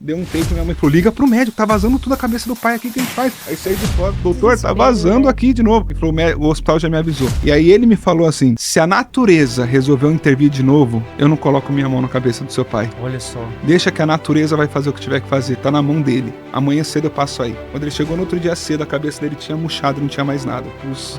deu um tempo, minha mãe falou, liga pro médico, tá vazando tudo a cabeça do pai aqui, o que a gente faz? Aí saí de fora, doutor, tá vazando aqui de novo. Ele falou, o hospital já me avisou. E aí ele me falou assim, se a natureza resolveu intervir de novo, eu não coloco minha mão na cabeça do seu pai. Olha só. Deixa que a natureza vai fazer o que tiver que fazer, tá na mão dele. Amanhã cedo eu passo aí. Quando ele chegou no outro dia cedo, a cabeça dele tinha murchado, não tinha mais nada.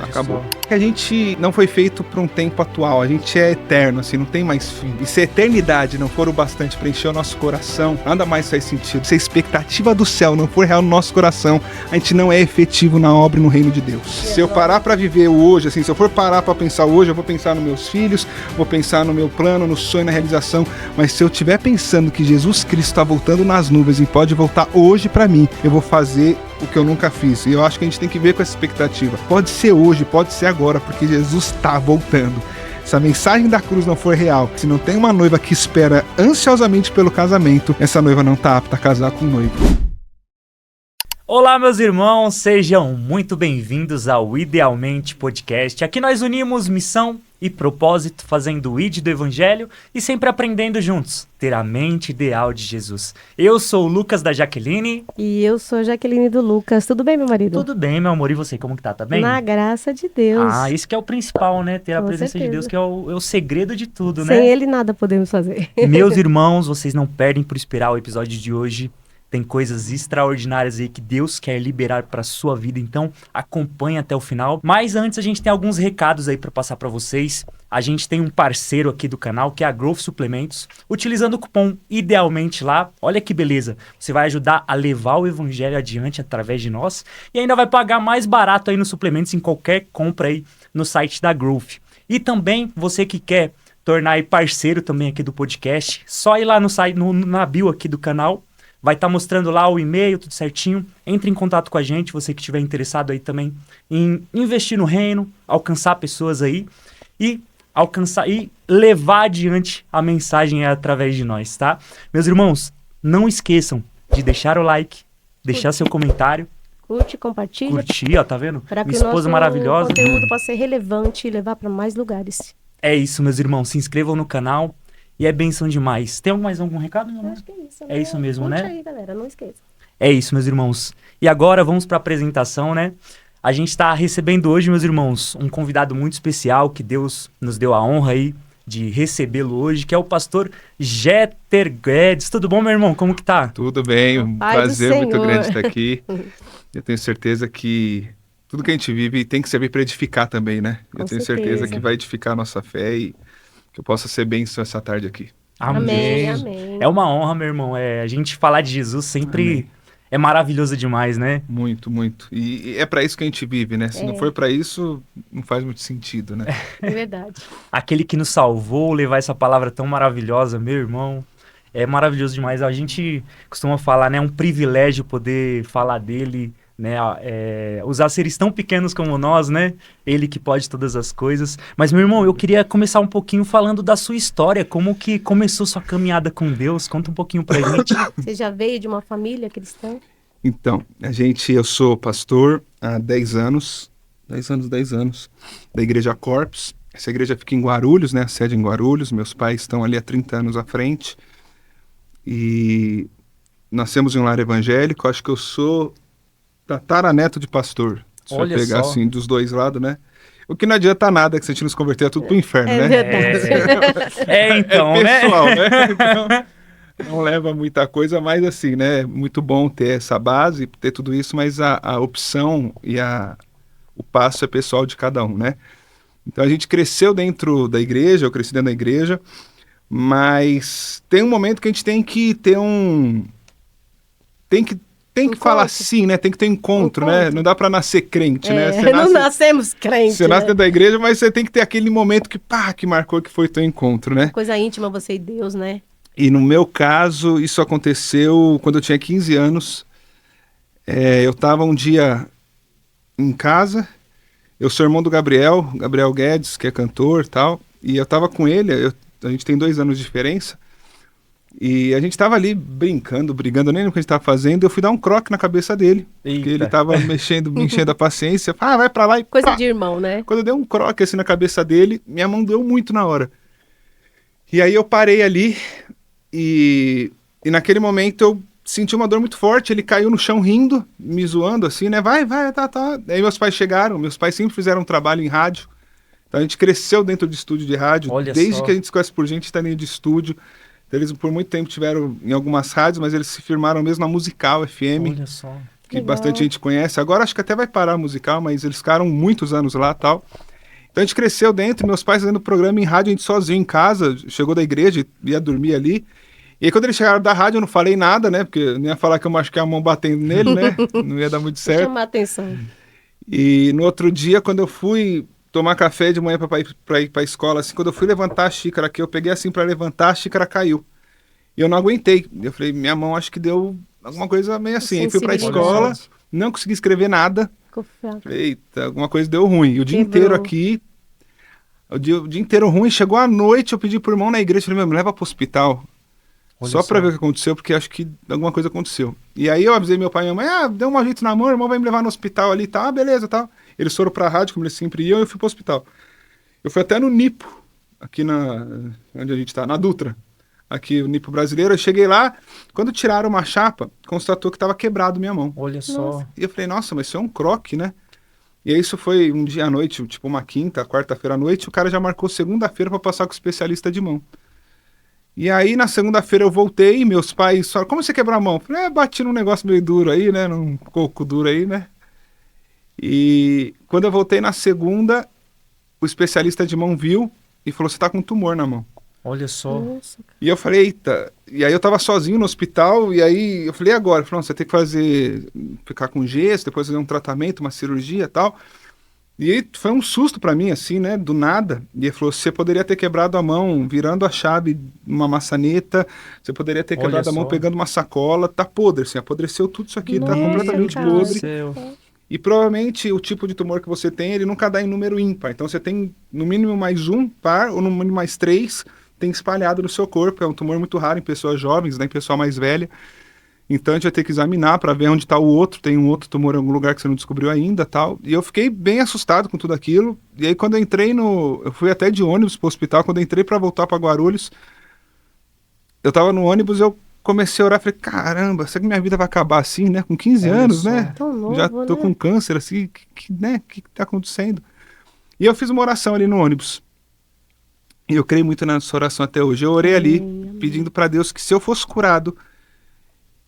Acabou. A gente não foi feito para um tempo atual, a gente é eterno, assim, não tem mais fim. E se a eternidade não for o bastante para encher o nosso coração, nada mais faz sentido. Se a expectativa do céu não for real no nosso coração, a gente não é efetivo na obra e no reino de Deus. Se eu parar para viver hoje, assim, se eu for parar para pensar hoje, eu vou pensar nos meus filhos, vou pensar no meu plano, no sonho, na realização, mas se eu estiver pensando que Jesus Cristo está voltando nas nuvens e pode voltar hoje para mim, eu vou fazer o que eu nunca fiz. E eu acho que a gente tem que ver com essa expectativa. Pode ser hoje, pode ser agora, porque Jesus está voltando. Se a mensagem da cruz não for real, se não tem uma noiva que espera ansiosamente pelo casamento, essa noiva não está apta a casar com o noivo. Olá, meus irmãos, sejam muito bem-vindos ao Idealmente Podcast. Aqui nós unimos missão e propósito, fazendo o ID do Evangelho e sempre aprendendo juntos, ter a mente ideal de Jesus. Eu sou o Lucas da Jaqueline. E eu sou a Jaqueline do Lucas. Tudo bem, meu marido? Tudo bem, meu amor. E você, como que tá? Tá bem? Na graça de Deus. Ah, isso que é o principal, né? Ter a presença certeza. de Deus, que é o segredo de tudo, né? Sem ele nada podemos fazer. Meus irmãos, vocês não perdem por esperar o episódio de hoje. Tem coisas extraordinárias aí que Deus quer liberar para sua vida, então acompanhe até o final. Mas antes a gente tem alguns recados aí para passar para vocês. A gente tem um parceiro aqui do canal, que é a Growth Suplementos. Utilizando o cupom IDEALMENTE lá, olha que beleza. Você vai ajudar a levar o evangelho adiante através de nós e ainda vai pagar mais barato aí nos suplementos em qualquer compra aí no site da Growth. E também você que quer tornar aí parceiro também aqui do podcast, só ir lá no site, na bio aqui do canal. Vai estar mostrando lá o e-mail, tudo certinho. Entre em contato com a gente, você que estiver interessado aí também em investir no reino, alcançar pessoas aí e levar adiante a mensagem através de nós, tá? Meus irmãos, não esqueçam de deixar o like, deixar seu comentário. Curte, compartilha. Curtir, ó, tá vendo? Para que Minha esposa maravilhosa. O conteúdo possa ser relevante e levar para mais lugares. É isso, meus irmãos. Se inscrevam no canal. E é bênção demais. Tem mais algum recado, meu amor? Acho que é isso. É isso mesmo, Curte né? aí, galera. Não esqueça. É isso, meus irmãos. E agora vamos para a apresentação, né? A gente está recebendo hoje, meus irmãos, um convidado muito especial que Deus nos deu a honra aí de recebê-lo hoje, que é o pastor Jeter Guedes. Tudo bom, meu irmão? Como que tá? Tudo bem, um Pai do prazer muito Senhor. grande estar aqui. Eu tenho certeza que tudo que a gente vive tem que servir para edificar também, né? Com Eu tenho certeza. certeza que vai edificar a nossa fé e que eu possa ser bênção essa tarde aqui. Amém, amém. É uma honra, meu irmão. A gente falar de Jesus sempre Amém. é maravilhoso demais, né? Muito, muito. E é para isso que a gente vive, né? Se não for para isso, não faz muito sentido, né? É verdade. Aquele que nos salvou, levar essa palavra tão maravilhosa, meu irmão. É maravilhoso demais. A gente costuma falar, né? É um privilégio poder falar dele, né? Usar seres tão pequenos como nós, né? Ele que pode todas as coisas. Mas, meu irmão, eu queria começar um pouquinho falando da sua história. Como que começou sua caminhada com Deus? Conta um pouquinho pra gente. Você já veio de uma família cristã? Então, eu sou pastor há 10 anos, da Igreja Corpus. Essa igreja fica em Guarulhos, né? A sede em Guarulhos. Meus pais estão ali há 30 anos à frente. E nascemos em um lar evangélico. Acho que eu sou tataraneto de pastor. Se eu Olha pegar só. assim dos dois lados, né? O que não adianta nada, que se a gente nos converter é tudo pro inferno, É né? verdade. Então, É pessoal, né? Então, não leva muita coisa, mas assim, né? Muito bom ter essa base, ter tudo isso, mas a opção e o passo é pessoal de cada um, né? Então a gente cresceu dentro da igreja, eu cresci dentro da igreja, mas tem um momento que a gente tem que ter Tem que falar sim, né? Tem que ter encontro, né? Não dá pra nascer crente, né? Você não nascemos crentes. Você nasce né? dentro da igreja, mas você tem que ter aquele momento que marcou que foi teu encontro, né? Coisa íntima você e Deus, né? E no meu caso, isso aconteceu quando eu tinha 15 anos. Eu estava um dia em casa, eu sou irmão do Gabriel Guedes, que é cantor e tal, e eu estava com ele, a gente tem 2 anos de diferença, e a gente estava ali brincando, brigando, eu nem lembro o que a gente estava fazendo, eu fui dar um croque na cabeça dele, porque ele estava me enchendo a paciência, vai pra lá e Coisa pá! de irmão, né? Quando eu dei um croque assim na cabeça dele, minha mão doeu muito na hora. E aí eu parei ali e naquele momento eu senti uma dor muito forte, ele caiu no chão rindo, me zoando assim, né? Vai, tá. Aí meus pais chegaram, meus pais sempre fizeram um trabalho em rádio. Então a gente cresceu dentro de estúdio de rádio. Olha desde só. que a gente se conhece por gente, tá dentro de estúdio. Então, eles por muito tempo tiveram em algumas rádios, mas eles se firmaram mesmo na Musical FM, Olha só. que Legal. bastante gente conhece. Agora acho que até vai parar a Musical, mas eles ficaram muitos anos lá e tal. Então a gente cresceu dentro, meus pais fazendo programa em rádio, a gente sozinho em casa, chegou da igreja, ia dormir ali. E aí quando eles chegaram da rádio eu não falei nada, né? Porque eu não ia falar que eu machuquei a mão batendo nele, né? Não ia dar muito certo. Chamar atenção. E no outro dia, quando eu fui tomar café de manhã pra ir pra escola, assim, quando eu fui levantar a xícara aqui, eu peguei assim pra levantar, a xícara caiu. E eu não aguentei. Eu falei, minha mão acho que deu alguma coisa meio assim. Aí fui pra escola, não consegui escrever nada. Ficou fraco. Falei, eita, alguma coisa deu ruim. E o dia Quebrou. inteiro aqui, o dia inteiro ruim, chegou à noite, eu pedi pro irmão na igreja, falei, meu, me leva pro hospital. Olha Só pra ver o que aconteceu, porque acho que alguma coisa aconteceu. E aí eu avisei meu pai e minha mãe, deu um jeito na mão, o irmão vai me levar no hospital ali, tá? Beleza, tá? Eles foram pra rádio, como eles sempre iam, e eu fui pro hospital. Eu fui até no Nipo, aqui onde a gente tá, na Dutra. Aqui, o Nipo brasileiro. Eu cheguei lá, quando tiraram uma chapa, constatou que tava quebrado minha mão. Olha só. Nossa. E eu falei, nossa, mas isso é um croque, né? E aí isso foi um dia à noite, tipo uma quinta, quarta-feira à noite, o cara já marcou segunda-feira pra passar com o especialista de mão. E aí, na segunda-feira eu voltei, meus pais falaram, como você quebrou a mão? Eu falei, bati num negócio meio duro aí, né? Num coco duro aí, né? E quando eu voltei na segunda, o especialista de mão viu e falou, você tá com um tumor na mão. Olha só. Nossa, E eu falei, eita. E aí eu tava sozinho no hospital, e aí eu falei, e agora? Ele falou, você tem que ficar com gesso, depois fazer um tratamento, uma cirurgia e tal. E aí foi um susto pra mim, assim, né, do nada. E ele falou, você poderia ter quebrado a mão virando a chave numa maçaneta, você poderia ter Olha quebrado a mão só. pegando uma sacola, tá podre, assim, apodreceu tudo isso aqui, tá Nossa, completamente cara. Meu podre. Deus do céu. E provavelmente o tipo de tumor que você tem, ele nunca dá em número ímpar. Então você tem no mínimo mais um par, ou no mínimo mais 3, tem espalhado no seu corpo. É um tumor muito raro em pessoas jovens, né, em pessoa mais velha. Então a gente vai ter que examinar para ver onde está o outro. Tem um outro tumor em algum lugar que você não descobriu ainda, tal. E eu fiquei bem assustado com tudo aquilo. E aí quando eu entrei eu fui até de ônibus pro hospital. Quando eu entrei para voltar para Guarulhos, eu tava no ônibus, eu comecei a orar, falei, caramba, será que minha vida vai acabar assim, né? Com 15 Olha anos, só. né? tão novo, Já tô né? com câncer, assim, né? O que tá acontecendo? E eu fiz uma oração ali no ônibus. E eu creio muito nessa oração até hoje. Eu orei ali, Amém. pedindo para Deus que se eu fosse curado,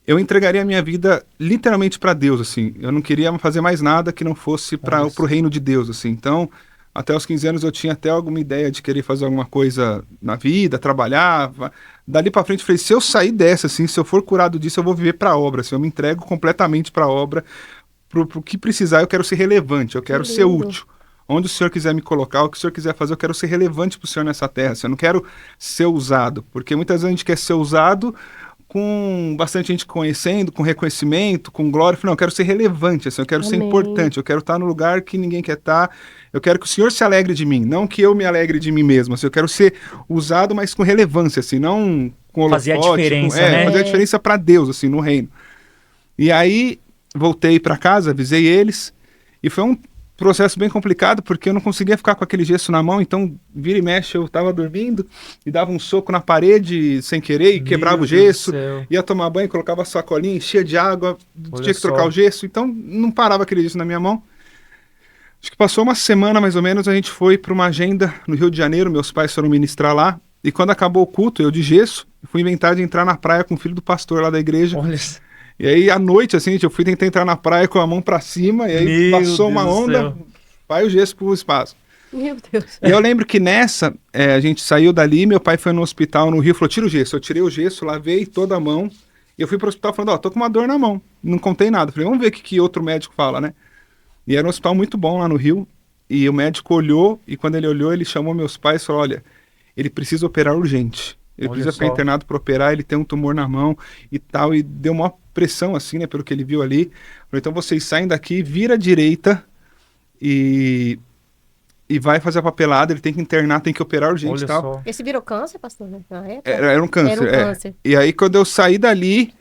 eu entregaria a minha vida literalmente para Deus, assim. Eu não queria fazer mais nada que não fosse para o reino de Deus, assim. Então, até os 15 anos eu tinha até alguma ideia de querer fazer alguma coisa na vida, trabalhar. Dali para frente eu falei, se eu sair dessa, assim, se eu for curado disso, eu vou viver para a obra, assim. Eu me entrego completamente para a obra, pro que precisar, eu quero ser relevante, eu quero ser lindo. útil. Onde o Senhor quiser me colocar, o que o Senhor quiser fazer, eu quero ser relevante para o Senhor nessa terra. Assim, eu não quero ser usado, porque muitas vezes a gente quer ser usado com bastante gente conhecendo, com reconhecimento, com glória. Eu falei, não, eu quero ser relevante, assim, eu quero ser Amém. importante, eu quero estar no lugar que ninguém quer estar, eu quero que o Senhor se alegre de mim, não que eu me alegre de mim mesmo, assim, eu quero ser usado, mas com relevância, assim, não com holofote. Fazer a diferença, né? Fazer a diferença para Deus, assim, no reino. E aí, voltei para casa, avisei eles, e foi um processo bem complicado, porque eu não conseguia ficar com aquele gesso na mão, então vira e mexe, eu tava dormindo e dava um soco na parede sem querer e quebrava o Meu Deus gesso, do céu. ia tomar banho, colocava a sacolinha, enchia de água, Olha tinha que trocar só. o gesso, então não parava aquele gesso na minha mão. Acho que passou uma semana mais ou menos, a gente foi para uma agenda no Rio de Janeiro, meus pais foram ministrar lá, e quando acabou o culto, eu de gesso, fui inventar de entrar na praia com o filho do pastor lá da igreja. Olha. E aí, à noite, assim, eu fui tentar entrar na praia com a mão pra cima, e aí Meu passou uma Deus do onda, céu. vai o gesso pro espaço. Meu Deus. E eu lembro que nessa, a gente saiu dali, meu pai foi no hospital no Rio, falou, tira o gesso. Eu tirei o gesso, lavei toda a mão, e eu fui pro hospital falando, tô com uma dor na mão. Não contei nada. Falei, vamos ver o que outro médico fala, né? E era um hospital muito bom lá no Rio, e o médico olhou, e quando ele olhou, ele chamou meus pais e falou, olha, ele precisa operar urgente. Ele Olha precisa ficar só. internado para operar, ele tem um tumor na mão e tal, e deu uma pressão assim, né, pelo que ele viu ali. Falei, então vocês saem daqui, vira à direita e vai fazer a papelada, ele tem que internar, tem que operar urgente e Olha tal. só. Esse virou câncer, pastor, né? Na época? Era um câncer, Era um câncer. E aí quando eu saí dali,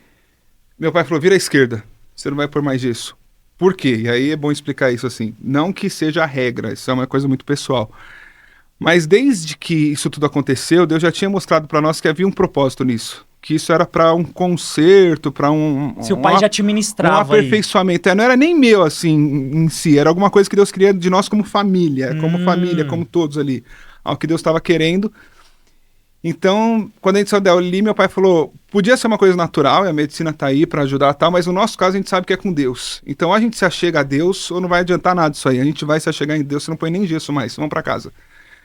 meu pai falou, vira à esquerda, você não vai pôr mais gesso. Por quê? E aí é bom explicar isso assim, não que seja a regra, isso é uma coisa muito pessoal. Mas desde que isso tudo aconteceu, Deus já tinha mostrado para nós que havia um propósito nisso. que isso era para um conserto, para Seu pai já te um ministrava aí. aperfeiçoamento. Não era nem meu, assim, em si. Era alguma coisa que Deus queria de nós como família, como todos ali. Algo que Deus estava querendo. Então, quando a gente saiu ali, meu pai falou, podia ser uma coisa natural, e a medicina tá aí para ajudar, tal, mas no nosso caso a gente sabe que é com Deus. Então, a gente se achega a Deus ou não vai adiantar nada isso aí. A gente vai se achegar em Deus, você não põe nem gesso mais, vamos para casa.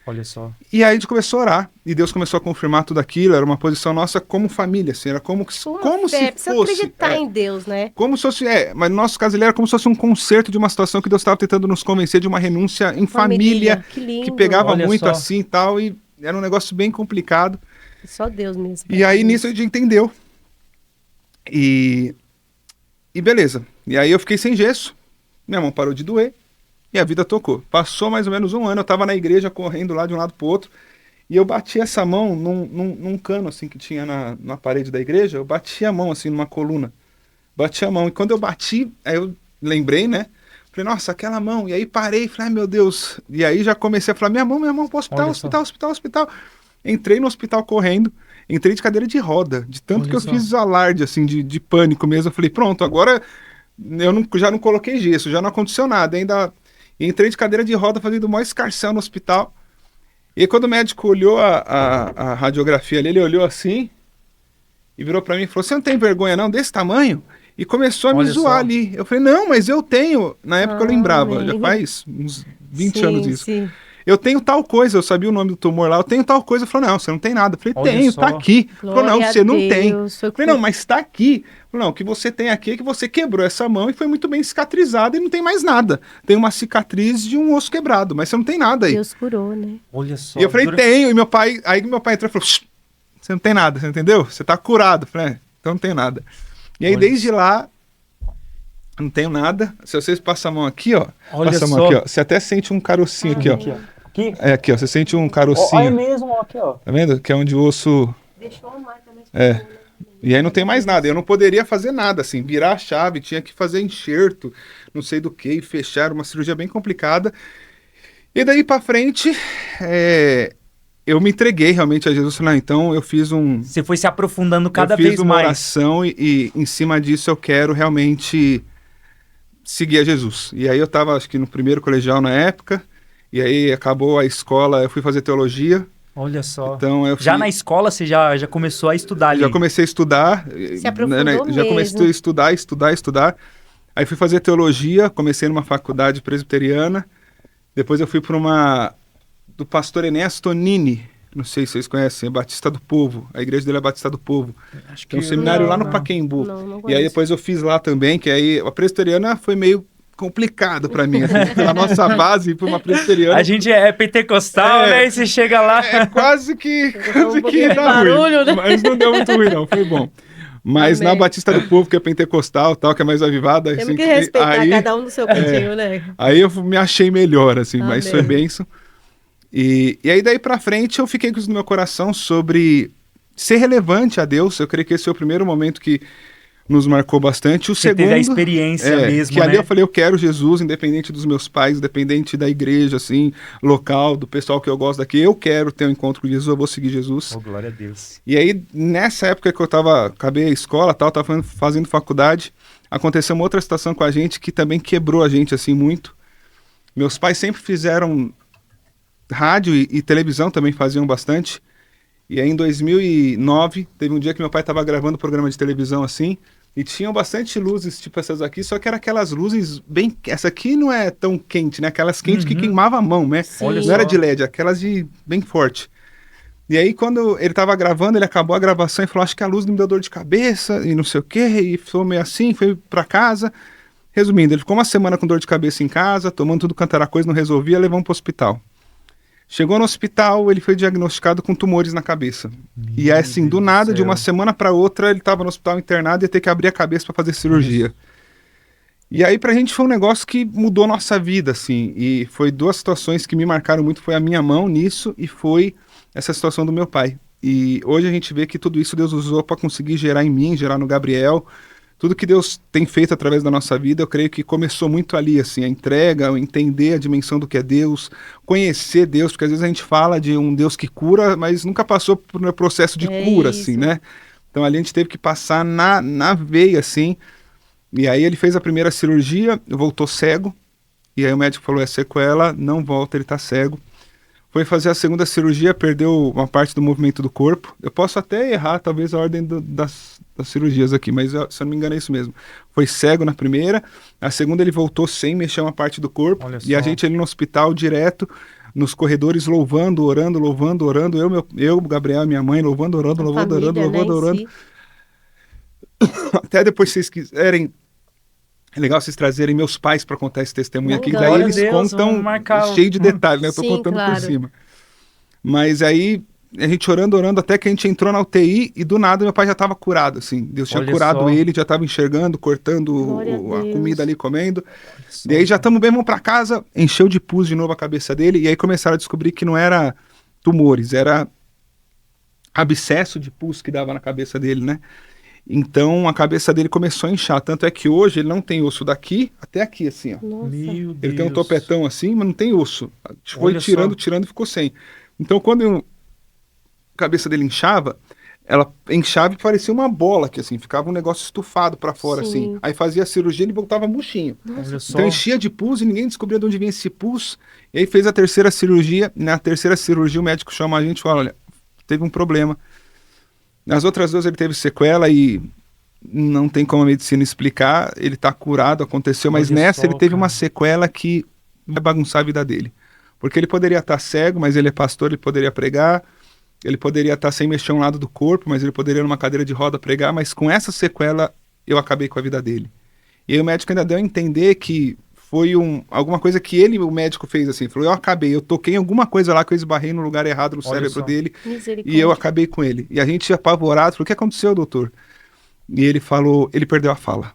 Olha só. E aí a gente começou a orar, e Deus começou a confirmar tudo aquilo, era uma posição nossa como família, assim, era como se Precisa fosse... acreditar em Deus, né? Como se fosse, mas no nosso caso ele era como se fosse um conserto de uma situação que Deus estava tentando nos convencer de uma renúncia em família, Que lindo. que pegava Olha muito só. assim e tal, e era um negócio bem complicado. Só Deus mesmo. E aí nisso a gente entendeu. E beleza. E aí eu fiquei sem gesso, minha mão parou de doer, e a vida tocou. Passou mais ou menos um ano, eu tava na igreja correndo lá de um lado pro outro, e eu bati essa mão num cano assim que tinha na parede da igreja, eu bati a mão assim numa coluna. Bati a mão, e quando eu bati, aí eu lembrei, né? Falei, nossa, aquela mão. E aí parei, falei, ai meu Deus. E aí já comecei a falar, minha mão pro hospital, Olha só. hospital. Entrei no hospital correndo, entrei de cadeira de roda, de tanto Olha que eu só. fiz alarde, assim, de pânico mesmo. Eu falei, pronto, agora já não coloquei gesso, já não aconteceu nada. Ainda entrei de cadeira de roda fazendo o maior escarcéu no hospital. E aí, quando o médico olhou a radiografia ali, ele olhou assim e virou pra mim e falou, você não tem vergonha não, desse tamanho? E começou a me Olha zoar só. ali. Eu falei, não, mas eu tenho. Na época eu lembrava, Amém. já faz uns 20 anos isso. Sim. Eu tenho tal coisa, eu sabia o nome do tumor lá, eu tenho tal coisa. Eu falei, não, você não tem nada. Eu falei, Olha tenho, só. tá aqui. Ele falou, não, Glória a você não tem. Deus, Eu falei, não, mas tá aqui. Ele falou, não, o que você tem aqui é que você quebrou essa mão e foi muito bem cicatrizada e não tem mais nada. Tem uma cicatriz de um osso quebrado, mas você não tem nada aí. Deus curou, né? Olha só. E eu falei, tenho. E meu pai entrou e falou, "Shh, você não tem nada, você entendeu? Você tá curado. Eu falei, então não tem nada. E aí Olha desde lá, não tenho nada. Se vocês passam a mão aqui, ó. Olha Passa a mão só. aqui, ó. Você até sente um carocinho aqui, ó. Aqui, ó. Aqui. É aqui, ó. Você sente um Ó, carocinho. é mesmo, ó, aqui, ó. Tá vendo? Que é onde o osso. Deixou a marca na É. E aí não tem mais nada. Eu não poderia fazer nada, assim. Virar a chave, tinha que fazer enxerto, não sei do que, fechar. Uma cirurgia bem complicada. E daí pra frente, eu me entreguei realmente a Jesus. Falei, então eu fiz Você foi se aprofundando cada eu fiz vez uma mais. oração e em cima disso eu quero realmente seguir a Jesus. E aí eu tava, acho que no primeiro colegial na época, e aí acabou a escola, eu fui fazer teologia. Olha só. Então eu Já fui- na escola você já começou a estudar ali. já comecei a estudar, Se aprofundou já comecei mesmo. a estudar. Aí fui fazer teologia, comecei numa faculdade presbiteriana. Depois eu fui para uma do pastor Enéas Tonini, não sei se vocês conhecem, é Batista do Povo. A igreja dele é Batista do Povo. Acho Tem um seminário lá no não. Pacaembu. Não E aí conheço. depois eu fiz lá também, que aí a presbiteriana foi meio complicado pra mim, assim, pela nossa base para uma presbiteriana. A gente é pentecostal, É. né? E você chega lá. É quase que um pouquinho de dá barulho, ruim, né? mas não deu muito ruim não, foi bom. Mas Amém. na Batista do Povo, que é pentecostal, tal, que é mais avivada, Temos assim, que respeitar aí, cada um no seu cantinho, né? aí eu me achei melhor, assim, mas foi Amém. bênção. E aí daí pra frente eu fiquei com isso no meu coração sobre ser relevante a Deus. Eu creio que esse foi o primeiro momento que nos marcou bastante. O Você segundo, teve a experiência mesmo, que ali né? eu falei, eu quero Jesus, independente dos meus pais, independente da igreja, assim, local, do pessoal que eu gosto daqui. Eu quero ter um encontro com Jesus, eu vou seguir Jesus. Oh, glória a Deus. E aí, nessa época que eu acabei a escola, tal, tava fazendo faculdade, aconteceu uma outra situação com a gente que também quebrou a gente, assim, muito. Meus pais sempre fizeram rádio e televisão, também faziam bastante. E aí, em 2009, teve um dia que meu pai estava gravando um programa de televisão, assim, e tinham bastante luzes, tipo essas aqui, só que eram aquelas luzes bem... Essa aqui não é tão quente, né? Aquelas quentes que queimava a mão, né? Olha Não era só. de LED, aquelas de bem forte. E aí, quando ele tava gravando, ele acabou a gravação e falou, acho que a luz me deu dor de cabeça e não sei o quê, e foi meio assim, foi pra casa. Resumindo, ele ficou uma semana com dor de cabeça em casa, tomando tudo quanto era coisa, não resolvia, levamos pro hospital. Chegou no hospital, ele foi diagnosticado com tumores na cabeça. E aí, assim, do nada, de uma semana pra outra, ele tava no hospital internado e ia ter que abrir a cabeça pra fazer cirurgia. E aí pra gente foi um negócio que mudou nossa vida, assim, e foi duas situações que me marcaram muito, foi a minha mão nisso e foi essa situação do meu pai. E hoje a gente vê que tudo isso Deus usou para conseguir gerar em mim, gerar no Gabriel. Tudo que Deus tem feito através da nossa vida, eu creio que começou muito ali, assim, a entrega, o entender a dimensão do que é Deus, conhecer Deus, porque às vezes a gente fala de um Deus que cura, mas nunca passou por um processo de É cura, isso. assim, né? Então ali a gente teve que passar na veia, assim. E aí ele fez a primeira cirurgia, voltou cego. E aí o médico falou, é sequela, não volta, ele tá cego. Foi fazer a segunda cirurgia, perdeu uma parte do movimento do corpo. Eu posso até errar, talvez, a ordem das cirurgias aqui, mas se eu não me engano é isso mesmo. Foi cego na primeira, a segunda ele voltou sem mexer uma parte do corpo. Olha E a só. gente ali no hospital, direto, nos corredores, louvando, orando, louvando, orando. Eu, Gabriel e minha mãe, louvando, orando, A louvando, família, orando, né, louvando, em orando. si. Até depois, se vocês quiserem, é legal vocês trazerem meus pais para contar esse testemunho aqui, que daí Glória a eles Deus, contam vamos marcar o- cheio de detalhes, né? Eu tô Sim, contando claro. por cima. Mas aí, a gente orando, até que a gente entrou na UTI e do nada meu pai já estava curado, assim. Deus tinha Olha curado só. ele, já estava enxergando, cortando Glória a a Deus. comida ali, comendo. E aí já estamos bem, vamos para casa, encheu de pus de novo a cabeça dele, e aí começaram a descobrir que não era tumores, era abscesso de pus que dava na cabeça dele, né? Então a cabeça dele começou a inchar, tanto é que hoje ele não tem osso daqui até aqui, assim, ó. Nossa. Meu Deus. Ele tem um topetão assim, mas não tem osso. A gente foi Olha tirando, só. tirando e ficou sem. Então quando a cabeça dele inchava, ela inchava e parecia uma bola, que assim, ficava um negócio estufado pra fora, Sim. assim. Aí fazia a cirurgia e ele voltava murchinho. Olha só. Então enchia de pus e ninguém descobria de onde vinha esse pus. E aí fez a terceira cirurgia. Na terceira cirurgia o médico chama a gente e fala, olha, teve um problema. Nas outras duas ele teve sequela e não tem como a medicina explicar. Ele tá curado, aconteceu, mas Olha nessa só, ele teve uma cara. sequela que vai bagunçar a vida dele. Porque ele poderia estar cego, mas ele é pastor, ele poderia pregar. Ele poderia estar sem mexer um lado do corpo, mas ele poderia numa cadeira de roda pregar. Mas com essa sequela eu acabei com a vida dele. E aí o médico ainda deu a entender que foi alguma coisa que o médico fez assim. Falou, eu acabei, eu toquei em alguma coisa lá que eu esbarrei no lugar errado no Olha cérebro só. dele. Misericórdia. E eu acabei com ele. E a gente apavorado, falou, o que aconteceu, doutor? E ele falou, ele perdeu a fala.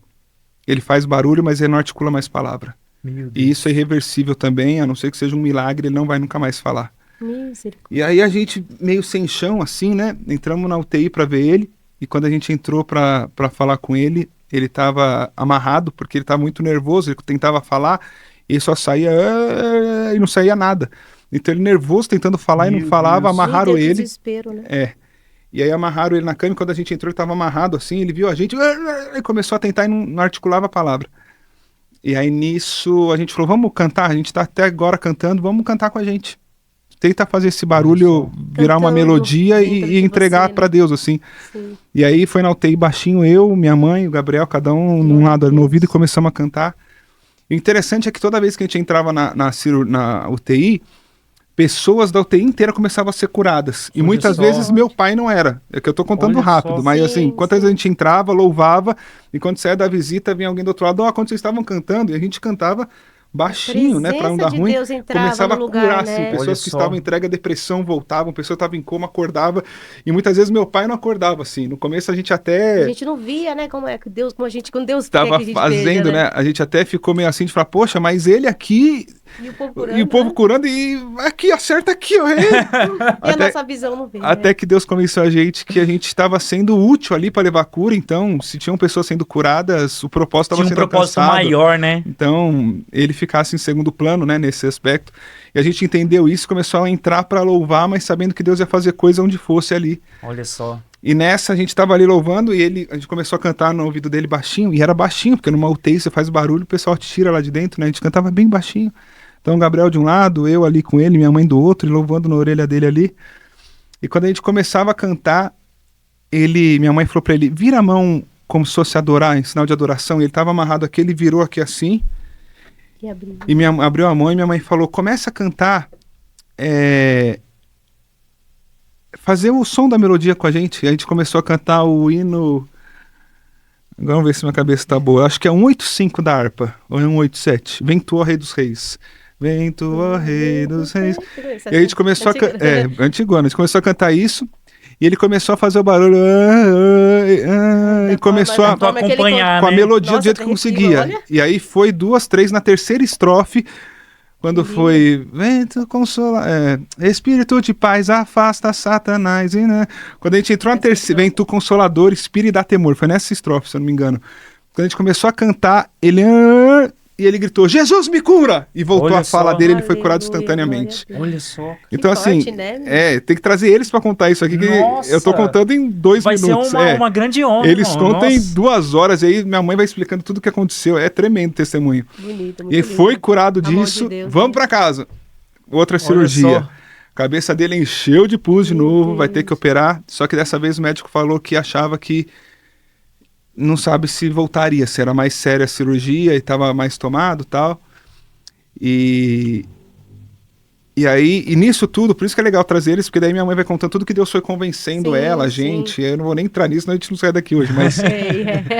Ele faz barulho, mas ele não articula mais palavra. Meu Deus. E isso é irreversível também, a não ser que seja um milagre, ele não vai nunca mais falar. Misericórdia. E aí a gente, meio sem chão, assim, né? Entramos na UTI pra ver ele. E quando a gente entrou pra falar com ele, ele tava amarrado, porque ele tava muito nervoso, ele tentava falar, e só saía... e não saía nada. Então ele nervoso, tentando falar e Meu não falava, Deus. amarraram Meu Deus, que ele. desespero, né? É. E aí amarraram ele na cama e quando a gente entrou ele tava amarrado assim, ele viu a gente e começou a tentar e não articulava a palavra. E aí nisso a gente falou, vamos cantar, a gente tá até agora cantando, vamos cantar com a gente. Tenta fazer esse barulho virar uma Cantando melodia dentro e de entregar você, pra né? Deus, assim. Sim. E aí foi na UTI baixinho, eu, minha mãe, o Gabriel, cada um num lado ali no ouvido e começamos a cantar. E o interessante é que toda vez que a gente entrava na UTI, pessoas da UTI inteira começavam a ser curadas. E Olha muitas só. vezes meu pai não era. É que eu tô contando Olha rápido, só. mas Sim, assim, quantas sim. vezes a gente entrava, louvava, e quando saía da visita, vinha alguém do outro lado, ó, quando vocês estavam cantando, e a gente cantava baixinho, né, pra não dar presença de ruim. Deus entrava Começava a no curar, lugar, assim, né? pessoas Olha que só. estavam entregue à depressão voltavam, pessoa que estava em coma acordava, e muitas vezes meu pai não acordava, assim. No começo a gente até A gente não via, né, como é que Deus, quando Deus quer estava que a gente fazendo, veja, né, a gente até ficou meio assim de falar, poxa, mas ele aqui, E o povo curando, e o povo né? curando, e aqui, acerta aqui, ó. E a até- nossa visão não vê, Até né? que Deus convenceu a gente que a gente estava sendo útil ali para levar cura, então se tinham pessoas sendo curadas, o propósito estava Tinha um sendo propósito alcançado. maior, né? Então ele ficasse em segundo plano, né, nesse aspecto. E a gente entendeu isso, começou a entrar para louvar, mas sabendo que Deus ia fazer coisa onde fosse ali. Olha só. E nessa a gente estava ali louvando e a gente começou a cantar no ouvido dele baixinho, e era baixinho, porque numa UTI você faz barulho, o pessoal te tira lá de dentro, né? A gente cantava bem baixinho. Então o Gabriel de um lado, eu ali com ele, minha mãe do outro, e louvando na orelha dele ali. E quando a gente começava a cantar, minha mãe falou para ele, vira a mão como se fosse adorar, em sinal de adoração. E ele estava amarrado aqui, ele virou aqui assim, E abriu. e abriu a mão e minha mãe falou, começa a cantar, fazer o som da melodia com a gente. E a gente começou a cantar o hino... Agora vamos ver se minha cabeça tá boa. Acho que é 185 da harpa, ou é 187. Vem tu, ó Rei dos Reis. Vem tu, ó Rei dos Reis. E a gente começou a Antigona, a gente começou a cantar isso, e ele começou a fazer o barulho, e começou a, Tentou acompanhar, com a né? melodia do Nossa, jeito que derretido, conseguia. olha. E aí foi 2, 3 na terceira estrofe, quando foi vento consola, Espírito de paz afasta Satanás, e, né? Quando a gente entrou na terceira, vem tu consolador, Espírito dá temor, foi nessa estrofe, se eu não me engano. Quando a gente começou a cantar, ele e ele gritou, Jesus me cura! E voltou Olha a fala só. dele, ele foi curado Aleluia, instantaneamente. glória a Deus. Olha só. Então, Que forte, assim, né? tem que trazer eles pra contar isso aqui, que Nossa! eu tô contando em 2 Vai minutos. ser uma grande honra, Eles irmão. contam em Nossa. 2 horas, e aí minha mãe vai explicando tudo o que aconteceu. É tremendo o testemunho. Bonito, muito E aí lindo. foi curado A mão de disso, Deus, vamos né? pra casa. Outra Olha cirurgia. só. A cabeça dele encheu de pus de Meu novo, vai ter Deus. que operar. Só que dessa vez o médico falou que achava que não sabe se voltaria, se era mais séria a cirurgia e tava mais tomado e tal. E aí, e nisso tudo, por isso que é legal trazer eles, porque daí minha mãe vai contando tudo que Deus foi convencendo Sim, ela, a sim. gente. Eu não vou nem entrar nisso, senão a gente não sai daqui hoje, mas...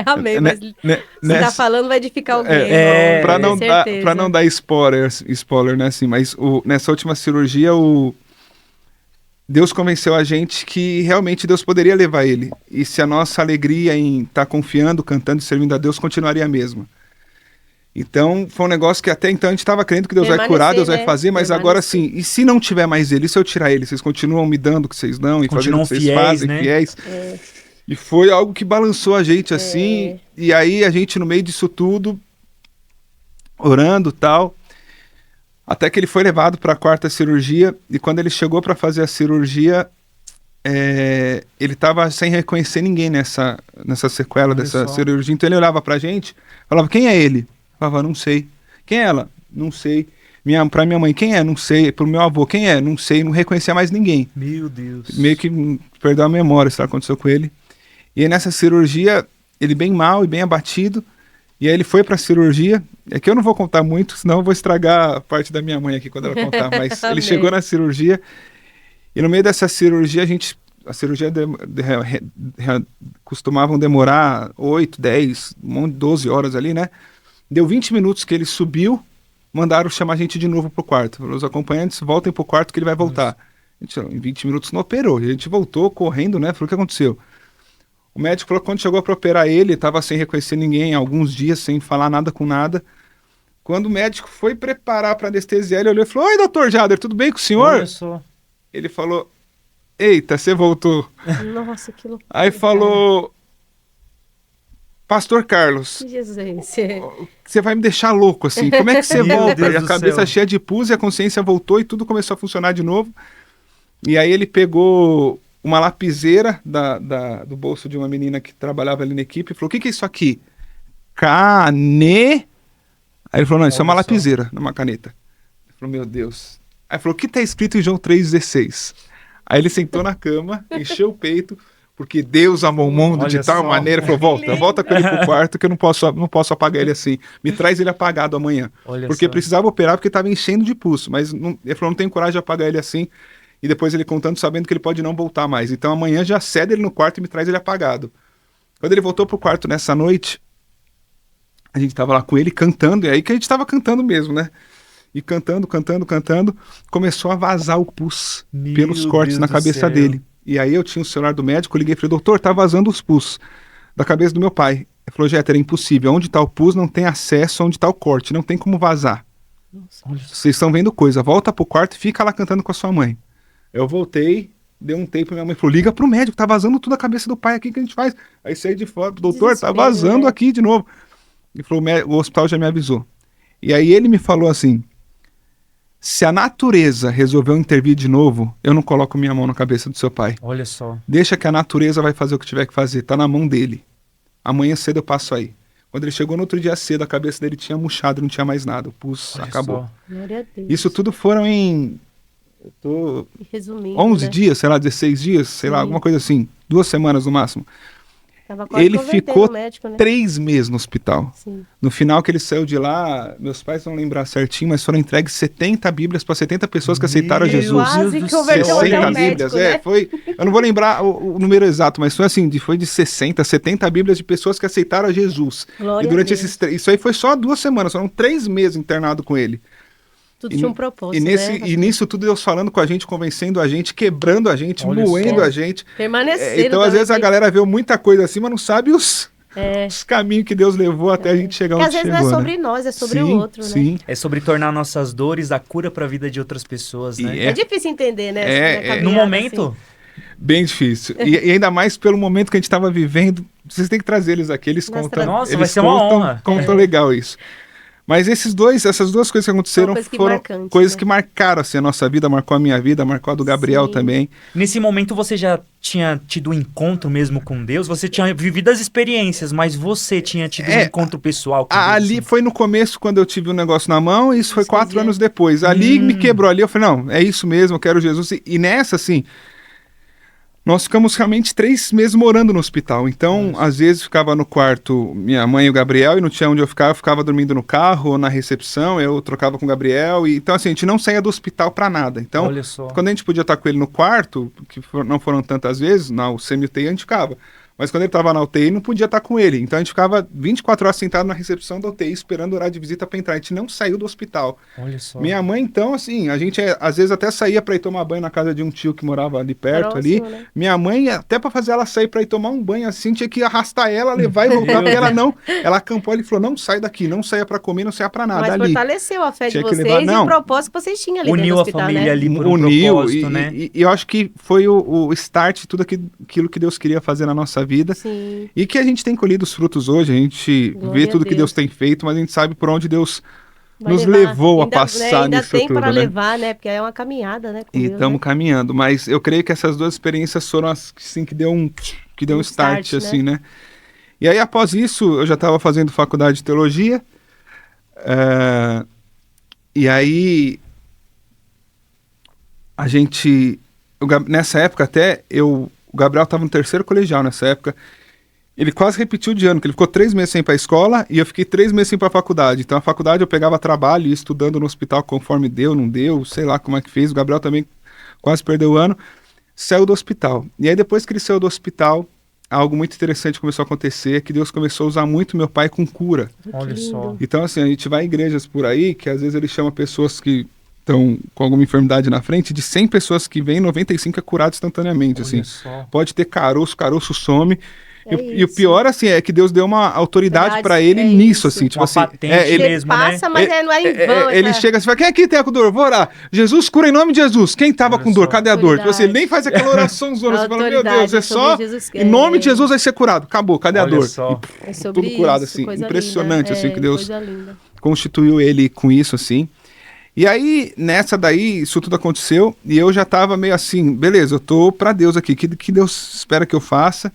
Amei, né, mas né, se nessa- tá falando vai edificar alguém. É, pra irmão, não com dar, certeza. pra não dar spoiler, né, assim, mas nessa última cirurgia, Deus convenceu a gente que realmente Deus poderia levar ele. E se a nossa alegria em estar confiando, cantando e servindo a Deus continuaria a mesma. Então, foi um negócio que até então a gente estava crendo que Deus vai Permanecer, curar, Deus vai né? fazer, mas Permanecer. agora sim, e se não tiver mais ele, e se eu tirar ele, vocês continuam me dando o que vocês dão e fazendo Continuam o que vocês fiéis, fazem, né? fiéis. É. E foi algo que balançou a gente assim, e aí a gente no meio disso tudo, orando e tal, até que ele foi levado para a 4ª cirurgia, e quando ele chegou para fazer a cirurgia, ele estava sem reconhecer ninguém nessa sequela Olha dessa só. cirurgia, então ele olhava pra gente, falava, quem é ele? Eu falava, não sei. Quem é ela? Não sei. Pra minha mãe, quem é? Não sei. Pro meu avô, quem é? Não sei. Não reconhecia mais ninguém. Meu Deus. Meio que perdeu a memória, isso aconteceu com ele. E aí nessa cirurgia, ele bem mal e bem abatido. E aí ele foi pra cirurgia. É que eu não vou contar muito, senão eu vou estragar a parte da minha mãe aqui quando ela contar. Mas ele Amém. chegou na cirurgia. E no meio dessa cirurgia, a cirurgia costumavam demorar 8, 10, 12 horas ali, né? Deu 20 minutos que ele subiu, mandaram chamar a gente de novo pro quarto. Falou, os acompanhantes voltem pro quarto que ele vai voltar. A gente, em 20 minutos não operou. E a gente voltou correndo, né? Falou, o que aconteceu? O médico falou que quando chegou para operar ele, estava sem reconhecer ninguém, alguns dias sem falar nada com nada. Quando o médico foi preparar para anestesiar, ele olhou e falou, oi, doutor Jader, tudo bem com o senhor? Olha só. Ele falou, eita, você voltou. Nossa, que loucura. Aí falou, Pastor Carlos, Que Jesus. você vai me deixar louco, assim. Como é que você Meu volta? Deus E a do cabeça céu. cheia de pus e a consciência voltou e tudo começou a funcionar de novo. E aí ele pegou uma lapiseira do bolso de uma menina que trabalhava ali na equipe e falou, o que é isso aqui? Cane... Aí ele falou, não, isso é uma Olha só. lapiseira, não é uma caneta. Ele falou, meu Deus. Aí ele falou, o que está escrito em João 3,16? Aí ele sentou na cama, encheu o peito, porque Deus amou o mundo de Olha tal só. maneira. Ele falou, volta com ele pro quarto, que eu não posso apagar ele assim. Me traz ele apagado amanhã. Olha Porque só. precisava operar, porque estava enchendo de pulso. Mas ele falou, não tenho coragem de apagar ele assim. E depois ele contando, sabendo que ele pode não voltar mais. Então amanhã já cede ele no quarto e me traz ele apagado. Quando ele voltou pro quarto nessa noite, a gente tava lá com ele cantando, e aí que a gente tava cantando mesmo, né? E cantando, começou a vazar o pus Meu pelos cortes Deus na do cabeça céu. dele. E aí eu tinha o celular do médico, eu liguei e falei, doutor, tá vazando os pus da cabeça do meu pai. Ele falou, Jéter, é impossível. Onde tá o pus não tem acesso, onde tá o corte, não tem como vazar. Olha só. Vocês estão vendo coisa, volta pro quarto e fica lá cantando com a sua mãe. Eu voltei, dei um tempo, minha mãe falou, liga pro médico, tá vazando tudo a cabeça do pai aqui, o que a gente faz? Aí saí de fora, doutor, tá Desespero, vazando né? aqui de novo. Ele falou, o hospital já me avisou. E aí ele me falou assim, se a natureza resolveu intervir de novo, eu não coloco minha mão na cabeça do seu pai. Olha só. Deixa que a natureza vai fazer o que tiver que fazer, tá na mão dele. Amanhã cedo eu passo aí. Quando ele chegou no outro dia cedo, a cabeça dele tinha murchado, não tinha mais nada, o pus Olha acabou. só. Glória a Deus. Isso tudo foram em... Eu tô Resumindo, 11 né? dias, sei lá, 16 dias, sei lá, Sim. alguma coisa assim. 2 semanas no máximo. Tava quase Ele convertendo ficou o médico, né? 3 meses no hospital. Sim. No final que ele saiu de lá, meus pais vão lembrar certinho, mas foram entregues 70 bíblias para 70 pessoas que aceitaram Meu Jesus. Quase Deus do converteu céu, até olha o 60 isso. bíblias, médico, né? foi. Eu não vou lembrar o número exato, mas foi assim, foi de 60, 70 bíblias de pessoas que aceitaram a Jesus. Glória E durante a Deus. isso aí foi só 2 semanas, foram 3 meses internado com ele. Tudo E tinha um n- propósito, E nisso tudo Deus falando com a gente, convencendo a gente, quebrando a gente, Olha moendo só. a gente. Permanecendo. Então, às vezes, a galera vê muita coisa assim, mas não sabe os É. caminhos que Deus levou até a gente chegar Porque onde às vezes chegou, não é né? sobre nós, é sobre Sim, o outro, né? sim. É sobre tornar nossas dores a cura para a vida de outras pessoas, E né? É difícil entender, né? É, essa caminhada, No momento, assim. Bem difícil. E ainda mais pelo momento que a gente estava vivendo. Vocês têm que trazer eles aqui, eles Nós contam. tra- Nossa, eles vai ser uma honra. Contam legal isso. Mas essas duas coisas que aconteceram foram coisas que marcaram assim, a nossa vida, marcou a minha vida, marcou a do Gabriel também. Nesse momento você já tinha tido um encontro mesmo com Deus? Você tinha vivido as experiências, mas você tinha tido um encontro pessoal com Deus? Ali foi no começo, quando eu tive um negócio na mão, e isso foi 4 anos depois. Ali me quebrou, ali eu falei, não, é isso mesmo, eu quero Jesus. E nessa, assim, nós ficamos realmente 3 meses morando no hospital. Então, às vezes, ficava no quarto minha mãe e o Gabriel, e não tinha onde eu ficava dormindo no carro ou na recepção, eu trocava com o Gabriel. Então, assim, a gente não saía do hospital pra nada. Então, quando a gente podia estar com ele no quarto, não foram tantas vezes, na UTI a gente ficava. Mas quando ele estava na UTI, não podia estar com ele. Então a gente ficava 24 horas sentado na recepção da UTI, esperando o horário de visita para entrar. A gente não saiu do hospital. Olha só. Minha mãe, então, assim, a gente às vezes até saía para ir tomar banho na casa de um tio que morava ali perto. Próximo, ali. Né? Minha mãe, até para fazer ela sair para ir tomar um banho, assim, tinha que arrastar ela, levar e voltar, porque ela não. Ela acampou e falou: não sai daqui, não saia para comer, não saia para nada. Mas ali. Fortaleceu a fé de vocês levar, e o propósito que vocês tinham ali uniu dentro do hospital, a família, né? ali por um propósito, né? E eu acho que foi o start de tudo aquilo que Deus queria fazer na nossa vida. Sim. E que a gente tem colhido os frutos hoje, a gente vê tudo que Deus tem feito, mas a gente sabe por onde Deus nos levou a passar ainda nisso tem tudo, para né? levar, né? Porque é uma caminhada, né? E estamos caminhando, mas eu creio que essas 2 experiências foram as assim, que deu um start, assim, né? E aí, após isso, eu já estava fazendo faculdade de teologia, e aí a gente, nessa época até, o Gabriel estava no 3º colegial nessa época. Ele quase repetiu de ano, que ele ficou 3 meses sem ir para a escola e eu fiquei 3 meses sem ir para a faculdade. Então a faculdade eu pegava trabalho e ia estudando no hospital conforme deu, não deu, sei lá como é que fez. O Gabriel também quase perdeu o ano, saiu do hospital. E aí depois que ele saiu do hospital, algo muito interessante começou a acontecer, que Deus começou a usar muito meu pai com cura. Olha só. Então assim, a gente vai em igrejas por aí, que às vezes ele chama pessoas que estão com alguma enfermidade na frente, de 100 pessoas que vêm, 95 é curado instantaneamente. Assim. Pode ter caroço some. E o pior, assim, é que Deus deu uma autoridade pra ele nisso, assim. Tipo assim, ele mesmo, passa, né? mas não é em vão. Ele chega assim, fala, quem aqui tá com dor? Vou orar. Jesus, cura em nome de Jesus. Quem tava com dor? Cadê a dor? Tipo assim, ele nem faz aquela oração zona. Você fala, meu Deus, é só em nome de Jesus vai ser curado. Acabou, cadê a dor? É sobre tudo curado, isso, assim. Impressionante, linda. assim, que Deus constituiu ele com isso, assim. E aí, nessa daí, isso tudo aconteceu, e eu já tava meio assim, beleza, eu tô pra Deus aqui, que Deus espera que eu faça?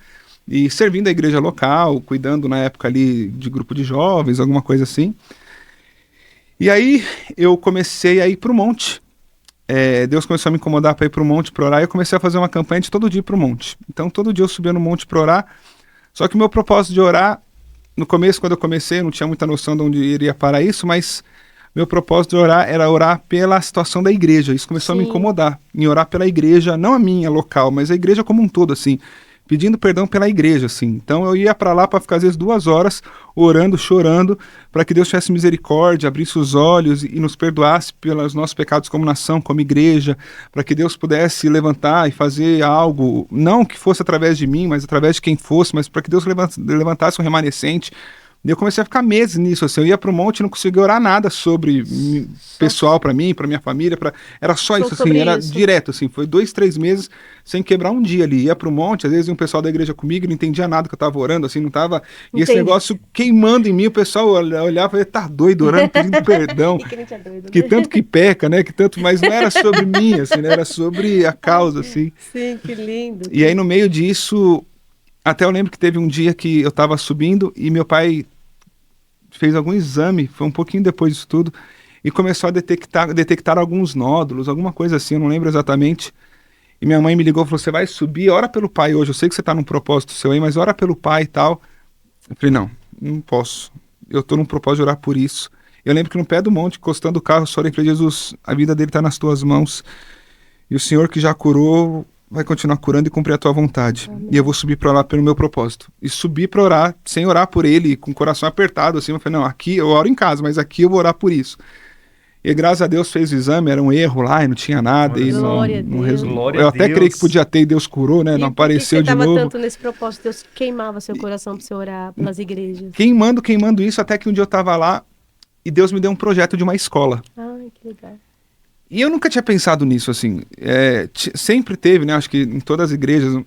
E servindo a igreja local, cuidando na época ali de grupo de jovens, alguma coisa assim. E aí eu comecei a ir pro monte. Deus começou a me incomodar para ir pro monte pra orar, e eu comecei a fazer uma campanha de todo dia ir pro monte. Então todo dia eu subia no monte pra orar, só que o meu propósito de orar, no começo, quando eu comecei, eu não tinha muita noção de onde iria parar isso, mas meu propósito de orar era orar pela situação da igreja. Isso começou a me incomodar, em orar pela igreja, não a minha local, mas a igreja como um todo, assim, pedindo perdão pela igreja, assim. Então eu ia para lá para ficar às vezes 2 horas orando, chorando, para que Deus tivesse misericórdia, abrisse os olhos e nos perdoasse pelos nossos pecados como nação, como igreja, para que Deus pudesse levantar e fazer algo, não que fosse através de mim, mas através de quem fosse, mas para que Deus levantasse um remanescente. E eu comecei a ficar meses nisso, assim, eu ia pro monte e não conseguia orar nada sobre pessoal pra mim, pra minha família, era só isso, assim, era direto, assim, foi 2, 3 meses sem quebrar um dia ali, ia pro monte, às vezes ia um pessoal da igreja comigo, não entendia nada que eu tava orando, assim, não tava, e esse negócio queimando em mim, o pessoal olhava e falava, tá doido, orando, pedindo perdão, que tanto que peca, né, que tanto, mas não era sobre mim, assim, né, era sobre a causa, assim. Sim, que lindo. E aí no meio disso, até eu lembro que teve um dia que eu tava subindo e meu pai fez algum exame, foi um pouquinho depois disso tudo, e começou a detectar alguns nódulos, alguma coisa assim, eu não lembro exatamente. E minha mãe me ligou e falou, você vai subir, ora pelo pai hoje, eu sei que você tá num propósito seu aí, mas ora pelo pai e tal. Eu falei, não posso, eu tô num propósito de orar por isso. Eu lembro que no pé do monte, encostando o carro, eu orei, falei, Jesus, a vida dele tá nas tuas mãos, e o Senhor que já curou vai continuar curando e cumprir a tua vontade. Amém. E eu vou subir para orar pelo meu propósito. E subir para orar, sem orar por ele, com o coração apertado, assim, eu falei, não, aqui eu oro em casa, mas aqui eu vou orar por isso. E graças a Deus fez o exame, era um erro lá e não tinha nada. E não resolveu. Eu até creio que podia ter e Deus curou, né? Não apareceu de novo. Por que você estava tanto nesse propósito? Deus queimava seu coração para você orar pelas igrejas. Queimando isso, até que um dia eu estava lá e Deus me deu um projeto de uma escola. Ai, que legal. E eu nunca tinha pensado nisso, assim, sempre teve, né, acho que em todas as igrejas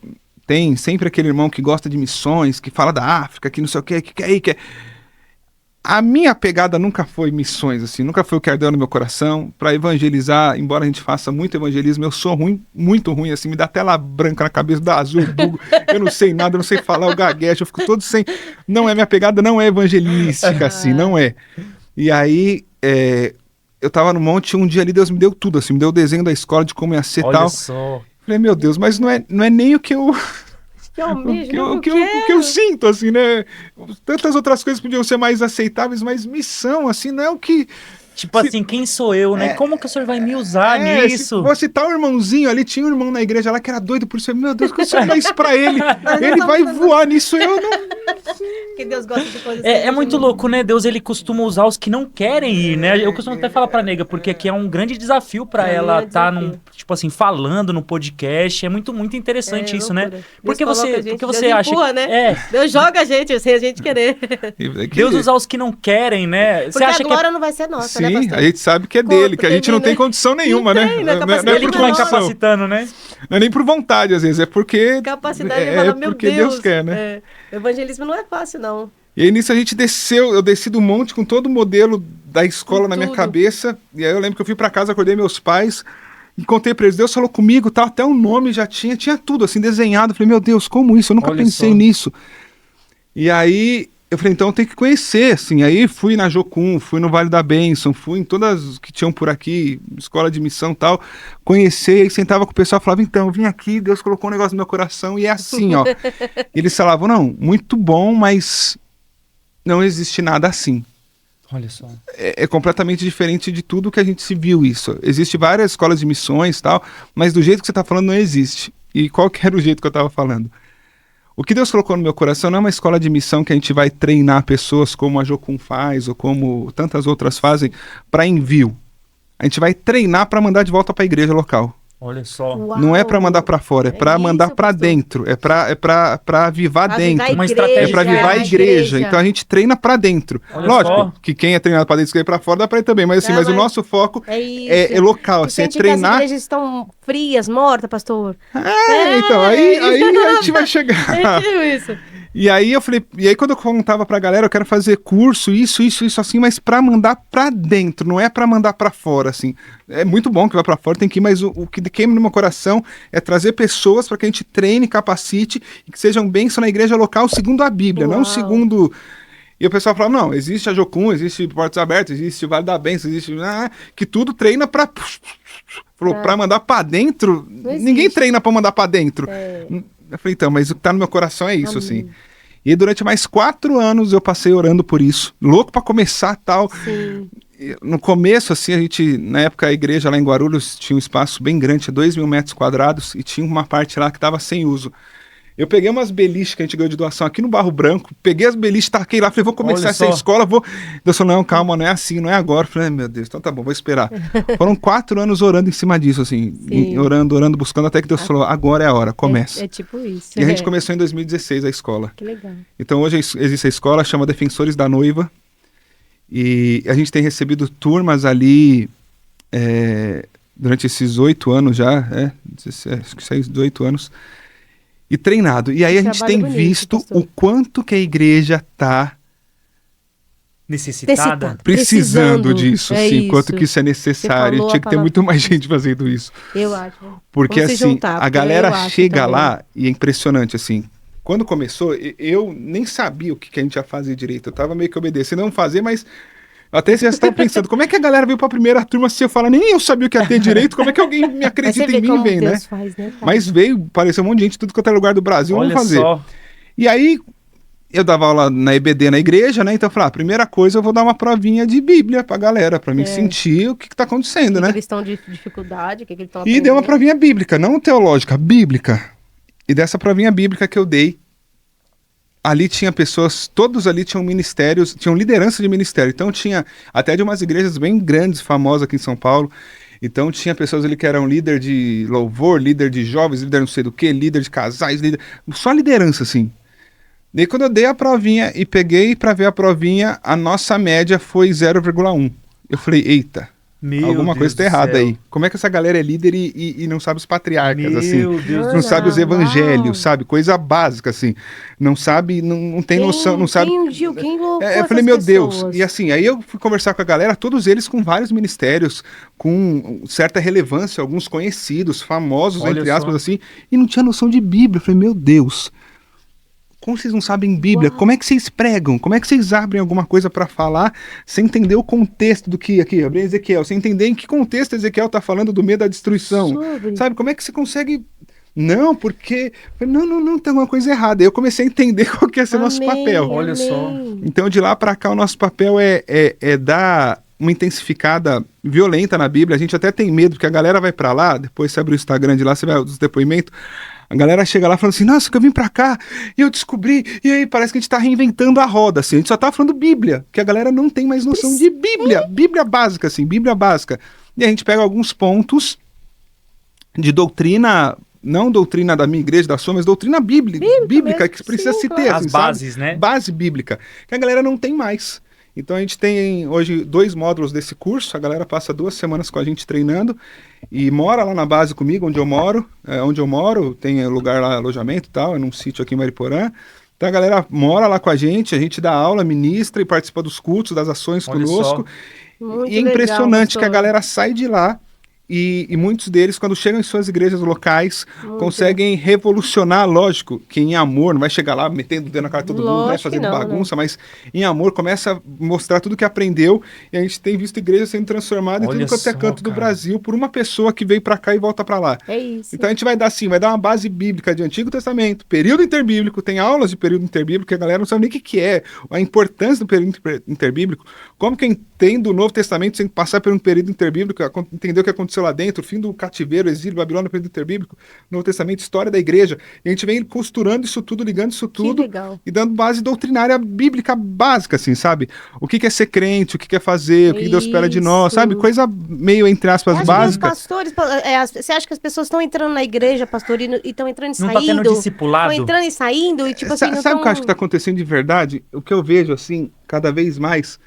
tem sempre aquele irmão que gosta de missões, que fala da África, que não sei o que quer ir, A minha pegada nunca foi missões, assim, nunca foi o que ardeu no meu coração para evangelizar, embora a gente faça muito evangelismo, eu sou ruim, muito ruim, assim, me dá tela branca na cabeça, dá azul, bugo, eu não sei nada, eu não sei falar, eu gaguejo, eu fico todo sem... Não é minha pegada, não é evangelística, assim, não é. E aí, eu tava no monte, um dia ali Deus me deu tudo, assim, me deu o desenho da escola de como ia ser Olha tal. só. Falei, meu Deus, mas não é nem o que eu... O que eu sinto, assim, né? Tantas outras coisas podiam ser mais aceitáveis, mas missão, assim, não é o que... Tipo assim, quem sou eu, né? Como que o senhor vai me usar nisso? Vou citar o irmãozinho ali, tinha um irmão na igreja lá que era doido por isso. Meu Deus, que o senhor dá isso pra ele? Ele vai voar nisso, eu não... Que Deus gosta de coisas É muito louco, né? Deus, ele costuma usar os que não querem ir, né? Eu costumo até falar pra nega, porque aqui é um grande desafio pra ela estar, tipo assim, falando no podcast. É muito, muito interessante isso, né? Porque você acha... Empurra, né? Deus joga a gente, sem a gente querer. Deus usar os que não querem, né? Porque a glória não vai ser nossa, né, pastor? A gente sabe que é dele, que a gente não tem condição nenhuma, né? Não é ele que vai capacitando, né? Não é nem por vontade, às vezes, é porque... Capacidade de falar, meu porque Deus quer, né? O evangelismo não é fácil, não. E aí nisso a gente eu desci do monte com todo o modelo da escola na minha cabeça, e aí eu lembro que eu fui pra casa, acordei meus pais, e contei pra eles, Deus falou comigo, tá, até o nome já tinha tudo assim, desenhado. Eu falei, meu Deus, como isso? Eu nunca pensei nisso. E aí... Eu falei, então eu tenho que conhecer, assim. Aí fui na Jocum, fui no Vale da Bênção, fui em todas que tinham por aqui, escola de missão e tal. Conhecer, aí sentava com o pessoal e falava, então, eu vim aqui, Deus colocou um negócio no meu coração e é assim, ó. Eles falavam, não, muito bom, mas não existe nada assim. Olha só. É completamente diferente de tudo que a gente se viu isso. Existem várias escolas de missões e tal, mas do jeito que você tá falando não existe. E qual que era o jeito que eu tava falando? O que Deus colocou no meu coração não é uma escola de missão que a gente vai treinar pessoas como a Jocum faz ou como tantas outras fazem para envio. A gente vai treinar para mandar de volta para a igreja local. Olha só. Uau. Não é para mandar para fora, é para mandar para dentro, é para avivar dentro. Uma estratégia. É para avivar a igreja. Então a gente treina para dentro. Olha Lógico só. que quem é treinado para dentro e para fora dá para ir também, mas assim, mas o nosso foco é local, assim, é treinar. As igrejas estão frias, mortas, pastor. Então aí a gente vai chegar. É isso. E aí eu falei, e aí quando eu contava pra galera, eu quero fazer curso, isso assim, mas pra mandar pra dentro, não é pra mandar pra fora, assim. É muito bom que vai pra fora, tem que ir, mas o que queima no meu coração é trazer pessoas pra que a gente treine, capacite e que sejam bênção na igreja local segundo a Bíblia, não segundo... E o pessoal falava, não, existe a Jocum, existe Portas Abertas, existe Vale da Bênção, existe... que tudo treina pra... Falou, pra mandar pra dentro, ninguém treina pra mandar pra dentro. Eu falei, então, mas o que tá no meu coração é isso, assim. E durante mais 4 anos eu passei orando por isso. Louco pra começar tal. Sim. No começo, assim, a gente, na época a igreja lá em Guarulhos tinha um espaço bem grande, tinha 2.000 metros quadrados e tinha uma parte lá que tava sem uso. Eu peguei umas beliches que a gente ganhou de doação aqui no Barro Branco, peguei as beliches, taquei lá, falei, vou começar essa escola, vou... Deus falou, não, calma, não é assim, não é agora. Eu falei, meu Deus, então tá bom, vou esperar. Foram 4 anos orando em cima disso, assim, orando, buscando, até que Deus falou, agora é a hora, começa. É tipo isso. E a gente começou em 2016 a escola. Que legal. Então hoje existe a escola, chama Defensores da Noiva, e a gente tem recebido turmas ali durante esses 8 anos já, acho que 6, 18 anos, e treinado. E aí a gente tem visto o quanto que a igreja está necessitada, precisando disso, sim, quanto que isso é necessário. Falou, tinha que ter muito mais gente fazendo isso. Eu acho. Porque Vamos assim, juntar, a galera chega também lá e é impressionante, assim. Quando começou, eu nem sabia o que a gente ia fazer direito. Eu tava meio que obedecendo, não fazer, mas até você já estava pensando, como é que a galera veio para a primeira turma se eu falar, nem eu sabia o que ia ter direito, como é que alguém me acredita em mim e vem, né? Mas veio, apareceu um monte de gente de tudo quanto é lugar do Brasil, vamos fazer. Só. E aí, eu dava aula na EBD na igreja, né? Então eu falei, primeira coisa, eu vou dar uma provinha de Bíblia pra galera, pra mim sentir o que tá acontecendo, né? Eles estão de dificuldade, o que eles estão aprendendo. E dei uma provinha bíblica, não teológica, bíblica. E dessa provinha bíblica que eu dei, ali tinha pessoas, todos ali tinham ministérios, tinham liderança de ministério. Então tinha até de umas igrejas bem grandes, famosas aqui em São Paulo. Então tinha pessoas ali que eram líder de louvor, líder de jovens, líder não sei do que, líder de casais, só liderança, assim. Daí quando eu dei a provinha e peguei pra ver a provinha, a nossa média foi 0,1. Eu falei, eita, Alguma coisa tá errada aí. Como é que essa galera é líder e não sabe os patriarcas, assim? Meu Deus Não sabe os evangelhos, uau. sabe? Coisa básica, assim. Não sabe, não tem noção, não sabe... Quem ungiu, quem colocou Eu falei, essas meu Deus. pessoas? E assim, aí eu fui conversar com a galera, todos eles com vários ministérios, com certa relevância, alguns conhecidos, famosos, Olha entre aspas, só. assim, e não tinha noção de Bíblia. Eu falei, meu Deus, como vocês não sabem Bíblia? Uau. Como é que vocês pregam? Como é que vocês abrem alguma coisa para falar sem entender o contexto do que aqui, abre Ezequiel, sem entender em que contexto Ezequiel está falando do medo da destruição? Sobre. Sabe, como é que você consegue... Não, porque... Não, tem alguma coisa errada. Aí eu comecei a entender qual que ia ser o nosso Amém, papel. Olha só. amém. Então, de lá para cá, o nosso papel é dar uma intensificada violenta na Bíblia. A gente até tem medo, porque a galera vai para lá, depois você abre o Instagram de lá, você vai os depoimentos, a galera chega lá falando assim, nossa, que eu vim para cá e eu descobri, e aí parece que a gente tá reinventando a roda, assim. A gente só tá falando Bíblia, que a galera não tem mais noção de Bíblia. Bíblia básica, assim, Bíblia básica. E a gente pega alguns pontos de doutrina... Não doutrina da minha igreja, da sua, mas doutrina bíblica mesmo, que precisa sim, se ter. claro. As assim, sabe? bases, né? Base bíblica, que a galera não tem mais. Então a gente tem hoje 2 módulos desse curso, a galera passa 2 semanas com a gente treinando e mora lá na base comigo, onde eu moro, tem lugar lá, alojamento e tal, é num sítio aqui em Mariporã. Então a galera mora lá com a gente dá aula, ministra e participa dos cultos, das ações Olha conosco. Muito E é legal, impressionante que a pastor. galera sai de lá e muitos deles, quando chegam em suas igrejas locais, conseguem revolucionar, lógico, que em amor, não vai chegar lá metendo o dedo na cara de todo mundo, né, Lógico que fazendo não, bagunça, mas em amor começa a mostrar tudo que aprendeu e a gente tem visto igrejas sendo transformadas em Olha tudo quanto é só, canto do cara. Brasil por uma pessoa que veio pra cá e volta pra lá. É isso. Então a gente vai dar assim, vai dar uma base bíblica de Antigo Testamento, período interbíblico, tem aulas de período interbíblico que a galera não sabe nem o que é, a importância do período interbíblico, como quem tem do Novo Testamento sem passar por um período interbíblico, entender o que aconteceu lá dentro, o fim do cativeiro, exílio, Babilônia, período interbíblico, Novo Testamento, história da igreja. E a gente vem costurando isso tudo, ligando isso tudo legal. e dando base doutrinária bíblica básica, assim, sabe? O que é ser crente, o que é fazer, o que Deus espera de nós, Isso. sabe? Coisa meio, entre aspas, Acho que os básica. pastores, você acha que as pessoas estão entrando na igreja, pastor, e estão entrando e Não tá tendo saindo? discipulado? Estão entrando e saindo e tipo assim, não Sabe o que eu acho tão... que está acontecendo de verdade? O que eu vejo, assim, cada vez mais,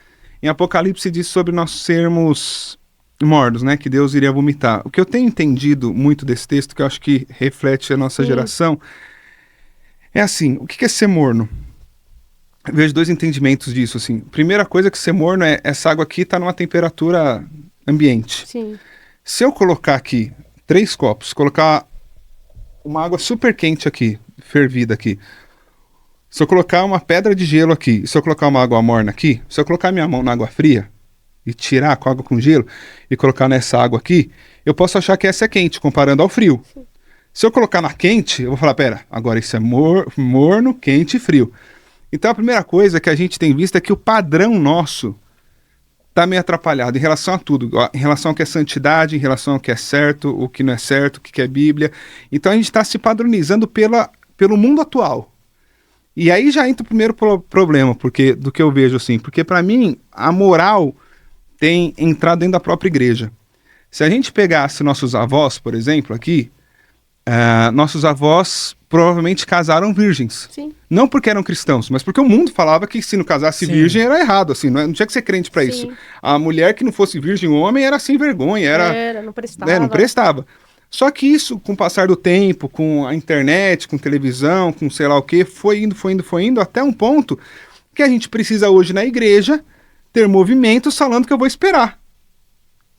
em Apocalipse diz sobre nós sermos mortos, né? Que Deus iria vomitar. O que eu tenho entendido muito desse texto, que eu acho que reflete a nossa geração, é assim, o que é ser morno? Eu vejo 2 entendimentos disso, assim. Primeira coisa que ser morno é essa água aqui está numa temperatura ambiente. Sim. Se eu colocar aqui 3 copos, colocar uma água super quente aqui, fervida aqui, se eu colocar uma pedra de gelo aqui, se eu colocar uma água morna aqui, se eu colocar minha mão na água fria e tirar com água com gelo e colocar nessa água aqui, eu posso achar que essa é quente, comparando ao frio. Se eu colocar na quente, eu vou falar, pera, agora isso é morno, quente e frio. Então a primeira coisa que a gente tem visto é que o padrão nosso tá meio atrapalhado em relação a tudo, em relação ao que é santidade, em relação ao que é certo, o que não é certo, o que é Bíblia. Então a gente está se padronizando pelo mundo atual. E aí já entra o primeiro problema, porque do que eu vejo assim, porque para mim a moral tem entrado dentro da própria igreja. Se a gente pegasse nossos avós, por exemplo, aqui, nossos avós provavelmente casaram virgens. Sim. Não porque eram cristãos, mas porque o mundo falava que se não casasse Sim. virgem era errado, assim, não tinha que ser crente para Sim. isso. A mulher que não fosse virgem, o homem era sem vergonha, Não prestava. não prestava. Só que isso, com o passar do tempo, com a internet, com televisão, com sei lá o que, foi indo, até um ponto que a gente precisa hoje na igreja ter movimentos falando que eu vou esperar.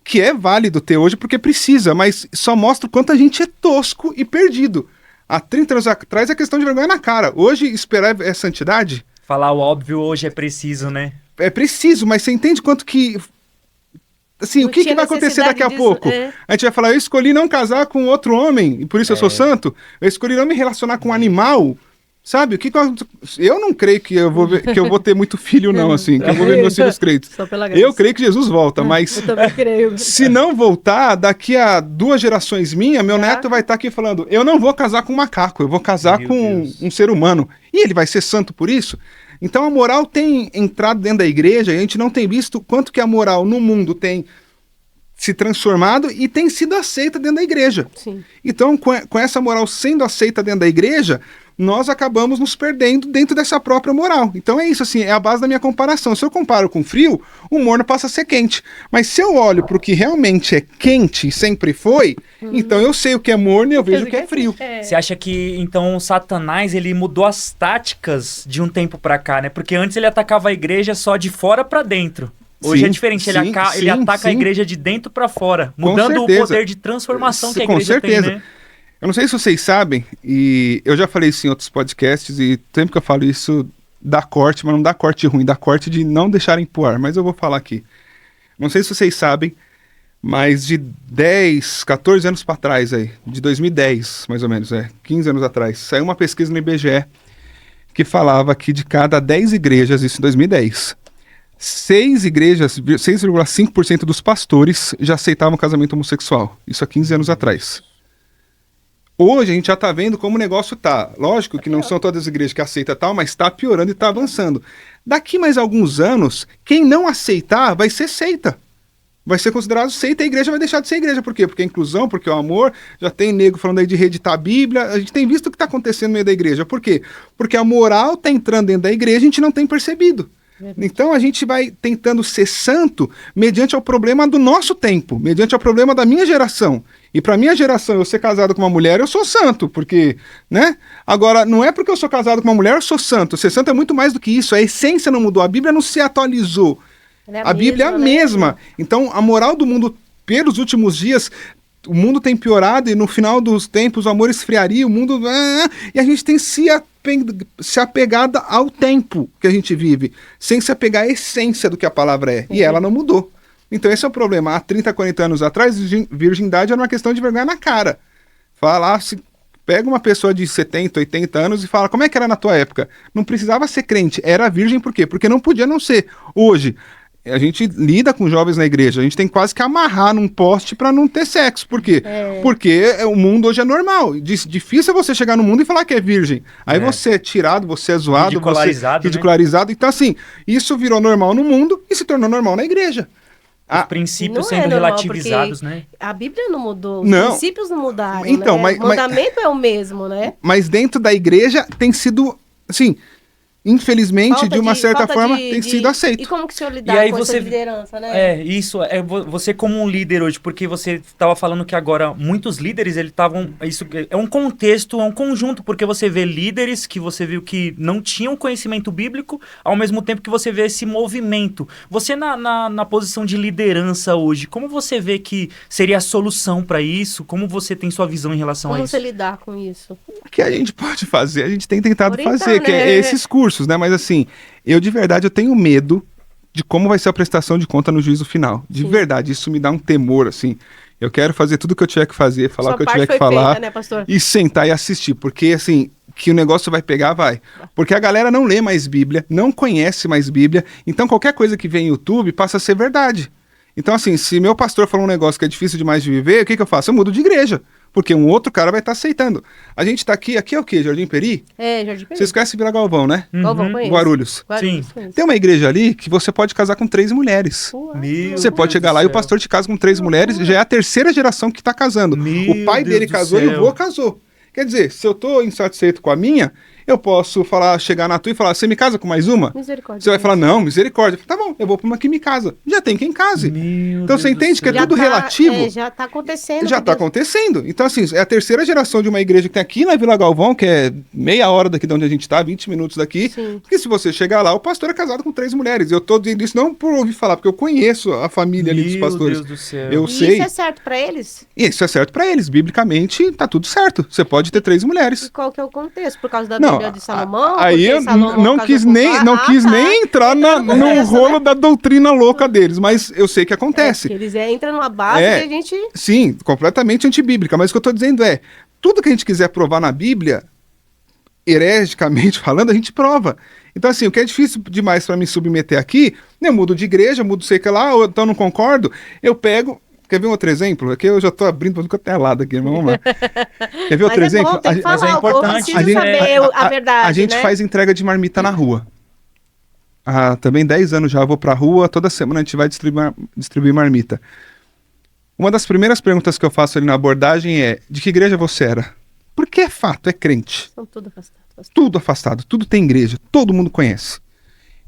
Que é válido ter hoje porque precisa, mas só mostra o quanto a gente é tosco e perdido. Há 30 anos atrás é questão de vergonha na cara. Hoje esperar é santidade? Falar o óbvio hoje é preciso, né? É preciso, mas você entende quanto que... Assim, Não o que tinha vai acontecer daqui a necessidade disso, pouco? é. A gente vai falar, eu escolhi não casar com outro homem, e por isso eu sou santo. Eu escolhi não me relacionar com um animal. Sabe? Eu não creio que eu vou ter muito filho, não, assim. Que eu vou ver meus filhos crentes. Só pela graça. Eu creio que Jesus volta, mas... Eu também creio. Se não voltar, daqui a 2 gerações minhas, meu neto vai estar aqui falando, eu não vou casar com um macaco, eu vou casar Meu com Deus. um ser humano. E ele vai ser santo por isso? Então a moral tem entrado dentro da igreja e a gente não tem visto quanto que a moral no mundo tem se transformado e tem sido aceita dentro da igreja. Sim. Então, com essa moral sendo aceita dentro da igreja, nós acabamos nos perdendo dentro dessa própria moral. Então é isso, assim, é a base da minha comparação. Se eu comparo com frio, o morno passa a ser quente. Mas se eu olho para o que realmente é quente e sempre foi, então eu sei o que é morno e eu vejo o que é frio. Você acha que, então, o Satanás, ele mudou as táticas de um tempo pra cá, né? Porque antes ele atacava a igreja só de fora pra dentro. Hoje Sim, é diferente, ele sim, ataca a sim. igreja de dentro pra fora, Com mudando o certeza. poder de transformação que a Com igreja tem, certeza. né? Eu não sei se vocês sabem, e eu já falei isso em outros podcasts, e sempre que eu falo isso, dá corte, mas não dá corte ruim, dá corte de não deixarem pro ar, mas eu vou falar aqui. Não sei se vocês sabem, mas de 10, 14 anos para trás aí, de 2010, mais ou menos, 15 anos atrás, saiu uma pesquisa no IBGE que falava que de cada 10 igrejas, isso em 2010, 6 igrejas, 6,5% dos pastores já aceitavam casamento homossexual. Isso há 15 anos atrás. Hoje a gente já está vendo como o negócio tá. Lógico que não são todas as igrejas que aceitam tal, mas está piorando e está avançando. Daqui mais alguns anos, quem não aceitar vai ser seita. Vai ser considerado seita e a igreja vai deixar de ser igreja. Por quê? Porque a inclusão, porque o amor, já tem nego falando aí de reeditar a Bíblia. A gente tem visto o que está acontecendo no meio da igreja. Por quê? Porque a moral está entrando dentro da igreja e a gente não tem percebido. Então a gente vai tentando ser santo mediante ao problema do nosso tempo, mediante ao problema da minha geração. E para minha geração, eu ser casado com uma mulher, eu sou santo, porque, né? Agora, não é porque eu sou casado com uma mulher, eu sou santo. Ser santo é muito mais do que isso. A essência não mudou, a Bíblia não se atualizou. A Bíblia é a mesma. Então, a moral do mundo, pelos últimos dias, o mundo tem piorado e no final dos tempos o amor esfriaria, o mundo... E a gente tem se apegado ao tempo que a gente vive, sem se apegar à essência do que a palavra é. E ela não mudou. Então esse é o problema. Há 30, 40 anos atrás, virgindade era uma questão de vergonha na cara. Pega uma pessoa de 70, 80 anos e fala, como é que era na tua época? Não precisava ser crente, era virgem por quê? Porque não podia não ser. Hoje, a gente lida com jovens na igreja, a gente tem quase que amarrar num poste para não ter sexo. Por quê? Porque o mundo hoje é normal. Difícil é você chegar no mundo e falar que é virgem. Aí você é tirado, você é zoado, ridicularizado, ridicularizado. Então, assim, isso virou normal no mundo e se tornou normal na igreja. Os princípios sendo relativizados, né? A Bíblia não mudou, os Não. princípios não mudaram, Então, né? O mandamento é o mesmo, né? Mas dentro da igreja tem sido, assim... Infelizmente, de uma certa forma, tem sido aceito. E como que o senhor lidar com essa liderança, né? Isso, você como um líder hoje, porque você estava falando que agora muitos líderes, eles estavam, isso é um contexto, é um conjunto, porque você vê líderes que você viu que não tinham conhecimento bíblico, ao mesmo tempo que você vê esse movimento. Você na posição de liderança hoje, como você vê que seria a solução para isso? Como você tem sua visão em relação a isso? Como você lidar com isso? O que a gente pode fazer? A gente tem tentado fazer, né? que é esses cursos. Né? Mas assim, eu de verdade eu tenho medo de como vai ser a prestação de conta no juízo final. De verdade, isso me dá um temor, assim. Eu quero fazer tudo o que eu tiver que fazer, falar o que eu tiver que falar, feita, né, pastor? E sentar e assistir, porque assim, que o negócio vai pegar, vai. Porque a galera não lê mais Bíblia, não conhece mais Bíblia, então qualquer coisa que vem no YouTube passa a ser verdade. Então assim, se meu pastor falou um negócio que é difícil demais de viver, o que eu faço? Eu mudo de igreja. Porque um outro cara vai estar aceitando. A gente tá aqui é o quê? Jardim Peri? Jardim Peri. Vocês conhecem Vila Galvão, né? Galvão, conheço. Guarulhos. Sim. Tem uma igreja ali que você pode casar com 3 mulheres. Você pode chegar lá e o pastor te casa com 3 mulheres, já é a terceira geração que tá casando. O pai dele casou e o vô casou. Quer dizer, se eu tô insatisfeito com a minha, eu posso chegar na tua e falar, você me casa com mais uma? Misericórdia. Você vai falar, não, misericórdia. Tá bom, eu vou pra uma que me casa. Já tem quem case. Então você entende que é tudo relativo? Já tá acontecendo. Já tá acontecendo. Então assim, é a terceira geração de uma igreja que tem aqui na Vila Galvão, que é meia hora daqui de onde a gente tá, 20 minutos daqui. Sim. Porque se você chegar lá, o pastor é casado com 3 mulheres. Eu tô dizendo isso não por ouvir falar, porque eu conheço a família ali dos pastores. Meu Deus do céu. Eu sei. Isso é certo pra eles? Isso é certo pra eles. Biblicamente, tá tudo certo. Você pode ter 3 mulheres. E qual que é o contexto? Por causa da Bíblia de Salomão? Aí eu não quis nem entrar no rolo da doutrina louca deles, mas eu sei que acontece. Eles entram numa base que a gente... Sim, completamente antibíblica, mas o que eu estou dizendo é, tudo que a gente quiser provar na Bíblia, heregicamente falando, a gente prova. Então assim, o que é difícil demais para me submeter aqui, eu mudo de igreja, mudo sei que lá, ou então não concordo, eu pego... Quer ver um outro exemplo? Aqui eu já tô abrindo para ficar telado aqui, vamos lá. Quer ver outro exemplo? Mas é importante. Saber a verdade, a gente faz entrega de marmita na rua. Há também 10 anos já eu vou pra rua, toda semana a gente vai distribuir marmita. Uma das primeiras perguntas que eu faço ali na abordagem é, de que igreja você era? Porque é fato, é crente. São tudo afastados. Tudo afastado, tudo tem igreja, todo mundo conhece.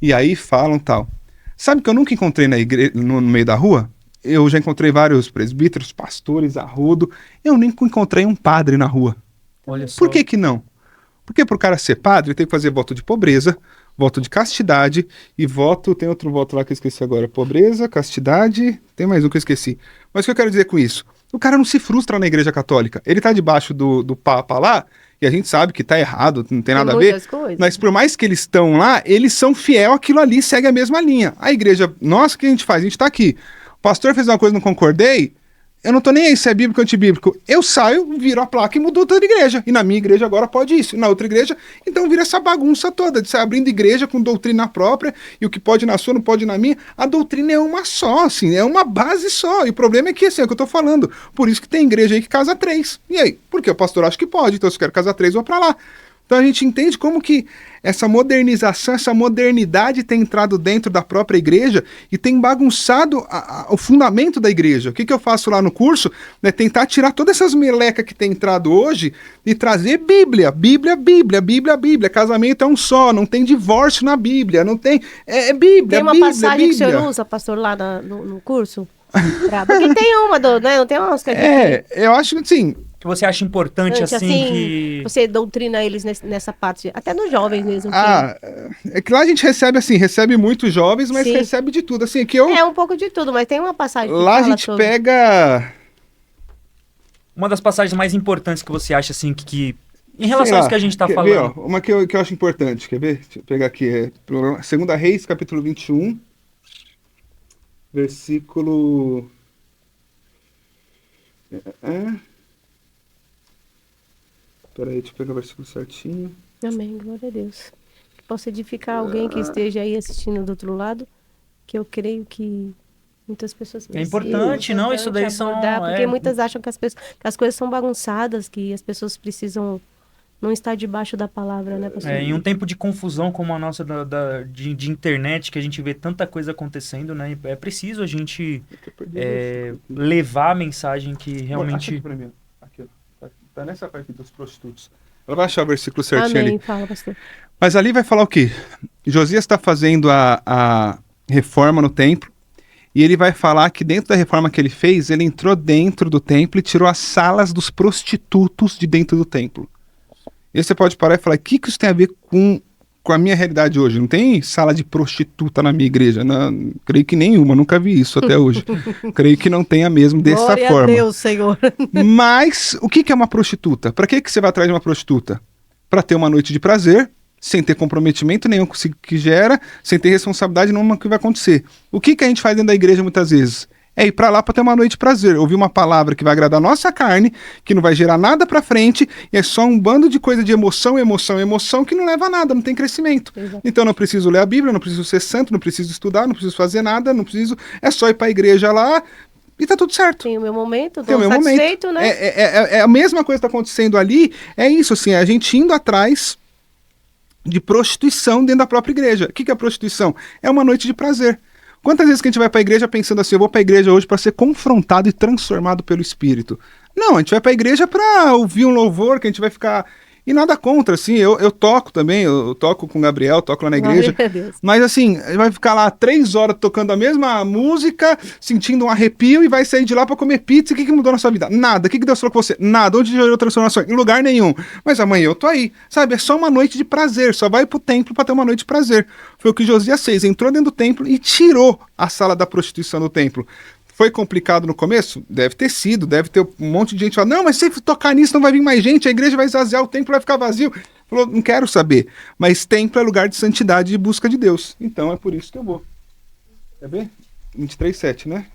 E aí falam tal. Sabe que eu nunca encontrei na igreja, no meio da rua? Eu já encontrei vários presbíteros, pastores, arrodo. Eu nem encontrei um padre na rua. Olha só. Por que que não? Porque pro cara ser padre, tem que fazer voto de pobreza, voto de castidade e voto... Tem outro voto lá que eu esqueci agora. Pobreza, castidade... Tem mais um que eu esqueci. Mas o que eu quero dizer com isso? O cara não se frustra na igreja católica. Ele tá debaixo do Papa lá, e a gente sabe que tá errado, não tem nada a ver. Muitas coisas. Mas por mais que eles estão lá, eles são fiel àquilo ali, segue a mesma linha. A igreja, nossa, o que a gente faz? A gente tá aqui. O pastor fez uma coisa, não concordei, eu não tô nem aí se é bíblico ou antibíblico. Eu saio, viro a placa e mudo toda a igreja. E na minha igreja agora pode isso. E na outra igreja, então vira essa bagunça toda, de sair abrindo igreja com doutrina própria, e o que pode na sua não pode na minha. A doutrina é uma só, assim, é uma base só. E o problema é que, assim, é o que eu tô falando. Por isso que tem igreja aí que casa 3. E aí? Porque o pastor acha que pode, então se eu quero casar 3, eu vou pra lá. Então a gente entende como que essa modernização, essa modernidade tem entrado dentro da própria igreja e tem bagunçado o fundamento da igreja. O que eu faço lá no curso? É tentar tirar todas essas melecas que tem entrado hoje e trazer Bíblia. Bíblia, Bíblia, Bíblia, Bíblia. Casamento é um só, não tem divórcio na Bíblia, não tem... É Bíblia, Tem uma Bíblia, passagem Bíblia. que o senhor usa, pastor, lá no curso? Porque tem uma, né? Não tem umas que a gente... Eu acho que assim... Que você acha importante, assim, que... Você doutrina eles nessa parte, até nos jovens mesmo. É que lá a gente recebe assim, recebe muitos jovens, mas Sim. recebe de tudo. Assim, que eu... É um pouco de tudo, mas tem uma passagem que Lá a fala gente sobre... pega... Uma das passagens mais importantes que você acha, assim, que em relação Sei a lá, isso que a gente tá quer falando. ver, ó, uma que eu acho importante, quer ver? Deixa eu pegar aqui. 2 Reis, capítulo 21, versículo... Peraí, deixa eu pegar o versículo certinho. Amém, glória a Deus. Que possa edificar alguém que esteja aí assistindo do outro lado, que eu creio que muitas pessoas É importante, não? Isso daí são... Porque muitas acham que as coisas são bagunçadas, que as pessoas precisam não estar debaixo da palavra, né, pastor? Em um tempo de confusão como a nossa de internet, que a gente vê tanta coisa acontecendo, né? É preciso a gente levar a mensagem que realmente... Aqui pra mim, aqui, ó. Tá nessa parte aqui dos prostitutos. Ela vai achar o versículo certinho Amém, ali. fala, pastor. Mas ali vai falar o quê? Josias está fazendo a reforma no templo, e ele vai falar que dentro da reforma que ele fez, ele entrou dentro do templo e tirou as salas dos prostitutos de dentro do templo. E aí você pode parar e falar, o que isso tem a ver com a minha realidade hoje? Não tem sala de prostituta na minha igreja? Não, creio que nenhuma, nunca vi isso até hoje. Creio que não tenha mesmo dessa Glória forma. a Deus, Senhor. Mas o que é uma prostituta? Para que você vai atrás de uma prostituta? Para ter uma noite de prazer, sem ter comprometimento nenhum com o que gera, sem ter responsabilidade nenhuma com o que vai acontecer. O que a gente faz dentro da igreja muitas vezes? É ir para lá para ter uma noite de prazer, ouvir uma palavra que vai agradar a nossa carne, que não vai gerar nada para frente, e é só um bando de coisa de emoção, emoção, emoção, que não leva a nada, não tem crescimento. Exato. Então eu não preciso ler a Bíblia, não preciso ser santo, não preciso estudar, não preciso fazer nada, não preciso... É só ir para a igreja lá e tá tudo certo. Tem o meu momento, Tem o tô meu satisfeito, momento. né? É a mesma coisa que está acontecendo ali, é isso, assim, a gente indo atrás de prostituição dentro da própria igreja. O que é a prostituição? É uma noite de prazer. Quantas vezes que a gente vai para a igreja pensando assim, eu vou para a igreja hoje para ser confrontado e transformado pelo Espírito? Não, a gente vai para a igreja para ouvir um louvor, que a gente vai ficar... E nada contra, assim, eu toco também, eu toco com o Gabriel, toco lá na igreja. Glória a Deus. Mas assim, vai ficar lá 3 horas tocando a mesma música, sentindo um arrepio e vai sair de lá para comer pizza. O que mudou na sua vida? Nada. O que Deus falou com você? Nada. Onde gerou transformação? Em lugar nenhum. Mas amanhã eu tô aí. Sabe, é só uma noite de prazer. Só vai pro templo para ter uma noite de prazer. Foi o que Josias fez. Entrou dentro do templo e tirou a sala da prostituição do templo. Foi complicado no começo? Deve ter sido, deve ter um monte de gente falando, não, mas se tocar nisso não vai vir mais gente, a igreja vai esvaziar, o templo vai ficar vazio. Falou, não quero saber, mas templo é lugar de santidade e busca de Deus, então é por isso que eu vou. Quer ver? 23:7, né?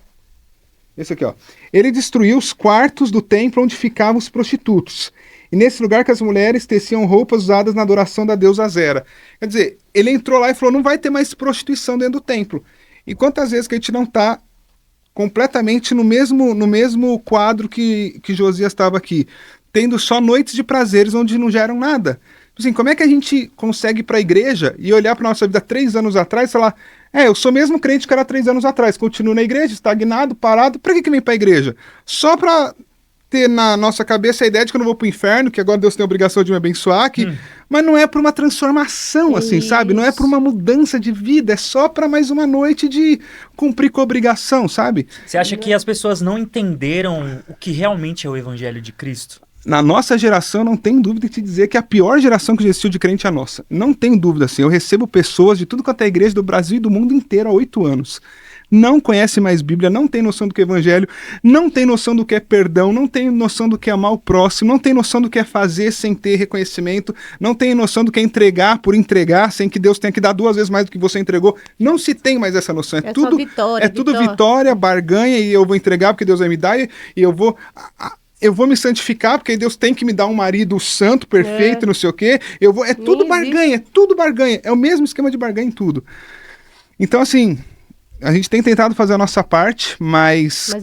Esse aqui, ó. Ele destruiu os quartos do templo onde ficavam os prostitutos, e nesse lugar que as mulheres teciam roupas usadas na adoração da deusa Zera. Quer dizer, ele entrou lá e falou, não vai ter mais prostituição dentro do templo. E quantas vezes que a gente não está completamente no mesmo quadro que Josias estava aqui, tendo só noites de prazeres onde não geram nada. Assim, como é que a gente consegue ir para a igreja e olhar para nossa vida 3 anos atrás e falar, eu sou mesmo crente que era 3 anos atrás, continuo na igreja, estagnado, parado, para que vem para a igreja? Só para ter na nossa cabeça a ideia de que eu não vou para o inferno, que agora Deus tem a obrigação de me abençoar, que mas não é por uma transformação, assim, sabe? Não é por uma mudança de vida, é só para mais uma noite de cumprir com a obrigação, sabe? Você acha que as pessoas não entenderam o que realmente é o evangelho de Cristo? Na nossa geração, não tem dúvida de te dizer que a pior geração que existiu de crente é a nossa. Não tenho dúvida, assim. Eu recebo pessoas de tudo quanto é igreja do Brasil e do mundo inteiro há 8 anos. Não conhece mais Bíblia, não tem noção do que é evangelho, não tem noção do que é perdão, não tem noção do que é amar o próximo, não tem noção do que é fazer sem ter reconhecimento, não tem noção do que é entregar por entregar, sem que Deus tenha que dar 2 vezes mais do que você entregou. Não se tem mais essa noção. É tudo vitória, tudo vitória, barganha, e eu vou entregar porque Deus vai me dar, e eu vou me santificar, porque Deus tem que me dar um marido santo, perfeito, não sei o quê. É tudo barganha, é tudo barganha. É o mesmo esquema de barganha em tudo. Então, assim, a gente tem tentado fazer a nossa parte, mas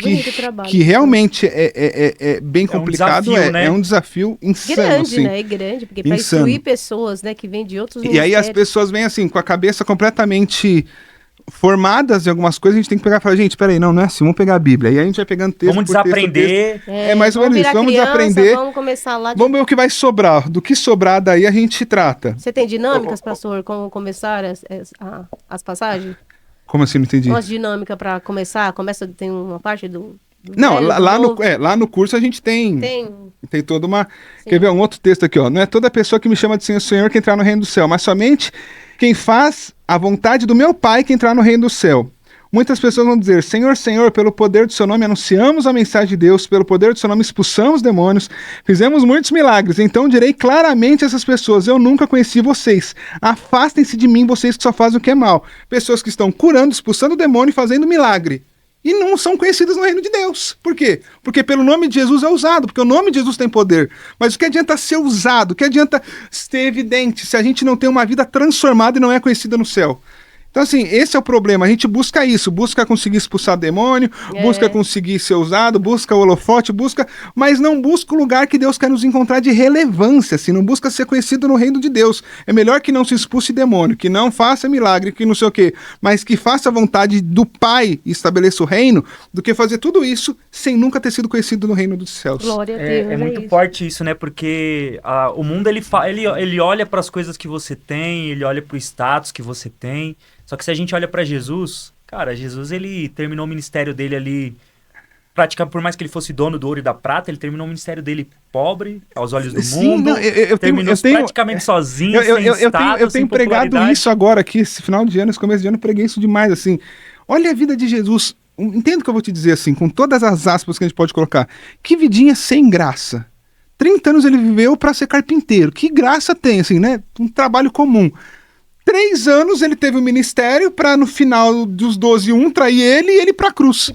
que realmente é bem complicado. É um desafio insano. Grande, assim. né? É grande, porque para instruir pessoas, né, que vêm de outros ministérios. E aí as pessoas vêm, assim, com a cabeça completamente formadas em algumas coisas, a gente tem que pegar e falar, gente, peraí, não é assim, vamos pegar a Bíblia. E aí a gente vai pegando texto vamos desaprender. É mais ou menos isso, vamos desaprender. Vamos começar lá. Vamos ver o que vai sobrar. Do que sobrar daí a gente trata. Você tem dinâmicas, pastor, como começar as passagens? Como assim, não entendi? Umas dinâmicas para começar? Tem uma parte do não, lá no curso a gente tem toda uma... Sim. Quer ver um outro texto aqui, ó? Não é toda pessoa que me chama de Senhor, Senhor que entrar no reino do céu, mas somente quem faz a vontade do meu Pai que entrar no reino do céu. Muitas pessoas vão dizer, Senhor, Senhor, pelo poder do seu nome anunciamos a mensagem de Deus, pelo poder do seu nome expulsamos demônios, fizemos muitos milagres. Então direi claramente a essas pessoas, eu nunca conheci vocês. Afastem-se de mim, vocês que só fazem o que é mal. Pessoas que estão curando, expulsando demônio e fazendo milagre. E não são conhecidas no reino de Deus. Por quê? Porque pelo nome de Jesus é usado, porque o nome de Jesus tem poder. Mas o que adianta ser usado? O que adianta ser evidente se a gente não tem uma vida transformada e não é conhecida no céu? Então, assim, esse é o problema. A gente busca isso, busca conseguir expulsar demônio, busca conseguir ser usado, busca o holofote, mas não busca o lugar que Deus quer nos encontrar de relevância, assim, não busca ser conhecido no reino de Deus. É melhor que não se expulse demônio, que não faça milagre, que não sei o quê, mas que faça a vontade do Pai e estabeleça o reino, do que fazer tudo isso sem nunca ter sido conhecido no reino dos céus. Glória a Deus, é muito forte isso, né? Porque o mundo, ele olha para as coisas que você tem, ele olha para o status que você tem. Só que se a gente olha para Jesus, cara, Jesus ele terminou o ministério dele ali, praticamente, por mais que ele fosse dono do ouro e da prata, ele terminou o ministério dele pobre, aos olhos do mundo, terminou praticamente sozinho, sem status, eu tenho pregado isso agora aqui, esse final de ano, esse começo de ano, eu preguei isso demais, assim. Olha a vida de Jesus, entendo o que eu vou te dizer, assim, com todas as aspas que a gente pode colocar. Que vidinha sem graça. 30 anos ele viveu para ser carpinteiro, que graça tem, assim, né? Um trabalho comum. 3 anos ele teve o ministério para no final dos 12, trair ele e ele pra cruz.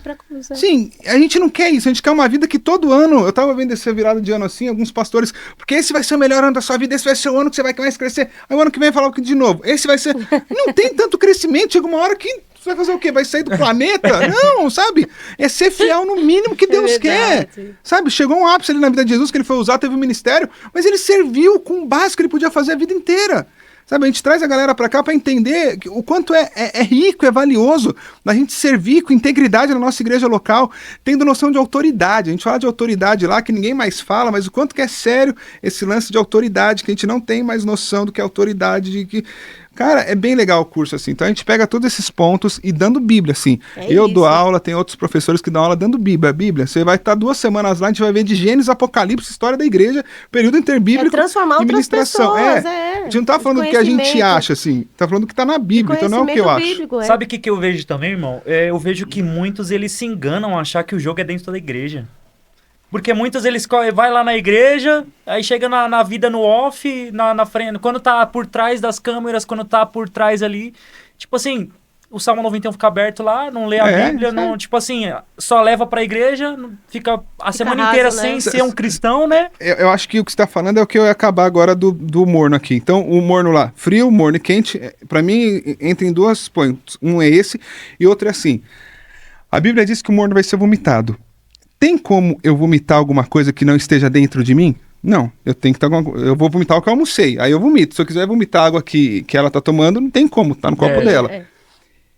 Sim, a gente não quer isso, a gente quer uma vida que todo ano, eu tava vendo essa virada de ano assim, alguns pastores, porque esse vai ser o melhor ano da sua vida, esse vai ser o ano que você vai mais crescer, aí o ano que vem falar de novo, esse vai ser... Não tem tanto crescimento, chega uma hora que você vai fazer o quê? Vai sair do planeta? Não, sabe? É ser fiel no mínimo que Deus quer. Sabe? Chegou um ápice ali na vida de Jesus, que ele foi usar, teve um ministério, mas ele serviu com o básico que ele podia fazer a vida inteira. Sabe, a gente traz a galera pra cá pra entender o quanto é rico, é valioso a gente servir com integridade na nossa igreja local, tendo noção de autoridade. A gente fala de autoridade lá, que ninguém mais fala, mas o quanto que é sério esse lance de autoridade, que a gente não tem mais noção do que é autoridade, de que... Cara, é bem legal o curso, assim. Então a gente pega todos esses pontos e dando Bíblia, assim. Eu dou aula, tem outros professores que dão aula dando Bíblia. Você vai estar 2 semanas lá, a gente vai ver de Gênesis, Apocalipse, história da igreja, período interbíblico transformar e ministração. Pessoas, A gente não tá falando do que a gente acha, assim. Tá falando do que tá na Bíblia, então não é o que eu acho. Bíblico, Sabe o que eu vejo também, irmão? Eu vejo que muitos, eles se enganam a achar que o jogo é dentro da igreja. Porque muitos eles vai lá na igreja, aí chega na vida no off, na frente, quando tá por trás das câmeras, quando tá por trás ali, tipo assim, o Salmo 91 fica aberto lá, não lê a Bíblia, não, tipo assim, só leva pra igreja, fica a semana inteira sem ser um cristão, né? Eu acho que o que você tá falando é o que eu ia acabar agora do morno aqui. Então, o morno lá, frio, morno e quente, pra mim, entra em 2 pontos. Um é esse e outro é assim. A Bíblia diz que o morno vai ser vomitado. Tem como eu vomitar alguma coisa que não esteja dentro de mim? Não, eu tenho que eu vou vomitar o que eu almocei, aí eu vomito. Se eu quiser vomitar água que ela tá tomando, não tem como, tá no copo dela.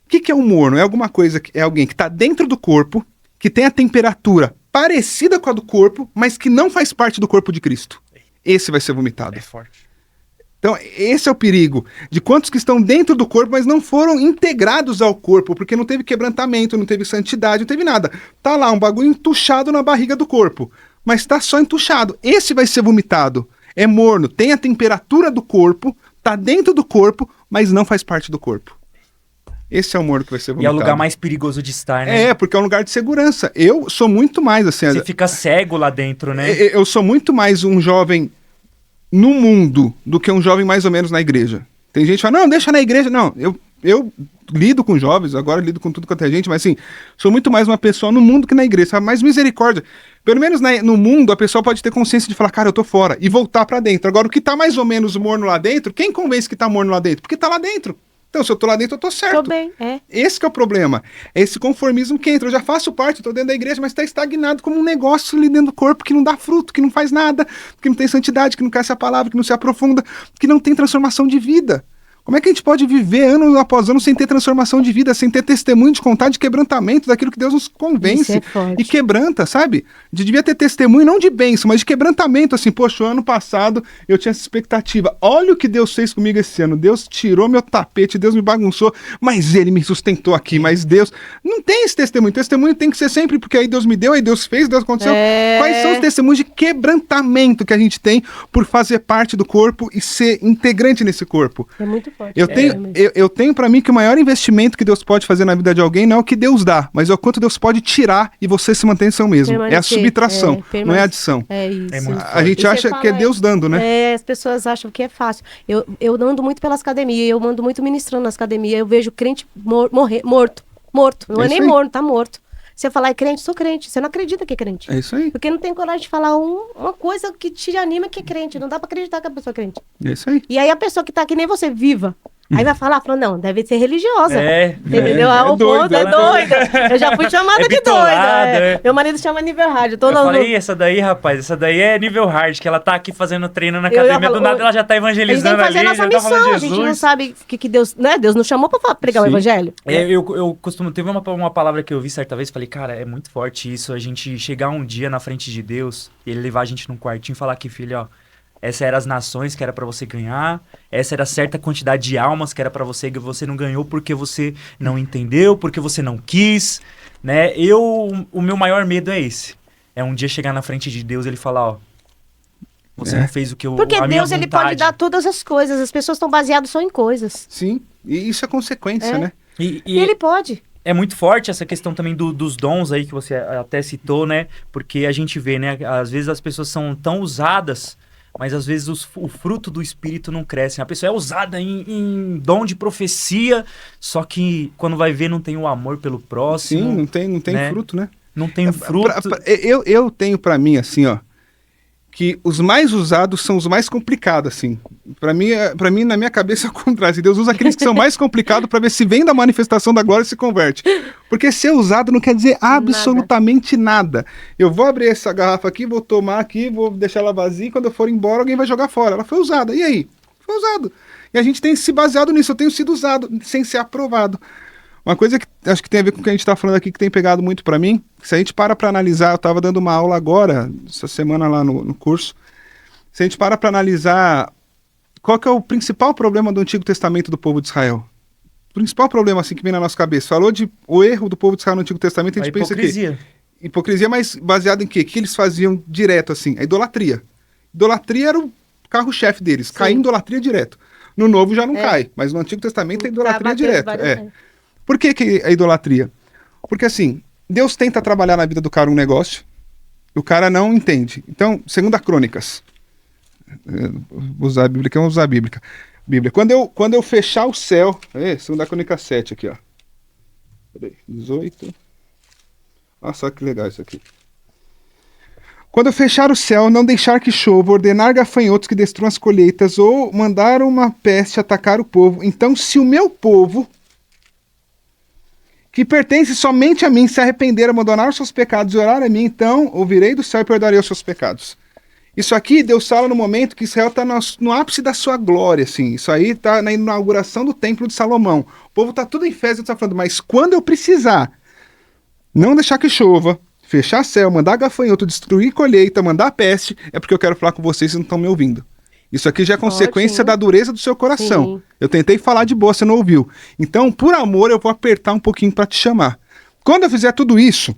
O que é um morno? É alguma coisa, é alguém que tá dentro do corpo, que tem a temperatura parecida com a do corpo, mas que não faz parte do corpo de Cristo. Esse vai ser vomitado. É forte. Então, esse é o perigo de quantos que estão dentro do corpo, mas não foram integrados ao corpo, porque não teve quebrantamento, não teve santidade, não teve nada. Tá lá um bagulho entuchado na barriga do corpo, mas tá só entuchado. Esse vai ser vomitado. É morno, tem a temperatura do corpo, tá dentro do corpo, mas não faz parte do corpo. Esse é o morno que vai ser vomitado. E é o lugar mais perigoso de estar, né? Porque é um lugar de segurança. Eu sou muito mais assim... Você fica cego lá dentro, né? Eu sou muito mais um jovem no mundo do que um jovem mais ou menos na igreja. Tem gente que fala, não, deixa na igreja. Não, eu lido com jovens, agora lido com tudo quanto é gente, mas assim, sou muito mais uma pessoa no mundo que na igreja, sabe? Mais misericórdia. Pelo menos no mundo, a pessoa pode ter consciência de falar, cara, eu tô fora, e voltar pra dentro. Agora, o que tá mais ou menos morno lá dentro, quem convence que tá morno lá dentro? Porque tá lá dentro. Então, se eu tô lá dentro, eu tô certo. Tô bem, Esse que é o problema. É esse conformismo que entra. Eu já faço parte, eu tô dentro da igreja, mas tá estagnado como um negócio ali dentro do corpo que não dá fruto, que não faz nada, que não tem santidade, que não cresce a palavra, que não se aprofunda, que não tem transformação de vida. Como é que a gente pode viver ano após ano sem ter transformação de vida, sem ter testemunho de contar de quebrantamento daquilo que Deus nos convence e quebranta, sabe? Devia ter testemunho não de bênção, mas de quebrantamento, assim, poxa, o ano passado eu tinha essa expectativa. Olha o que Deus fez comigo esse ano. Deus tirou meu tapete, Deus me bagunçou, mas Ele me sustentou aqui, mas Deus... Não tem esse testemunho. Testemunho tem que ser sempre, porque aí Deus me deu, aí Deus fez, Deus aconteceu. Quais são os testemunhos de quebrantamento que a gente tem por fazer parte do corpo e ser integrante nesse corpo? É muito forte. Eu tenho para mim que o maior investimento que Deus pode fazer na vida de alguém não é o que Deus dá, mas é o quanto Deus pode tirar e você se mantém em seu mesmo. É a subtração, não é a adição. É isso. A gente acha que é Deus dando, né? As pessoas acham que é fácil. Eu ando muito pelas academias, eu ando muito ministrando nas academias, eu vejo crente morto. Não é nem morto, tá morto. Você falar é crente, sou crente. Você não acredita que é crente. É isso aí. Porque não tem coragem de falar uma coisa que te anima que é crente. Não dá pra acreditar que a pessoa é crente. É isso aí. E aí a pessoa que tá que nem você, viva. Aí vai falar, não, deve ser religiosa. Entendeu? É doida. Eu já fui chamada de doida. Meu marido chama nível hard. Eu falei, essa daí, rapaz, essa daí é nível hard, que ela tá aqui fazendo treino na academia, do nada ela já tá evangelizando ali. A gente tem que fazer nossa missão, a gente não sabe que Deus, né? Deus nos chamou pra pregar o evangelho. Eu costumo, teve uma palavra que eu vi certa vez, falei, cara, é muito forte isso, a gente chegar um dia na frente de Deus, e Ele levar a gente num quartinho e falar aqui, filho, ó, essa era as nações que era pra você ganhar, essa era certa quantidade de almas que era pra você não ganhou porque você não entendeu, porque você não quis, né? O meu maior medo é esse. É um dia chegar na frente de Deus e Ele falar, ó, você não fez o que eu... Porque a Deus, minha Ele pode dar todas as coisas, as pessoas estão baseadas só em coisas. Sim, e isso é consequência, né? E Ele pode. É muito forte essa questão também dos dons aí que você até citou, né? Porque a gente vê, né? Às vezes as pessoas são tão usadas, mas às vezes o fruto do Espírito não cresce. A pessoa é usada em dom de profecia, só que quando vai ver não tem o amor pelo próximo. Sim, não tem né? fruto, né? Não tem fruto. Eu tenho pra mim, assim, ó, que os mais usados são os mais complicados, assim. Pra mim, na minha cabeça, é o contrário. Deus usa aqueles que são mais complicados pra ver se vem da manifestação da glória e se converte. Porque ser usado não quer dizer absolutamente nada. Eu vou abrir essa garrafa aqui, vou tomar aqui, vou deixar ela vazia, e quando eu for embora, alguém vai jogar fora. Ela foi usada. E aí? Foi usado. E a gente tem se baseado nisso. Eu tenho sido usado sem ser aprovado. Uma coisa que acho que tem a ver com o que a gente está falando aqui, que tem pegado muito para mim, se a gente para analisar, eu estava dando uma aula agora, essa semana lá no curso, se a gente para analisar qual que é o principal problema do Antigo Testamento do povo de Israel. O principal problema assim que vem na nossa cabeça. Falou de o erro do povo de Israel no Antigo Testamento, a gente pensa que hipocrisia, mas baseado em quê? O que eles faziam direto assim? A idolatria. Idolatria era o carro-chefe deles, cair em idolatria direto. No Novo já não cai, mas no Antigo Testamento é idolatria direto. Por que a idolatria? Porque assim, Deus tenta trabalhar na vida do cara um negócio, o cara não entende. Então, 2 Crônicas, vou usar a Bíblia, que eu vou usar a Bíblia. Quando eu fechar o céu, 2 Crônicas 7 aqui, ó. Peraí, 18. Olha só que legal isso aqui. Quando eu fechar o céu, não deixar que chova, ordenar gafanhotos que destruam as colheitas, ou mandar uma peste atacar o povo, então se o meu povo, que pertence somente a mim, se arrepender, abandonar os seus pecados e orar a mim, então ouvirei do céu e perdoarei os seus pecados. Isso aqui, Deus fala no momento que Israel está no ápice da sua glória, assim. Isso aí está na inauguração do templo de Salomão. O povo está tudo em festa, está falando, mas quando eu precisar não deixar que chova, fechar céu, mandar gafanhoto, destruir colheita, mandar peste, é porque eu quero falar com vocês e não estão me ouvindo. Isso aqui já é consequência Ótimo. da dureza do seu coração. Sim. Eu tentei falar de boa, você não ouviu. Então, por amor, eu vou apertar um pouquinho para te chamar. Quando eu fizer tudo isso,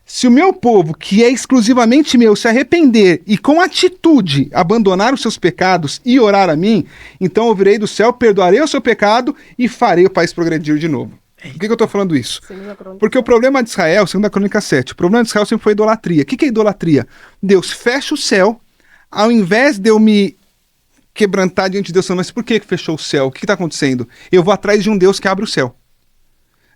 se o meu povo, que é exclusivamente meu, se arrepender e com atitude abandonar os seus pecados e orar a mim, então eu virei do céu, perdoarei o seu pecado e farei o país progredir de novo. Por que eu estou falando isso? Porque o problema de Israel, segundo a Crônica 7, o problema de Israel sempre foi idolatria. O que é idolatria? Deus fecha o céu, ao invés de eu me quebrantar diante de Deus, mas por que fechou o céu? O que está acontecendo? Eu vou atrás de um Deus que abre o céu.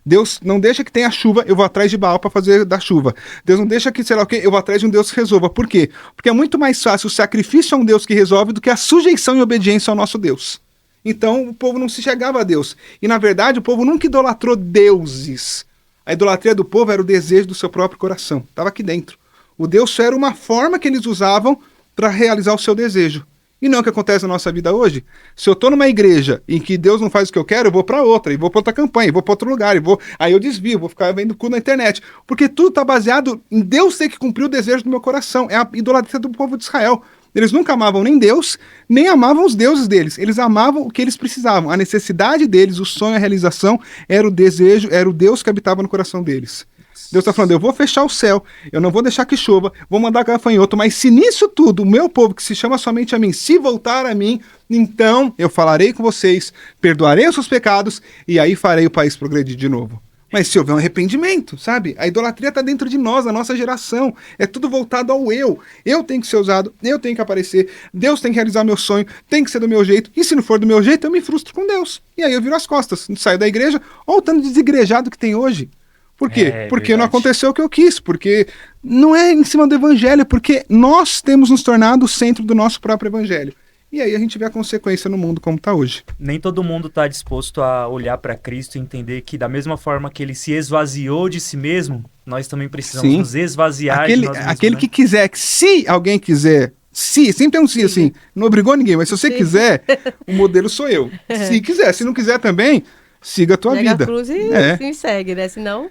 Deus não deixa que tenha chuva, eu vou atrás de Baal para fazer da chuva. Deus não deixa que, sei lá o quê, eu vou atrás de um Deus que resolva. Por quê? Porque é muito mais fácil o sacrifício a um Deus que resolve do que a sujeição e obediência ao nosso Deus. Então o povo não se chegava a Deus. E na verdade o povo nunca idolatrou deuses. A idolatria do povo era o desejo do seu próprio coração. Estava aqui dentro. O Deus só era uma forma que eles usavam para realizar o seu desejo. E não é o que acontece na nossa vida hoje. Se eu estou numa igreja em que Deus não faz o que eu quero, eu vou para outra, e vou para outra campanha, e vou para outro lugar, aí eu desvio, vou ficar vendo cu na internet. Porque tudo está baseado em Deus ter que cumprir o desejo do meu coração. É a idolatria do povo de Israel. Eles nunca amavam nem Deus, nem amavam os deuses deles. Eles amavam o que eles precisavam. A necessidade deles, o sonho, a realização, era o desejo, era o Deus que habitava no coração deles. Deus está falando, eu vou fechar o céu, eu não vou deixar que chova, vou mandar gafanhoto, mas se nisso tudo o meu povo, que se chama somente a mim, se voltar a mim, então eu falarei com vocês, perdoarei os seus pecados e aí farei o país progredir de novo. Mas se houver um arrependimento, sabe? A idolatria está dentro de nós, a nossa geração. É tudo voltado ao eu. Eu tenho que ser usado, eu tenho que aparecer, Deus tem que realizar meu sonho, tem que ser do meu jeito. E se não for do meu jeito, eu me frustro com Deus. E aí eu viro as costas, saio da igreja, olha o tanto de desigrejado que tem hoje. Por quê? Porque não aconteceu o que eu quis, porque não é em cima do evangelho, porque nós temos nos tornado o centro do nosso próprio evangelho. E aí a gente vê a consequência no mundo como está hoje. Nem todo mundo está disposto a olhar para Cristo e entender que da mesma forma que ele se esvaziou de si mesmo, nós também precisamos nos esvaziar de nós mesmos. Aquele que quiser, se alguém quiser, sempre tem um se assim, não obrigou ninguém, mas se você quiser, o modelo sou eu. Se quiser, se não quiser também, siga a tua vida. Pega a cruz e segue, né? Senão...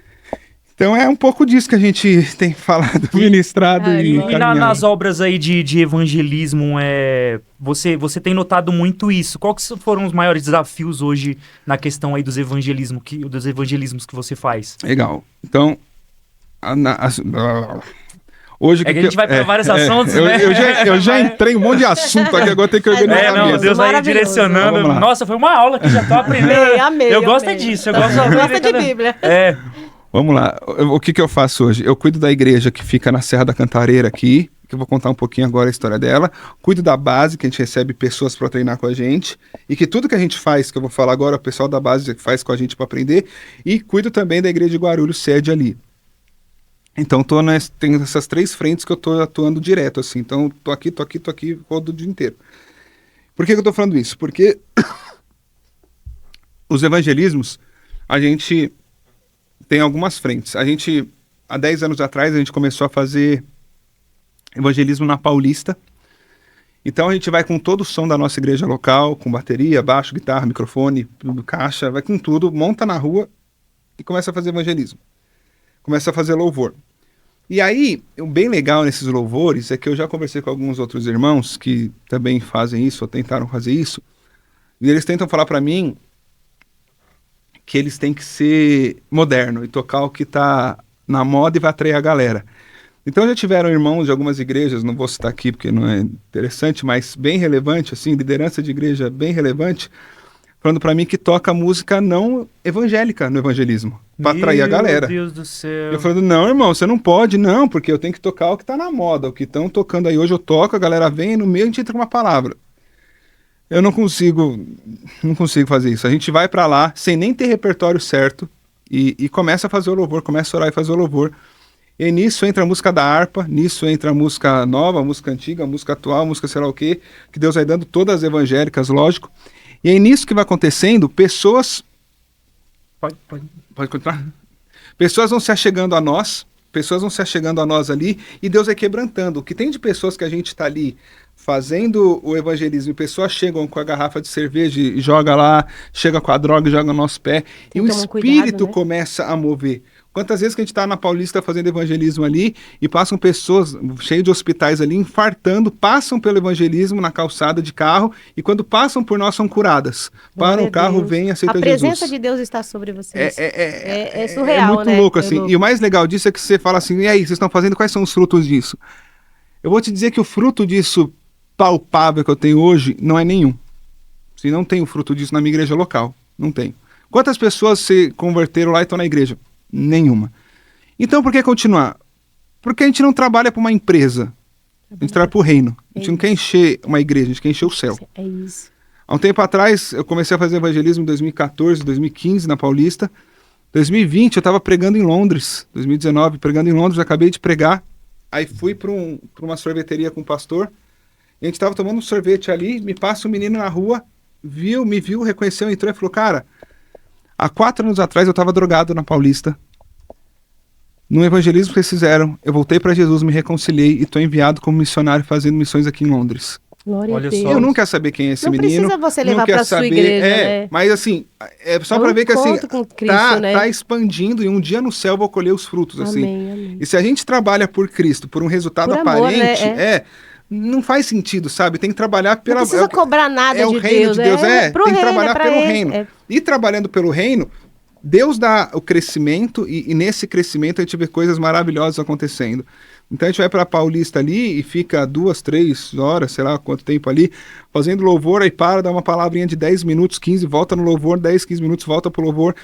Então é um pouco disso que a gente tem falado, ministrado e nas obras aí de evangelismo, você tem notado muito isso. Quais foram os maiores desafios hoje na questão aí dos evangelismos que você faz? Legal. Então, hoje que a gente vai para vários assuntos, né? Eu já entrei em um monte de assunto aqui, agora tem que organizar a mesa. Deus vai direcionando. Nossa, foi uma aula que já tô aprendendo. Amei. Eu gosto disso, eu gosto de Bíblia. Vamos lá, o que eu faço hoje? Eu cuido da igreja que fica na Serra da Cantareira aqui, que eu vou contar um pouquinho agora a história dela. Cuido da base, que a gente recebe pessoas para treinar com a gente. E que tudo que a gente faz, que eu vou falar agora, o pessoal da base faz com a gente para aprender. E cuido também da igreja de Guarulhos, sede ali. Então tenho essas 3 frentes que eu estou atuando direto, assim. Então tô aqui, rodo o dia inteiro. Por que eu estou falando isso? Porque os evangelismos, a gente... tem algumas frentes. Há 10 anos atrás, a gente começou a fazer evangelismo na Paulista. Então a gente vai com todo o som da nossa igreja local, com bateria, baixo, guitarra, microfone, caixa, vai com tudo, monta na rua e começa a fazer evangelismo. Começa a fazer louvor. E aí, o bem legal nesses louvores é que eu já conversei com alguns outros irmãos que também fazem isso, ou tentaram fazer isso, e eles tentam falar para mim que eles têm que ser moderno e tocar o que está na moda e vai atrair a galera. Então já tiveram irmãos de algumas igrejas, não vou citar aqui porque não é interessante, mas bem relevante, assim, liderança de igreja bem relevante, falando para mim que toca música não evangélica no evangelismo, para atrair a galera. Meu Deus do céu. Eu falando, não, irmão, você não pode, não, porque eu tenho que tocar o que está na moda, o que estão tocando aí hoje eu toco, a galera vem e no meio a gente entra com uma palavra. Eu não consigo fazer isso. A gente vai pra lá sem nem ter repertório certo e começa a fazer o louvor, começa a orar e fazer o louvor. E aí nisso entra a música da harpa, nisso entra a música nova, a música antiga, a música atual, a música sei lá o quê, que Deus vai dando, todas as evangélicas, lógico. E aí nisso que vai acontecendo, pessoas... Pode continuar? Pessoas vão se achegando a nós ali e Deus vai quebrantando. O que tem de pessoas que a gente tá ali fazendo o evangelismo, e pessoas chegam com a garrafa de cerveja e joga lá, chega com a droga e joga no nosso pé, e o espírito começa a mover. Quantas vezes que a gente tá na Paulista fazendo evangelismo ali e passam pessoas cheias de hospitais ali, infartando, passam pelo evangelismo na calçada de carro e quando passam por nós são curadas. Param o carro, vêm e aceitam Jesus. A presença de Deus está sobre vocês. É surreal, é muito né? louco, assim. Louco. E o mais legal disso é que você fala assim, e aí, vocês estão fazendo, quais são os frutos disso? Eu vou te dizer que o fruto disso palpável que eu tenho hoje não é nenhum. Se não tem o fruto disso na minha igreja local, não tem. Quantas pessoas se converteram lá e estão na igreja? Nenhuma. Então por que continuar? Porque a gente não trabalha para uma empresa. A gente trabalha para o reino. A gente não quer encher uma igreja, a gente quer encher o céu. É isso. Há um tempo atrás, eu comecei a fazer evangelismo em 2014, 2015 na Paulista. 2020 eu estava pregando em Londres. 2019 pregando em Londres, acabei de pregar. Aí fui para uma sorveteria com o pastor. E a gente estava tomando um sorvete ali, me passa um menino na rua, me viu, reconheceu, entrou e falou, cara, há 4 anos atrás eu estava drogado na Paulista. No evangelismo que vocês fizeram, eu voltei para Jesus, me reconciliei e estou enviado como missionário fazendo missões aqui em Londres. Glória Olha a Deus. só. Eu não quero saber quem é esse Não menino. precisa você não levar quero pra sua saber, igreja, né? Mas assim, é só É um para ver que assim, encontro com Cristo, né? tá expandindo e um dia no céu eu vou colher os frutos, assim. Amém, amém. E se a gente trabalha por Cristo, por um resultado Por amor, aparente, né? não faz sentido, sabe? Tem que trabalhar pela... Não precisa cobrar nada o de reino Deus. de Deus, pro tem que reino, trabalhar pra pelo ele. reino. E trabalhando pelo reino, Deus dá o crescimento e nesse crescimento a gente vê coisas maravilhosas acontecendo. Então a gente vai para Paulista ali e fica 2, 3 horas, sei lá quanto tempo ali, fazendo louvor, aí para, dá uma palavrinha de 10 minutos, 15, volta no louvor, 10, 15 minutos, volta pro louvor.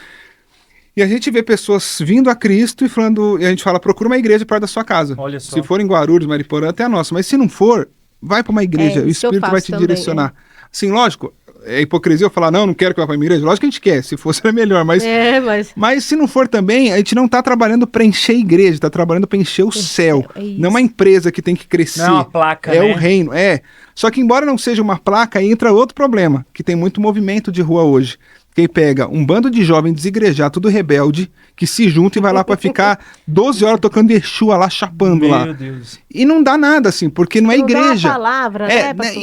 E a gente vê pessoas vindo a Cristo e falando, e a gente fala, procura uma igreja perto da sua casa. Olha só. Se for em Guarulhos, Mariporã, até a nossa. Mas se não for, vai para uma igreja, o isso que eu Espírito vai faço te também, direcionar. Sim, lógico, é hipocrisia eu falar, não quero que vá para uma igreja. Lógico que a gente quer, se fosse era melhor, mas... Mas se não for também, a gente não tá trabalhando para encher a igreja, tá trabalhando para encher o céu. Não é uma empresa que tem que crescer. Não é uma placa, é né? o reino, Só que embora não seja uma placa, aí entra outro problema, que tem muito movimento de rua hoje. Quem pega um bando de jovens desigrejados, tudo rebelde, que se junta e vai lá para ficar 12 horas tocando Yeshua lá, chapando lá. Meu Deus. E não dá nada, assim, porque não é Não dá igreja. a palavra, né, pastor?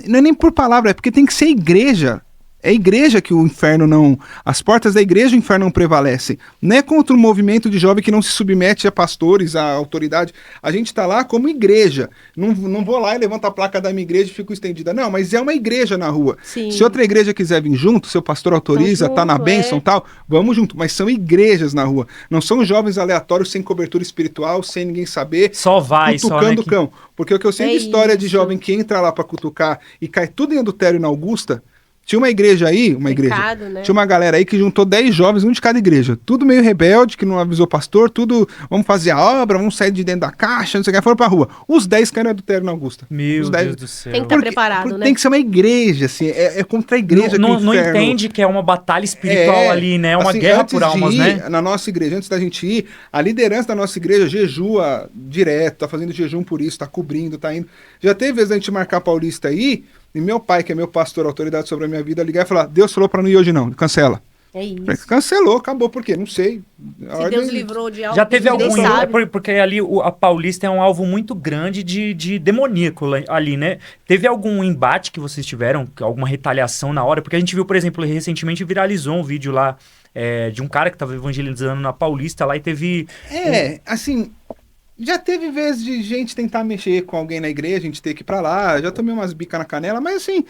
Não é nem por palavra, é porque tem que ser igreja. É igreja que o inferno não... As portas da igreja o inferno não prevalecem. Não é contra um movimento de jovem que não se submete a pastores, a autoridade. A gente está lá como igreja. Não vou lá e levanto a placa da minha igreja e fico estendida. Não, mas é uma igreja na rua. Sim. Se outra igreja quiser vir junto, seu pastor autoriza, tá na bênção e tal, vamos junto. Mas são igrejas na rua. Não são jovens aleatórios sem cobertura espiritual, sem ninguém saber. Só vai, cutucando só, o cão. Porque o que eu sei de história de isso. jovem que entra lá para cutucar e cai tudo em adultério na Augusta... Tinha uma igreja aí, Pecado, né? Tinha uma galera aí que juntou 10 jovens, um de cada igreja. Tudo meio rebelde, que não avisou o pastor, tudo, vamos fazer a obra, vamos sair de dentro da caixa, não sei o que, foram pra rua. Os 10 caíram em adultério na Augusta. Meu Os 10... Deus do céu. Tem que estar preparado, né? Tem que ser uma igreja, assim, é contra a igreja Não, que o não inferno... entende que é uma batalha espiritual ali, né? É uma assim, guerra antes por almas, de ir, né? Na nossa igreja, antes da gente ir, a liderança da nossa igreja jejua direto, tá fazendo jejum por isso, tá cobrindo, tá indo. Já teve vezes a gente marcar Paulista aí, e meu pai, que é meu pastor, autoridade sobre a minha vida, ligar e falar, Deus falou pra não ir hoje não, cancela. É isso. Cancelou, acabou, por quê? Não sei. Se Deus livrou de algo Já teve que algum... ninguém sabe. Porque ali a Paulista é um alvo muito grande de demoníaco ali, né? Teve algum embate que vocês tiveram? Alguma retaliação na hora? Porque a gente viu, por exemplo, recentemente viralizou um vídeo lá de um cara que estava evangelizando na Paulista lá e teve... assim... Já teve vezes de gente tentar mexer com alguém na igreja, a gente ter que ir pra lá, já tomei umas bicas na canela, mas assim,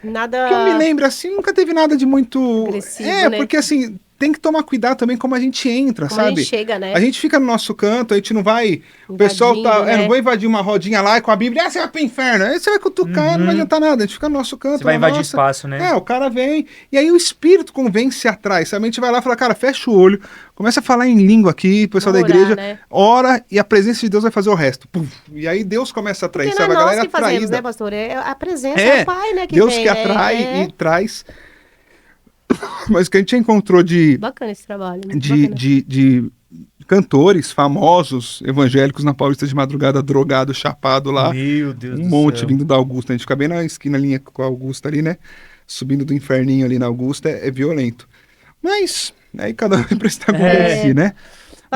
Nada... que eu me lembro assim, nunca teve nada de muito... agressivo, né? Porque assim, tem que tomar cuidado também como a gente entra, Como sabe? a gente chega, né? A gente fica no nosso canto, a gente não vai... O pessoal tá... Invadindo, né? não vou invadir uma rodinha lá com a Bíblia, você vai pro inferno, aí você vai cutucar, não vai adiantar nada, a gente fica no nosso canto. Você vai na invadir nossa. espaço, né? O cara vem, e aí o espírito convence atrás, sabe? A gente vai lá e fala, cara, fecha o olho, começa a falar em língua aqui, o pessoal da Orar, igreja, né? ora, e a presença de Deus vai fazer o resto. Pum. E aí Deus começa a atrair, Porque não sabe? é A nós galera que fazemos, atraída. né, pastor? É a presença, é o Pai, né, que Deus vem, que né? atrai e traz. Mas o que a gente encontrou Bacana esse trabalho. muito de bacana. cantores famosos evangélicos na Paulista de madrugada, drogado, chapado lá. Meu Deus Um do monte céu. vindo da Augusta. A gente fica bem na esquina linha com a Augusta ali, né? Subindo do inferninho ali na Augusta, é violento. Mas aí cada um vai prestar conta de si, né?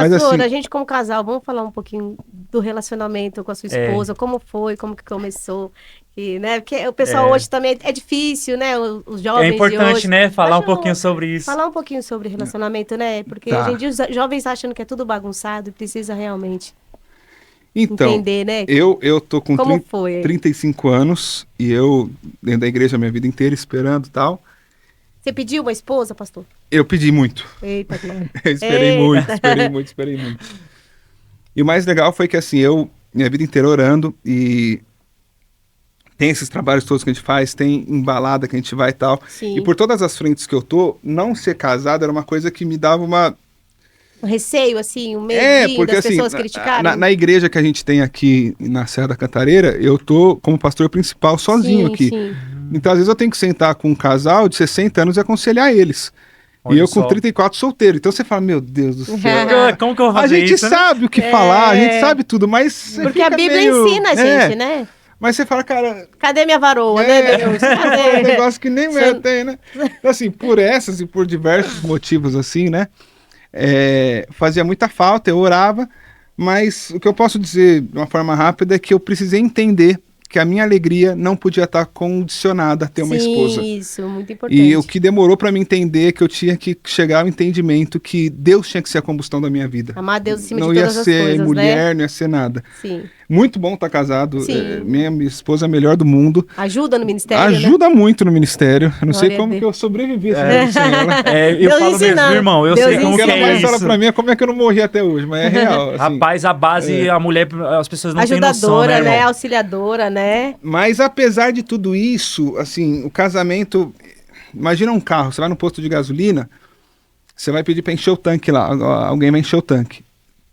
Mas, Pastor, assim, a gente como casal, vamos falar um pouquinho do relacionamento com a sua esposa, como foi, como que começou, e, né? Porque o pessoal hoje também é difícil, né? Os jovens É importante, de hoje. né, falar um Acho- pouquinho sobre isso. Falar um pouquinho sobre relacionamento, né? Porque Tá. hoje em dia os jovens achando que é tudo bagunçado e precisa realmente então, entender, né? eu tô com Como foi? 35 anos e eu, dentro da igreja, a minha vida inteira, esperando e tal. Você pediu uma esposa, pastor? Eu pedi muito. Eita, glória. Eu esperei Eita. muito, esperei muito. E o mais legal foi que, assim, eu, minha vida inteira orando, e tem esses trabalhos todos que a gente faz, tem embalada que a gente vai e tal. Sim. E por todas as frentes que eu tô, não ser casado era uma coisa que me dava uma... Um receio, assim, um medinho das pessoas criticarem? na igreja que a gente tem aqui na Serra da Cantareira, eu tô como pastor principal sozinho Sim, aqui. sim. Então, às vezes, eu tenho que sentar com um casal de 60 anos e aconselhar eles. Olha e eu com só. 34 solteiro. Então você fala, meu Deus do céu. Como que eu vou A fazer gente isso, né? sabe o que falar, a gente sabe tudo, mas você Porque a fica Bíblia meio... ensina a gente, né? Mas você fala, cara... Cadê minha varoa, né, Deus? É um Cadê? negócio que nem mulher tem, né? Então, assim, por essas e por diversos motivos, assim, né? Fazia muita falta, eu orava, mas o que eu posso dizer de uma forma rápida é que eu precisei entender que a minha alegria não podia estar condicionada a ter uma esposa. Isso, muito importante. E o que demorou para mim entender é que eu tinha que chegar ao entendimento que Deus tinha que ser a combustão da minha vida. Amar Deus acima Não de ia todas as ser coisas, mulher, né? não ia ser nada. Sim. Muito bom estar casado. Sim. Minha esposa é a melhor do mundo. Ajuda no ministério, né? Ajuda muito no ministério. Eu não sei Glória a como Deus. que eu sobrevivi sem ela. Eu Deus falo mesmo, ensinando. irmão, eu Deus sei como O que que ela é mais isso. fala pra mim é como é que eu não morri até hoje, mas é real. Assim. Rapaz, a base, a mulher, as pessoas não têm noção, Ajudadora, né, né? irmão? Auxiliadora, né? Mas apesar de tudo isso, assim, o casamento... Imagina um carro, você vai no posto de gasolina, você vai pedir pra encher o tanque lá, alguém vai encher o tanque.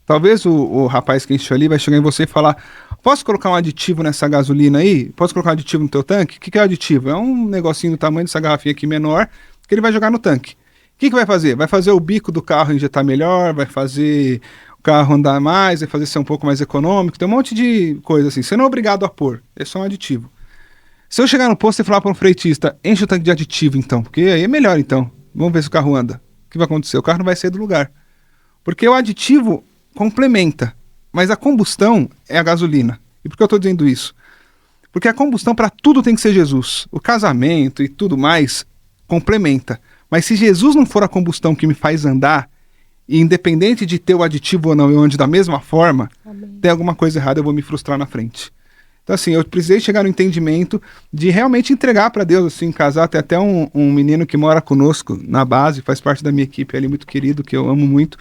Talvez o rapaz que encheu ali vai chegar em você e falar: posso colocar um aditivo nessa gasolina aí? Posso colocar um aditivo no teu tanque? O que é o aditivo? É um negocinho do tamanho dessa garrafinha aqui menor que ele vai jogar no tanque. O que vai fazer? Vai fazer o bico do carro injetar melhor, vai fazer o carro andar mais, vai fazer ser um pouco mais econômico, tem um monte de coisa assim. Você não é obrigado a pôr, é só um aditivo. Se eu chegar no posto e falar para um freitista: enche o tanque de aditivo então, porque aí é melhor então, vamos ver se o carro anda. O que vai acontecer? O carro não vai sair do lugar. Porque o aditivo complementa, mas a combustão é a gasolina. E por que eu estou dizendo isso? Porque a combustão para tudo tem que ser Jesus. O casamento e tudo mais complementa. Mas se Jesus não for a combustão que me faz andar, e independente de ter o aditivo ou não, eu ande da mesma forma, tem alguma coisa errada, eu vou me frustrar na frente. Então, assim, eu precisei chegar no entendimento de realmente entregar para Deus, assim, casar. Tem até um menino que mora conosco na base, faz parte da minha equipe ali, muito querido, que eu amo muito.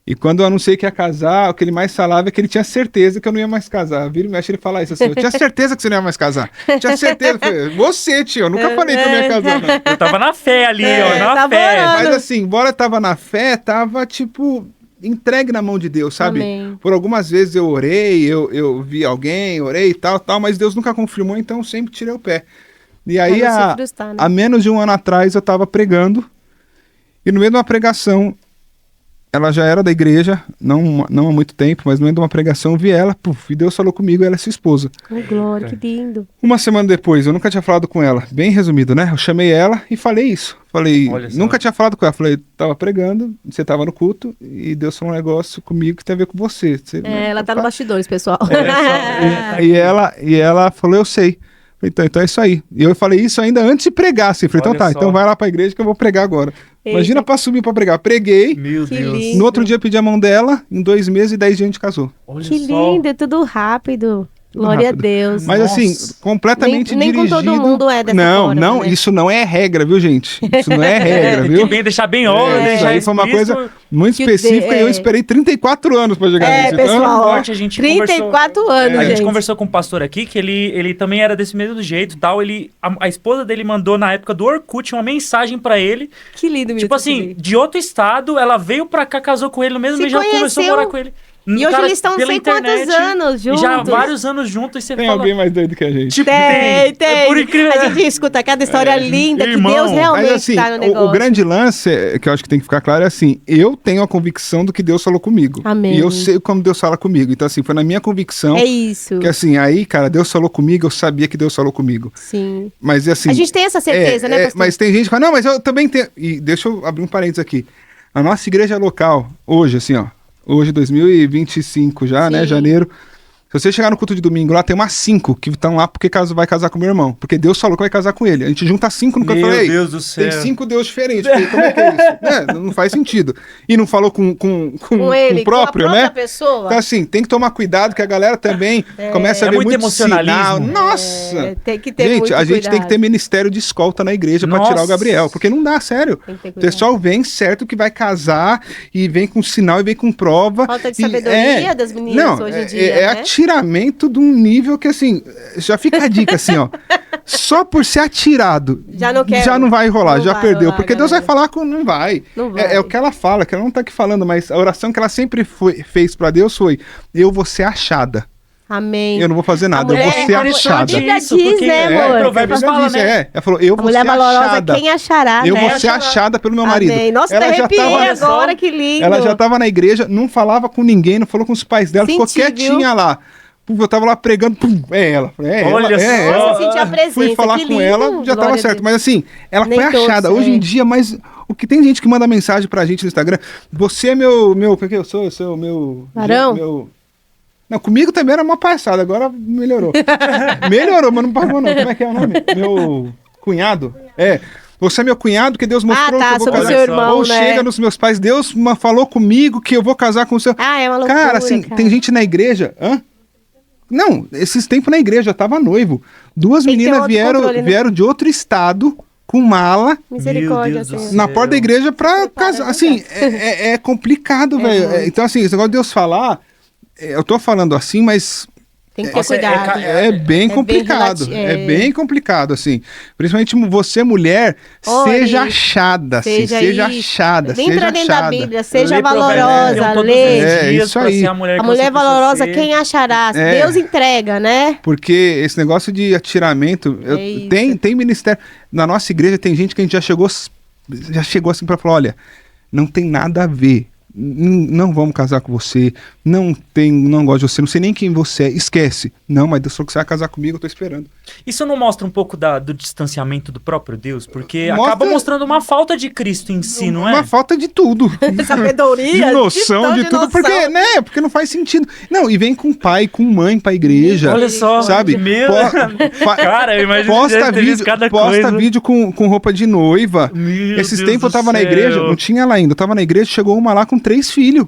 E quando eu anunciei que ia casar, o que ele mais falava é que ele tinha certeza que eu não ia mais casar. Vira e mexe, ele fala isso assim: eu tinha certeza que você não ia mais casar. Tinha certeza. Eu falei, você, tio, eu nunca falei que eu não ia casar, não. Eu tava na fé ali, ó, na tava fé. orando. Mas assim, embora tava na fé, tava tipo entregue na mão de Deus, sabe? Amém. Por algumas vezes eu orei, eu vi alguém, orei e tal, mas Deus nunca confirmou, então eu sempre tirei o pé. E aí, Pra não se frustrar, né? há menos de um ano atrás, eu tava pregando, e no meio de uma pregação, ela já era da igreja, não há muito tempo, mas no meio de uma pregação eu vi ela, puf, e Deus falou comigo, ela é sua esposa. Oh, glória, que lindo. Uma semana depois, eu nunca tinha falado com ela, bem resumido, né? Eu chamei ela e falei isso. Falei, Olha só. nunca tinha falado com ela. Falei, tava pregando, você tava no culto e Deus falou um negócio comigo que tem a ver com você. Ela tá no bastidores, pessoal. E ela falou, eu sei. Falei, então é isso aí. E eu falei isso ainda antes de pregar, assim. Falei, Olha então tá, só. então vai lá pra igreja que eu vou pregar agora. Eita. Imagina pra subir pra pregar. Preguei, Meu Que Deus. lindo. no outro dia pedi a mão dela, em 2 meses e 10 dias a gente casou. Olha Que só. lindo, é tudo rápido. Tudo Glória rápido. a Deus. Mas Nossa. assim, completamente Nem com dirigido. todo mundo é dessa não, forma, não, né? isso não é regra, viu, gente? Isso não é regra, Tem viu? que bem deixar bem óbvio, Isso deixar aí foi uma explícito. coisa muito Que específica e eu é. esperei 34 anos pra chegar nisso. Então, pessoal, Forte, a gente 34 anos, A gente gente. conversou com um pastor aqui que ele também era desse mesmo jeito, tal. A esposa dele mandou na época do Orkut uma mensagem pra ele, Que lindo, menino. tipo assim, de outro estado, ela veio pra cá, casou com ele no mesmo Se mês, já começou a conheceu. morar com ele. E hoje eles estão não sei quantos anos juntos. Já há vários anos juntos e você tem fala... alguém mais doido que a gente. Tipo, Tem. É por incrível. A gente escuta cada história linda Irmão, que Deus realmente Mas assim, tá no negócio. o grande lance que eu acho que tem que ficar claro é assim, eu tenho a convicção do que Deus falou comigo. Amém. E eu sei como Deus fala comigo. Então assim, foi na minha convicção É isso. que assim, aí, cara, Deus falou comigo, eu sabia que Deus falou comigo. Sim. Mas assim... A gente tem essa certeza, né, pastor? Mas tem gente que fala, não, mas eu também tenho... E deixa eu abrir um parênteses aqui. A nossa igreja local, hoje, assim, ó, hoje 2025 já, né? Sim. Janeiro. Se você chegar no culto de domingo lá, tem umas 5 que estão lá porque vai casar com meu irmão. Porque Deus falou que vai casar com ele. A gente junta 5 no canto e fala, ei, Deus do céu. tem 5 deuses diferentes. Falei, como é que é isso? Né? Não faz sentido. E não falou com ele, o próprio, com a própria né? pessoa. Então assim, tem que tomar cuidado que a galera também começa a ver muito emocionalismo. sinal. Nossa! Tem que ter Gente, muito a gente tem que cuidado. ter ministério de escolta na igreja pra Nossa. tirar o Gabriel. Porque não dá, sério. Tem que ter O cuidado. pessoal vem certo que vai casar e vem com sinal e vem com prova. Falta de E sabedoria das meninas hoje em dia, É né? atiramento de um nível que, assim, já fica a dica, assim, ó. Só por ser atirado, Já não quero. já não vai rolar, Não já vai perdeu. rolar, Porque Deus vai galera. falar com... Não vai. Não vai. É o que ela fala, que ela não tá aqui falando, mas a oração que ela sempre fez pra Deus foi: eu vou ser achada. Amém. Eu não vou fazer nada, eu mulher vou ser é achada. A Bíblia Isso, diz, porque né, é, amor? Provérbios A Bíblia fala, diz, né? Ela falou, eu A vou mulher ser valorosa, achada. quem achará, Eu né? vou ser achada pelo meu marido. Amém. Nossa, Ela até já arrepiei tava- agora, que lindo. Ela já estava na igreja, não falava com ninguém, não falou com os pais dela, ficou Senti, quietinha lá. Pum, eu tava lá pregando, pum, é ela. Olha só. ela. Nossa, senti a presença, Fui falar que com lindo. ela, já tava Glória a certo. Deus. Mas assim, ela Nem foi todos, achada. Hoje em é. dia, mas o que tem gente que manda mensagem pra gente no Instagram, você é meu, o que eu sou? Eu sou o meu... Varão? meu... Não, comigo também era uma palhaçada, agora melhorou. Melhorou, mas não pagou não. Como é que é o nome? Meu cunhado? É. Você é meu cunhado, que Deus mostrou tá, que eu vou sobre o casar. seu irmão, Ou né? chega nos meus pais, Deus falou comigo que eu vou casar com o seu... Ah, é uma loucura, Cara, assim, tem gente na igreja... Hã? Não, esses tempos na igreja, eu tava noivo. Duas Tem que ter meninas autocontrole, né? vieram de outro estado com mala Misericórdia, Meu Deus do Senhor. céu. na porta da igreja pra casar. Assim, é complicado, velho. muito. Então, assim, esse negócio de Deus falar, eu tô falando assim, mas Tem que ter Nossa, cuidado. é bem complicado. relati- É bem complicado, assim. Principalmente você, mulher, Ore, seja achada, assim, seja isso. achada, Nem seja entra dentro da achada. Bíblia, seja Lê Provérbios, valorosa, todos lê. os É, dias isso pra aí. ser a mulher A que mulher você precisa valorosa, ser. quem achará? É. Deus entrega, né? Porque esse negócio de atiramento, isso. tem ministério. Na nossa igreja tem gente que a gente já chegou assim pra falar, olha, não tem nada a ver. Não vamos casar com você, não gosto de você, não sei nem quem você é, esquece. Não, mas Deus falou que você vai casar comigo, eu tô esperando. Isso não mostra um pouco do distanciamento do próprio Deus? Porque Mostra- acaba mostrando uma falta de Cristo em si, não é? Uma falta de tudo. Sabedoria, De noção, de tudo, noção. porque, né? Porque não faz sentido. Não, e vem com pai, com mãe pra igreja. Olha só, sabe? meu... Cara, eu imagino que posta deve ter visto cada posta coisa. vídeo com roupa de noiva. Meu Esses Deus tempos eu do tava na céu. igreja, não tinha ela ainda. Eu tava na igreja, chegou uma lá com 3 filhos.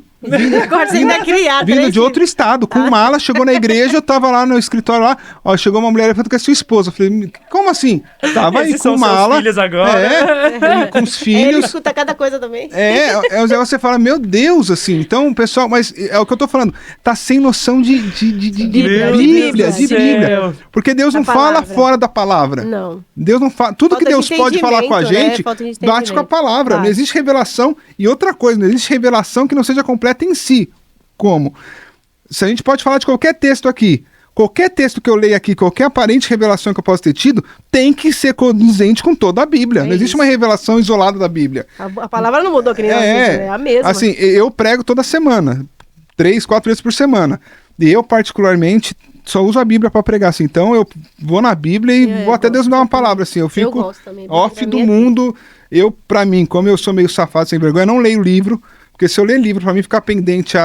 Agora você ainda criar Vindo três de outro estado, com mala, chegou na igreja, eu tava lá no escritório lá, ó, chegou uma mulher e falou que é sua esposa. Eu falei, como assim? Tava aí Esses com são seus mala. filhos agora? Com os Ele filhos. escuta cada coisa também. Você fala, meu Deus, assim, então, pessoal, mas é o que eu tô falando, tá sem noção de Bíblia, Bíblia, de de Deus. Bíblia. Porque Deus Da não fala palavra. fora da palavra. Não. Deus não fala. Tudo Falta que Deus de pode falar com a entendimento, né? gente, Falta de bate com a entendimento. palavra. Não Bate. existe revelação. E outra coisa, não existe revelação que não seja completa em si. Como? Se a gente pode falar de qualquer texto aqui, qualquer texto que eu leia aqui, qualquer aparente revelação que eu possa ter tido, tem que ser condizente com toda a Bíblia. Não existe isso. uma revelação isolada da Bíblia. A palavra não mudou, que nem nós dizemos, é a mesma. Assim, eu prego toda semana, 3, 4 vezes por semana. E eu, particularmente, só uso a Bíblia para pregar, assim. Então, eu vou na Bíblia e vou até Deus me dar uma palavra, assim. Eu fico gosto também, off pra do mim é mundo. Pra mim, como eu sou meio safado, sem vergonha, eu não leio livro. Porque se eu ler livro, pra mim ficar pendente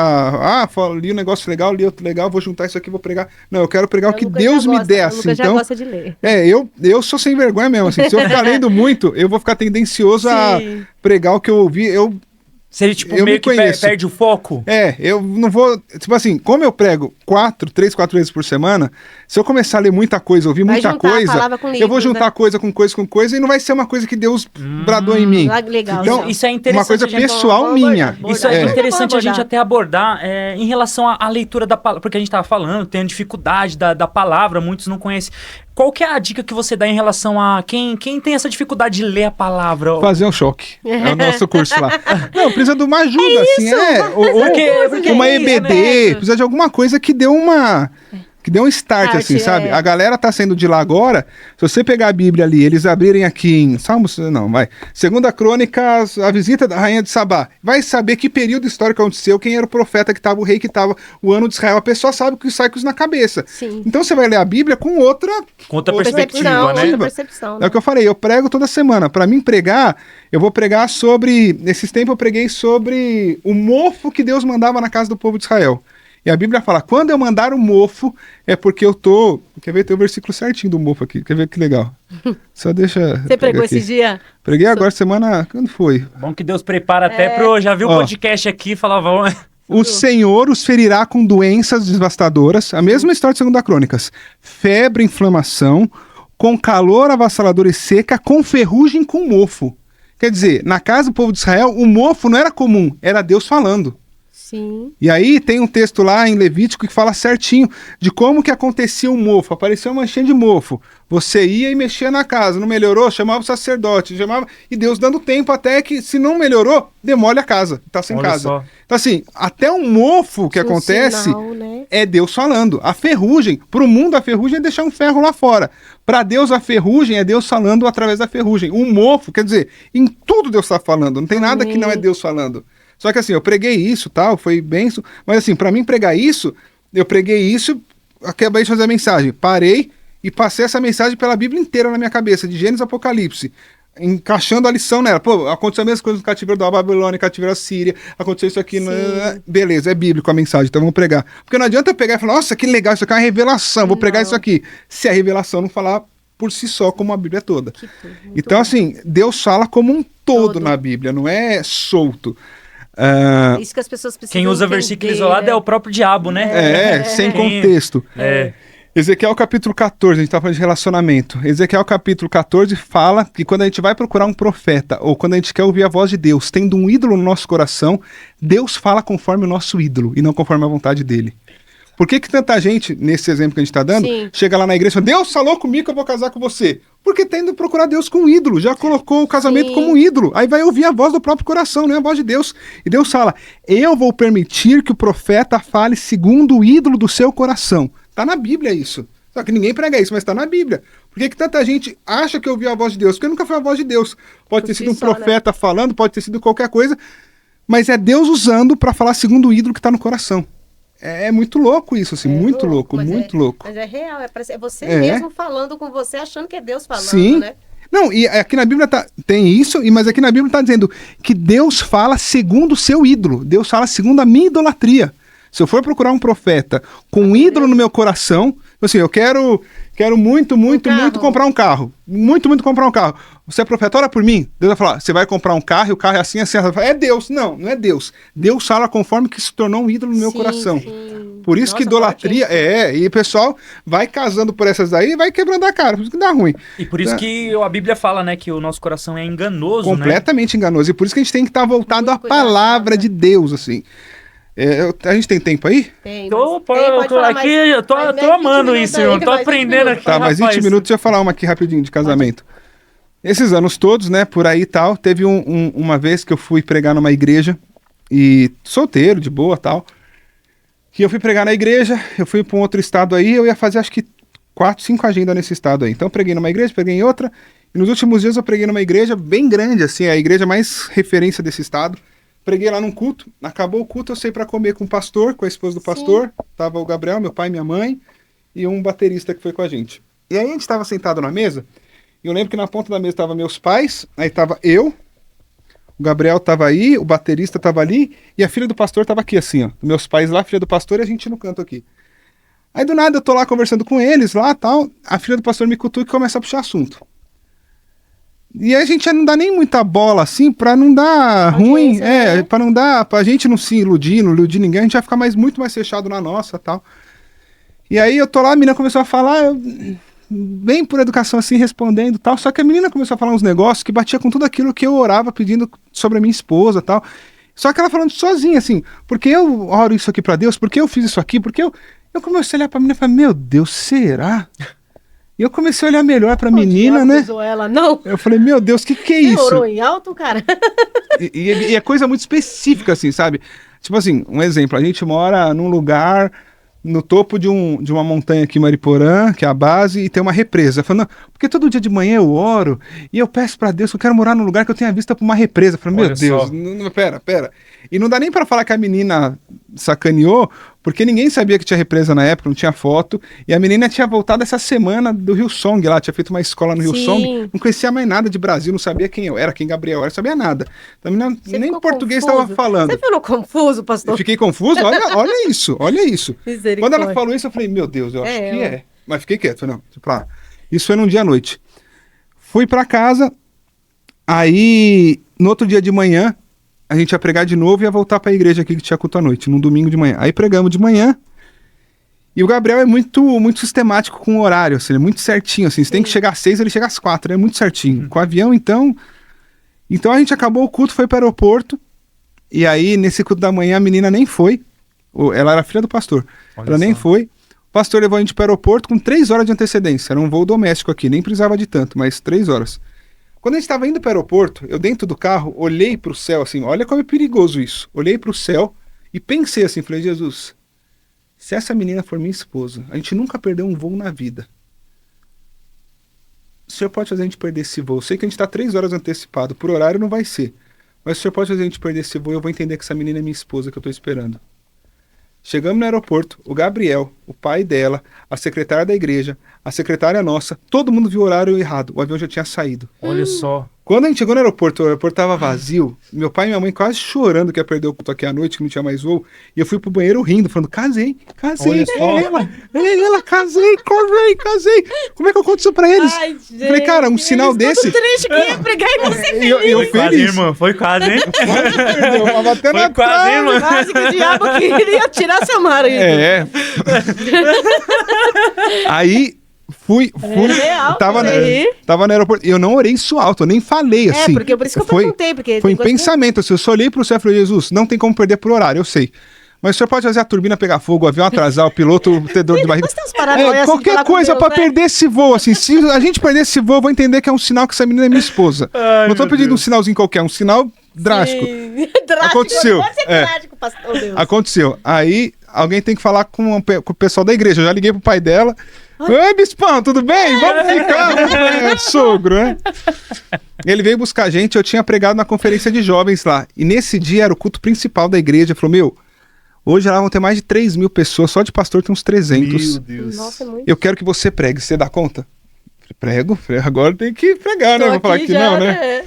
li um negócio legal, li outro legal, vou juntar isso aqui, vou pregar. Não, eu quero pregar o que Deus me der, assim. Lucas já Então, gosta de ler. eu sou sem vergonha mesmo, assim. Se eu ficar lendo muito, eu vou ficar tendencioso a Sim. pregar o que eu ouvi. Se ele, tipo, Eu meio me que conheço. perde o foco? Eu não vou. Tipo assim, como eu prego 3, 4 vezes por semana, se eu começar a ler muita coisa, ouvir Vai muita juntar a coisa, palavra com eu vou livros, juntar né? coisa com coisa e não vai ser uma coisa que Deus bradou em mim. Legal. Então, Isso é interessante. uma coisa a gente- pessoal vamos minha. abordar. Isso é É. interessante a Vamos gente até abordar em relação à leitura da palavra, porque a gente estava falando, tem a dificuldade da palavra, muitos não conhecem. Qual que é a dica que você dá em relação a quem tem essa dificuldade de ler a palavra? Fazer um choque. É o nosso curso lá. Não, precisa de uma ajuda, assim. Ou Porque uma é EBD, isso, né? precisa de alguma coisa que dê uma. que deu um start, assim, sabe? A galera tá saindo de lá agora. Se você pegar a Bíblia ali, eles abrirem aqui em Salmos, não, vai. Segunda Crônicas, a visita da rainha de Sabá. Vai saber que período histórico aconteceu, quem era o profeta que tava, o rei que tava, o ano de Israel. A pessoa sabe que sai com isso na cabeça. Sim. Então você vai ler a Bíblia com outra perspectiva, né? Outra percepção, né? É o que eu falei, eu prego toda semana. Pra mim pregar, eu vou pregar sobre... Nesses tempos eu preguei sobre o mofo que Deus mandava na casa do povo de Israel. E a Bíblia fala, quando eu mandar o mofo, é porque eu tô... Quer ver? Tem o versículo certinho do mofo aqui. Quer ver que legal? Só deixa... Você pregou esse dia? Preguei agora, semana... Quando foi? Bom que Deus prepara até pro... Já viu o podcast aqui e falava... O Senhor os ferirá com doenças devastadoras. A mesma história de 2 Crônicas. Febre, inflamação, com calor avassalador e seca, com ferrugem, com mofo. Quer dizer, na casa do povo de Israel, o mofo não era comum, era Deus falando. Sim. E aí tem um texto lá em Levítico que fala certinho de como que acontecia o mofo. Apareceu uma manchinha de mofo. Você ia e mexia na casa. Não melhorou? Chamava o sacerdote. Chamava... E Deus dando tempo até que, se não melhorou, demole a casa. Tá sem casa. Só. Então assim, até um mofo que acontece sinal, né? É Deus falando. A ferrugem, pro mundo a ferrugem é deixar um ferro lá fora. Para Deus a ferrugem é Deus falando através da ferrugem. O mofo, quer dizer, em tudo Deus tá falando. Não tem nada que não é Deus falando. Só que assim, eu preguei isso, tal, foi bem isso. Mas assim, pra mim pregar isso, eu preguei isso, acabei de fazer a mensagem. Parei e passei essa mensagem pela Bíblia inteira na minha cabeça, de Gênesis a Apocalipse. Encaixando a lição nela. Pô, aconteceu a mesma coisa no cativeiro da Babilônia, cativeiro da Síria, aconteceu isso aqui. Beleza, é bíblico a mensagem, então vamos pregar. Porque não adianta eu pegar e falar, nossa, que legal, isso aqui é uma revelação, vou pregar isso aqui. Se a revelação não falar por si só, como a Bíblia toda. Então, assim, Deus fala como um todo na Bíblia, não é solto. Isso que as pessoas precisam Quem usa entender, versículo isolado é o próprio diabo, né? Sem contexto. Ezequiel capítulo 14, a gente tá falando de relacionamento. Ezequiel capítulo 14 fala que quando a gente vai procurar um profeta, ou quando a gente quer ouvir a voz de Deus, tendo um ídolo no nosso coração, Deus fala conforme o nosso ídolo, e não conforme a vontade dele. Por que tanta gente, nesse exemplo que a gente tá dando, chega lá na igreja e fala, Deus falou comigo que eu vou casar com você? Porque tá indo procurar Deus com um ídolo, já colocou o casamento como um ídolo. Aí vai ouvir a voz do próprio coração, não é a voz de Deus. E Deus fala, eu vou permitir que o profeta fale segundo o ídolo do seu coração. Tá na Bíblia isso. Só que ninguém prega isso, mas tá na Bíblia. Por que tanta gente acha que ouviu a voz de Deus? Porque nunca foi a voz de Deus. Pode ter sido um profeta falando, pode ter sido qualquer coisa, mas é Deus usando para falar segundo o ídolo que tá no coração. É muito louco isso, assim, muito louco, muito louco. Mas é real, é você mesmo falando com você, achando que é Deus falando, Sim. né? Não, e aqui na Bíblia tem isso, mas aqui na Bíblia está dizendo que Deus fala segundo o seu ídolo, Deus fala segundo a minha idolatria. Se eu for procurar um profeta com um ídolo no meu coração, assim, eu quero muito comprar um carro. Muito comprar um carro. Você é profeta, ora por mim. Deus vai falar, você vai comprar um carro e o carro é assim. É Deus. Não é Deus. Deus fala conforme que se tornou um ídolo no meu coração. Sim. Por isso que idolatria e o pessoal vai casando por essas daí e vai quebrando a cara. Por isso que dá ruim. E por isso que a Bíblia fala, né, que o nosso coração é enganoso, completamente enganoso. E por isso que a gente tem que estar voltado à palavra de Deus, assim. A gente tem tempo aí? Tem. Tô amando isso, irmão. Tô aprendendo aqui. Tá, mais 20 minutos, deixa eu falar uma aqui rapidinho de casamento. Esses anos todos, né, por aí e tal, teve uma vez que eu fui pregar numa igreja, e solteiro, de boa tal, que eu fui pregar na igreja, eu fui para um outro estado aí, eu ia fazer acho que 4, 5 agendas nesse estado aí. Então eu preguei numa igreja, preguei em outra, e nos últimos dias eu preguei numa igreja bem grande, assim, a igreja mais referência desse estado. Preguei lá num culto, acabou o culto, eu saí pra comer com o pastor, com a esposa do pastor, tava o Gabriel, meu pai e minha mãe, e um baterista que foi com a gente. E aí a gente tava sentado na mesa, e eu lembro que na ponta da mesa tava meus pais, aí tava eu, o Gabriel tava aí, o baterista tava ali, e a filha do pastor tava aqui assim, ó, meus pais lá, a filha do pastor e a gente no canto aqui. Aí do nada eu tô lá conversando com eles lá, tal, a filha do pastor me cutuca e começa a puxar assunto. E a gente já não dá nem muita bola, assim, pra não dar ruim, pra não dar, pra gente não se iludir, não iludir ninguém, a gente vai ficar muito mais fechado na nossa, tal. E aí eu tô lá, a menina começou a falar, bem por educação, assim, respondendo, tal, só que a menina começou a falar uns negócios que batia com tudo aquilo que eu orava pedindo sobre a minha esposa, tal. Só que ela falando sozinha, assim, porque eu oro isso aqui pra Deus, porque eu fiz isso aqui, porque eu comecei a olhar pra menina e falei, meu Deus, será? E eu comecei a olhar melhor pra menina, né? Ela, não. Eu falei, meu Deus, que é isso? Você orou em alto, cara? E é coisa muito específica, assim, sabe? Tipo assim, um exemplo, a gente mora num lugar no topo de uma montanha aqui em Mariporã, que é a base, e tem uma represa. Eu falei, não, porque todo dia de manhã eu oro e eu peço pra Deus que eu quero morar num lugar que eu tenha vista pra uma represa. Eu falei, meu Olha Deus, só. pera. E não dá nem pra falar que a menina sacaneou, porque ninguém sabia que tinha represa na época, não tinha foto. E a menina tinha voltado essa semana do Rio Song lá, tinha feito uma escola no Rio Sim. Song, não conhecia mais nada de Brasil, não sabia quem eu era, quem Gabriel era, não sabia nada. A menina Você nem ficou português confuso? estava falando. Você ficou confuso, pastor? Eu fiquei confuso, olha isso, olha isso. Misericórdia. Quando ela falou isso, eu falei, meu Deus, eu acho que ó. é. Mas fiquei quieto, falei, não, tipo, isso foi num dia à noite. Fui pra casa, aí no outro dia de manhã, a gente ia pregar de novo e ia voltar pra igreja aqui que tinha culto à noite, num domingo de manhã. Aí pregamos de manhã, e o Gabriel é muito sistemático com o horário, assim, ele é muito certinho, assim, você tem que chegar às 6, ele chega às 4, é muito certinho. Com o avião, então a gente acabou o culto, foi pro aeroporto, e aí nesse culto da manhã a menina nem foi, ela era filha do pastor, Olha ela nem só. foi. O pastor levou a gente para o aeroporto com 3 horas de antecedência. Era um voo doméstico aqui, nem precisava de tanto, mas 3 horas. Quando a gente estava indo para o aeroporto, eu dentro do carro, olhei para o céu assim, olha como é perigoso isso. Olhei para o céu e pensei assim, falei, Jesus, se essa menina for minha esposa, a gente nunca perdeu um voo na vida. O senhor pode fazer a gente perder esse voo. Eu sei que a gente está 3 horas antecipado, por horário não vai ser. Mas o senhor pode fazer a gente perder esse voo, eu vou entender que essa menina é minha esposa que eu estou esperando. Chegamos no aeroporto, o Gabriel, o pai dela, a secretária da igreja, a secretária nossa, todo mundo viu o horário errado, o avião já tinha saído. Olha só. Quando a gente chegou no aeroporto, o aeroporto estava vazio, meu pai e minha mãe quase chorando que ia perder o culto aqui à noite, que não tinha mais voo, e eu fui pro banheiro rindo, falando, casei, Olha só. casei. Como é que eu conto isso pra eles? Ai, gente. Falei, cara, um sinal desse... triste que ia pregar e você Eu Foi quase, feliz. irmã. Foi quase, hein? Perdeu, tava batendo Foi na quase, trave. irmã. Quase que o diabo queria tirar seu marido. É. Aí fui. real, Tava, você ri? tava no aeroporto. Eu não orei isso alto, eu nem falei assim. Porque por isso que eu perguntei. Porque Foi em tem coisa que- pensamento, assim, eu só olhei pro céu e falei, Jesus, não tem como perder por horário, eu sei. Mas o senhor pode fazer a turbina pegar fogo, o avião atrasar, o piloto ter dor de barriga. Mas tem uns paranoias assim, Qualquer falar com coisa Deus, pra né? perder esse voo, assim. Se a gente perder esse voo, eu vou entender que é um sinal que essa menina é minha esposa. Ai, não tô meu pedindo Deus. um sinalzinho qualquer, um sinal drástico. Sim. Drástico. Aconteceu, Pode ser é. drástico, pastor Deus. Aconteceu. Aí alguém tem que falar com o pessoal da igreja. Eu já liguei pro pai dela. Oi, bispão, tudo bem? Vamos ficar? É, sogro, né? Ele veio buscar a gente, eu tinha pregado na conferência de jovens lá. E nesse dia era o culto principal da igreja. Ele falou, meu, hoje lá vão ter mais de 3 mil pessoas, só de pastor tem uns 300. Meu Deus. Nossa, é muito. Eu quero que você pregue, você dá conta? Prego, agora tem que pregar, né? Tô Vou falar aqui que já, não, né?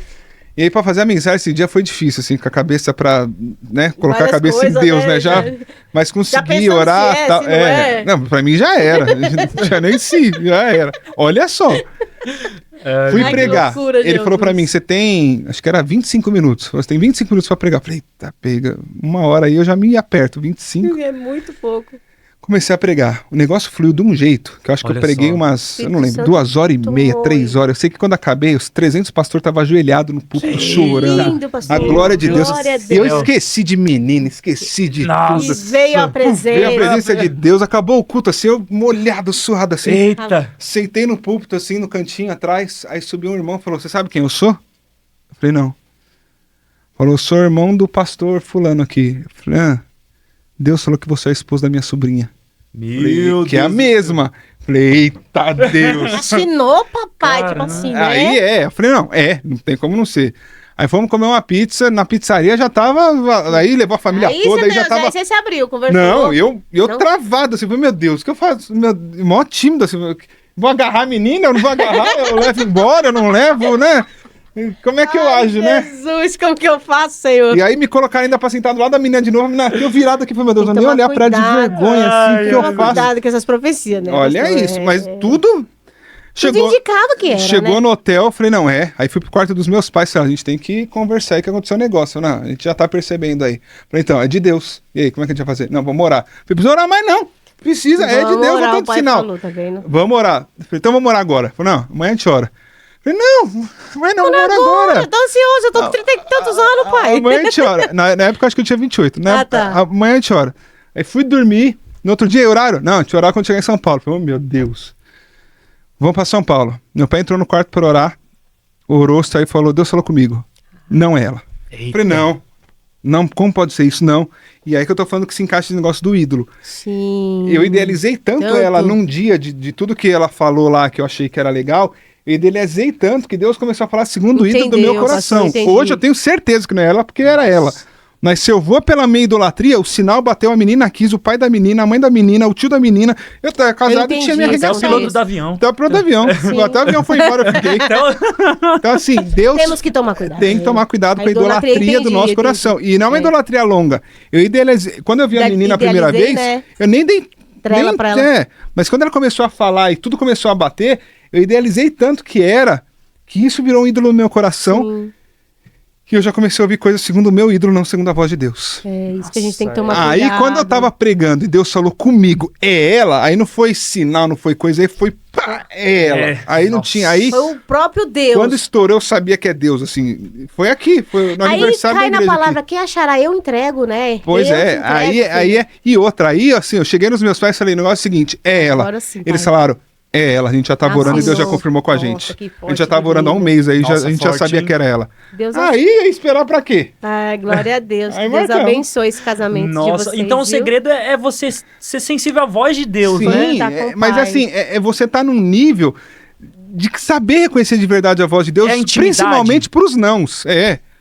E aí, pra fazer a mensagem esse dia foi difícil, assim, com a cabeça pra, né, colocar Várias a cabeça coisas, em Deus, né, né, já. já- Mas consegui pensando orar, se é, tal. se não é. Não, pra mim já era. Não tinha nem se, já era. Olha só. Fui Ai, que pregar. loucura, Ele falou pra Jesus. mim, você tem, acho que era 25 minutos. Você tem 25 minutos pra pregar. Eu falei, eita, pega, 1 hora aí eu já me aperto, 25. É muito pouco. Comecei a pregar. O negócio fluiu de um jeito, que eu acho que Olha eu preguei só. umas, eu não Espírito lembro, 2 horas e Santo meia, tomou 3 horas. Eu sei que quando acabei, os 300 pastores estavam ajoelhados no púlpito, chorando. Lindo, pastor. A glória de Deus. Glória a Eu Deus. esqueci de menina, esqueci de Nossa. E tudo. veio a Veio a presença. presença de Deus, acabou o culto assim, eu molhado, suado assim. Eita. Sentei no púlpito assim, no cantinho atrás, aí subiu um irmão e falou, você sabe quem eu sou? Eu falei, não. Falou, sou irmão do pastor fulano aqui. Eu falei, Deus falou que você é a esposa da minha sobrinha. Falei, Meu que é a Deus. mesma. Falei, eita Deus. Ensinou, papai, tipo Caramba. assim, né? Aí eu falei, não tem como não ser. Aí fomos comer uma pizza, na pizzaria já tava, aí levou a família Aí toda, você, aí já tava... aí você se abriu, conversou. Não, eu Não? travado, assim, falei, meu Deus, o que eu faço? Mó tímido, assim, vou agarrar a menina, eu não vou agarrar, eu levo embora, eu não levo, né? Como é que eu ajo, né? Jesus, como que eu faço, Senhor? E aí me colocaram ainda pra sentar do lado da menina de novo, a menina, eu virado aqui, falei, meu Deus, eu Tem nem que olhar tomar pra ela de cuidado. vergonha, assim, o que eu Toma faço? cuidado com essas profecias, né? Olha pastor? isso, mas tudo... Tudo indicava que era, Chegou né? no hotel, falei, não, aí fui pro quarto dos meus pais, falei, a gente tem que conversar aí que aconteceu um negócio. Não, a gente já tá percebendo aí. Falei, então, é de Deus. E aí, como é que a gente vai fazer? Não, vamos orar. Falei, precisa orar mais não. Precisa, é de Vamos Deus, orar, não o tanto pai sinal. falou, tá vendo? Vamos orar. Falei, então vamos orar agora. Falei, não, amanhã a gente ora. Falei, não, vamos orar agora. Eu tô ansioso, eu tô com 30 e tantos anos, pai. Amanhã a gente ora. Na época, acho que eu tinha 28. Né? Ah, tá. Amanhã a gente ora. Aí fui dormir. No outro dia, horário? Não, a gente orar quando chegar em São Paulo. Falei, oh, meu Deus. Vamos pra São Paulo. Meu pai entrou no quarto pra orar. Orou, saiu e falou, Deus falou comigo. Não é ela. Eita. Falei, não. Não, como pode ser isso? Não. E aí que eu tô falando que se encaixa esse negócio do ídolo. Sim. Eu idealizei tanto ela num dia de tudo que ela falou lá, que eu achei que era legal, eu idealizei tanto que Deus começou a falar segundo o ídolo do meu coração. Entendi. Hoje eu tenho certeza que não é ela, porque era ela. Mas se eu vou pela minha idolatria, o sinal bateu, a menina quis, o pai da menina, a mãe da menina, o tio da menina. Eu tava casado e tinha minha Até o arregação. piloto do avião. Até o piloto do avião. Até o avião foi embora, eu fiquei. Então, assim, Deus Temos que tomar cuidado. tem que tomar cuidado com a idolatria do nosso entendi. coração. E não é uma idolatria longa. Eu idealizei. Quando eu vi a menina a primeira vez, né? eu nem dei. Trela pra ela. Mas quando ela começou a falar e tudo começou a bater, eu idealizei tanto que isso virou um ídolo no meu coração. Sim. Que eu já comecei a ouvir coisas segundo o meu ídolo, não segundo a voz de Deus. É isso que a gente tem que tomar cuidado. Aí quando eu tava pregando e Deus falou comigo, é ela, aí não foi sinal, não foi coisa, aí foi pá, é ela. Aí não tinha, aí Foi o próprio Deus. quando estourou eu sabia que é Deus, assim, foi aqui, foi no Aí aniversário da cai na igreja palavra, aqui. quem achará, eu entrego, né? Pois Deus é, entrega, aí é, e outra, aí assim, eu cheguei nos meus pais e falei, o negócio é o seguinte, é ela. Agora sim, Eles pai. falaram, é ela, a gente já tava orando e Deus já Senhor. confirmou com a Nossa, gente. que A forte, gente já tava que orando há um lindo. mês aí, Nossa, a gente já forte, sabia hein? que era ela. Deus Aí, ia esperar pra quê? Ai, glória a Deus. Aí Deus marcamos. abençoe esse casamento de Nossa, vocês, então o viu? segredo é você ser sensível à voz de Deus, Sim, né? Tá com o mas pai. assim, você tá num nível de saber reconhecer de verdade a voz de Deus, É a intimidade. principalmente pros nãos.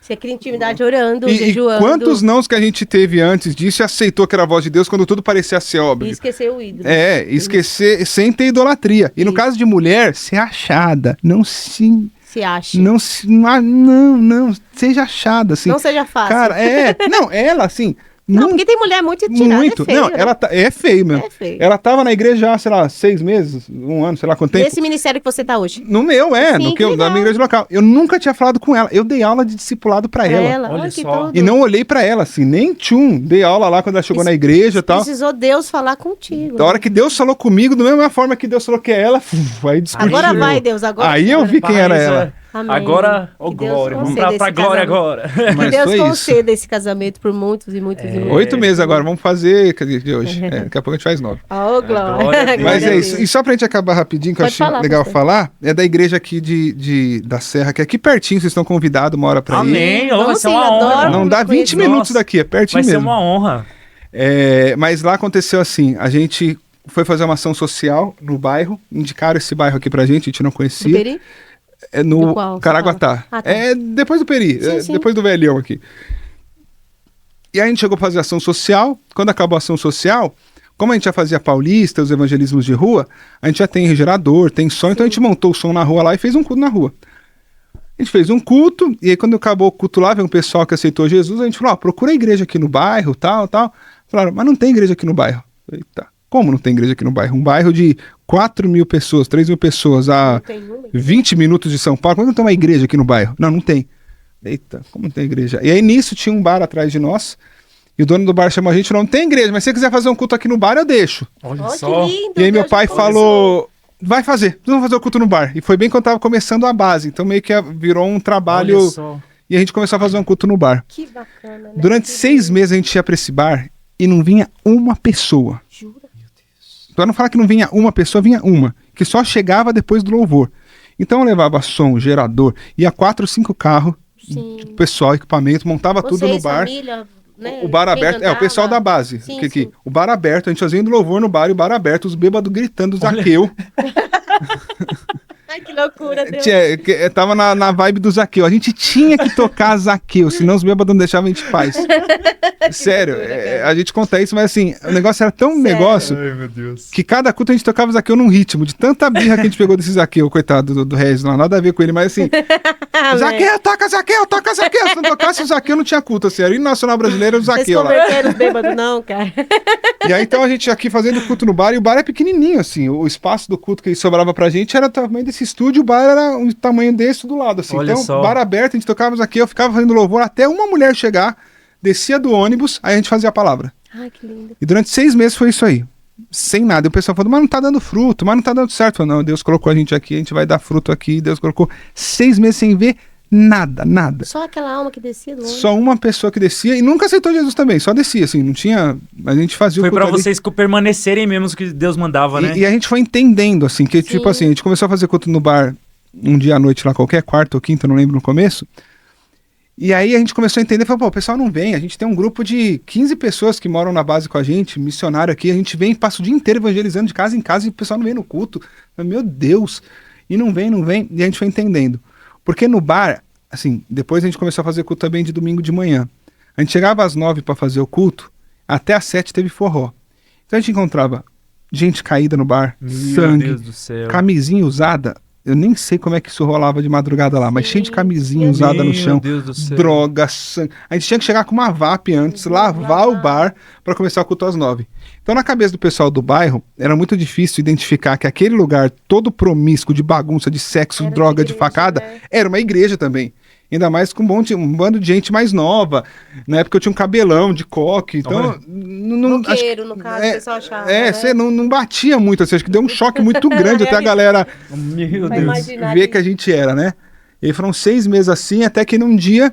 Você cria intimidade orando, E jejuando. quantos nãos que a gente teve antes disso e aceitou que era a voz de Deus quando tudo parecia ser E óbvio? esquecer o ídolo. Esquecer sem ter idolatria. E no Isso. caso de mulher, ser achada. Não Se acha. não, seja achada, assim. Não seja fácil. Cara, não, ela, assim. Não, porque tem mulher muito tirada, muito. é feio, Não, né? ela é feio mesmo. É feio. Ela tava na igreja há, sei lá, 6 meses, 1 ano, sei lá quanto tempo. Nesse ministério que você tá hoje. No meu, Sim, no que da legal. minha igreja local. Eu nunca tinha falado com ela. Eu dei aula de discipulado pra Pra ela. ela. Olha Olha que só. tudo. E não olhei pra ela, assim, nem tchum. Dei aula lá quando ela chegou na igreja e tal. Precisou Deus falar contigo. Da hora que Deus falou comigo, da mesma forma que Deus falou que é ela, aí discutiu. Agora vai, Deus. Agora Aí eu vi quem era Mas, ela. Amém. Agora, ô Que Deus glória, vamos conceda pra esse glória casamento. agora. Que Mas Deus foi isso. conceda esse casamento por muitos e muitos e muitos. 8 meses agora, vamos fazer quer dizer, de hoje. Daqui a pouco a gente faz 9. Ó, glória. Glória a Deus. Mas Glória é a isso. Deus. E só pra gente acabar rapidinho, que eu Pode achei falar, legal pastor. falar, é da igreja aqui da Serra, que é aqui pertinho, vocês estão convidados uma hora pra ir. Amém, ó, vai Vamos ser sim, uma honra. adoro. Não dá 20 Nossa. minutos daqui, é pertinho Vai ser mesmo. uma honra. Mas lá aconteceu assim, a gente foi fazer uma ação social no bairro, indicaram esse bairro aqui pra gente, a gente não Do conhecia. Peri? É no Do qual? Caraguatá. Ah, tá. É depois do Peri, Sim, sim. depois do Velhão aqui. E aí a gente chegou pra fazer ação social. Quando acabou a ação social, como a gente já fazia paulista, os evangelismos de rua, a gente já tem gerador, tem som, então a gente montou o som na rua lá e fez um culto na rua. A gente fez um culto, e aí quando acabou o culto lá, veio um pessoal que aceitou Jesus, a gente falou, procura a igreja aqui no bairro, tal. Falaram, mas não tem igreja aqui no bairro. Eu falei, tá. Como não tem igreja aqui no bairro? Um bairro de 4 mil pessoas, 3 mil pessoas, a Tem uma? 20 minutos de São Paulo. Como não tem uma igreja aqui no bairro? Não tem. Eita, como não tem igreja? E aí nisso tinha um bar atrás de nós, e o dono do bar chamou a gente e falou, não tem igreja, mas se você quiser fazer um culto aqui no bar, eu deixo. Olha Ó, só. que lindo. E aí meu Deus pai já falou, vai fazer, vamos fazer o culto no bar. E foi bem quando eu tava começando a base, então meio que virou um trabalho, Olha só. e a gente começou a fazer um culto no bar. Que bacana, né? Durante Que 6 meses a gente ia pra esse bar, e não vinha uma pessoa. Jura? Pra não falar que não vinha uma pessoa, vinha uma, que só chegava depois do louvor. Então eu levava som, gerador, ia 4 ou 5 carros, Sim. pessoal, equipamento, montava tudo no Vocês, bar. família, né? O bar Quem aberto, o pessoal da cantava? base. Sim, que sim. o bar aberto, a gente fazendo louvor no bar e o bar aberto, os bêbados gritando, Zaqueu. Ai, que loucura, Deus. Tava na vibe do Zaqueu. A gente tinha que tocar Zaqueu, senão os bêbados não deixavam a gente em paz. Sério, loucura, cara. a gente conta isso, mas assim, o negócio era tão um negócio Ai, meu Deus. que cada culto a gente tocava Zaqueu num ritmo, de tanta birra que a gente pegou desse Zaqueu, coitado do Regis, não nada a ver com ele, mas assim, Amém. Zaqueu, toca Zaqueu, toca Zaqueu. Se não tocasse o Zaqueu, não tinha culto, assim, era o hino nacional brasileiro, era o Vocês Zaqueu lá. converteram os bêbados, não, cara. E aí, então, a gente aqui fazendo culto no bar, e o bar é pequenininho, assim, o espaço do culto que sobrava pra gente era o tamanho desse estúdio, o bar era um tamanho desse do lado, assim. Olha Então, só. bar aberto, a gente tocava aqui, eu ficava fazendo louvor até uma mulher chegar, descia do ônibus, aí a gente fazia a palavra. Ai, que lindo. E durante 6 meses foi isso aí, sem nada. E o pessoal falou, mas não tá dando fruto, mas não tá dando certo. Eu falei, não, Deus colocou a gente aqui, a gente vai dar fruto aqui, Deus colocou 6 meses sem ver nada. Só aquela alma que descia do ônibus. Só uma pessoa que descia, e nunca aceitou Jesus também, só descia, assim, não tinha... A gente fazia Foi o culto pra ali. vocês permanecerem mesmo que Deus mandava, né? E a gente foi entendendo, assim, que tipo Sim. assim, a gente começou a fazer culto no bar um dia à noite lá, qualquer quarta ou quinta, não lembro no começo. E aí a gente começou a entender, falou, pô, o pessoal não vem, a gente tem um grupo de 15 pessoas que moram na base com a gente, missionário aqui, a gente vem e passa o dia inteiro evangelizando de casa em casa e o pessoal não vem no culto. Meu Deus! E não vem, e a gente foi entendendo. Porque no bar, assim, depois a gente começou a fazer culto também de domingo de manhã. A gente chegava às 9 para fazer o culto, até às 7 teve forró. Então a gente encontrava gente caída no bar, sangue, Deus do céu. camisinha usada. Eu nem sei como é que isso rolava de madrugada lá, mas cheio de camisinha usada no chão, Deus do céu. droga, sangue. A gente tinha que chegar com uma VAP antes, lavar o bar para começar o culto às 9. Então na cabeça do pessoal do bairro, era muito difícil identificar que aquele lugar todo promíscuo de bagunça, de sexo, Era droga, de de igreja, facada, né? era uma igreja também. Ainda mais com um bando de gente mais nova. Na época eu tinha um cabelão de coque, então... Olha. Roqueiro, no caso, o pessoal achava, né? você não batia muito, assim, acho que deu um choque muito grande até a galera Meu Vai Deus. imaginar ver ali. que a gente era, né? E aí foram 6 meses assim, até que num dia,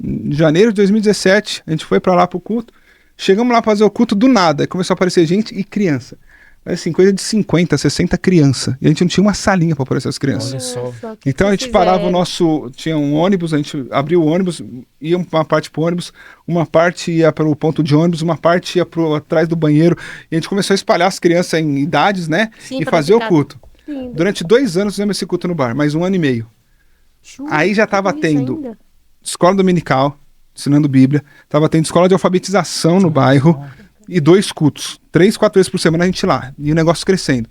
em janeiro de 2017, a gente foi pra lá pro culto. Chegamos lá pra fazer o culto do nada. Aí começou a aparecer gente e criança. Mas, assim, coisa de 50, 60 crianças. E a gente não tinha uma salinha pra pôr essas crianças. Olha só. Nossa, que Então a gente parava o fizeram? nosso. Tinha um ônibus, a gente abria o ônibus, ia uma parte pro ônibus, uma parte ia para o ponto de ônibus, uma parte ia atrás do banheiro. E a gente começou a espalhar as crianças em idades, né? Sim, e pra fazer o ficar- culto. Lindo. Durante 2 anos fizemos esse culto no bar, mais 1 ano e meio. Aí já tava tudo isso tendo ainda. escola dominical, ensinando Bíblia, tava tendo escola de alfabetização no bairro e 2 cultos. 3, 4 vezes por semana a gente lá. E o negócio crescendo.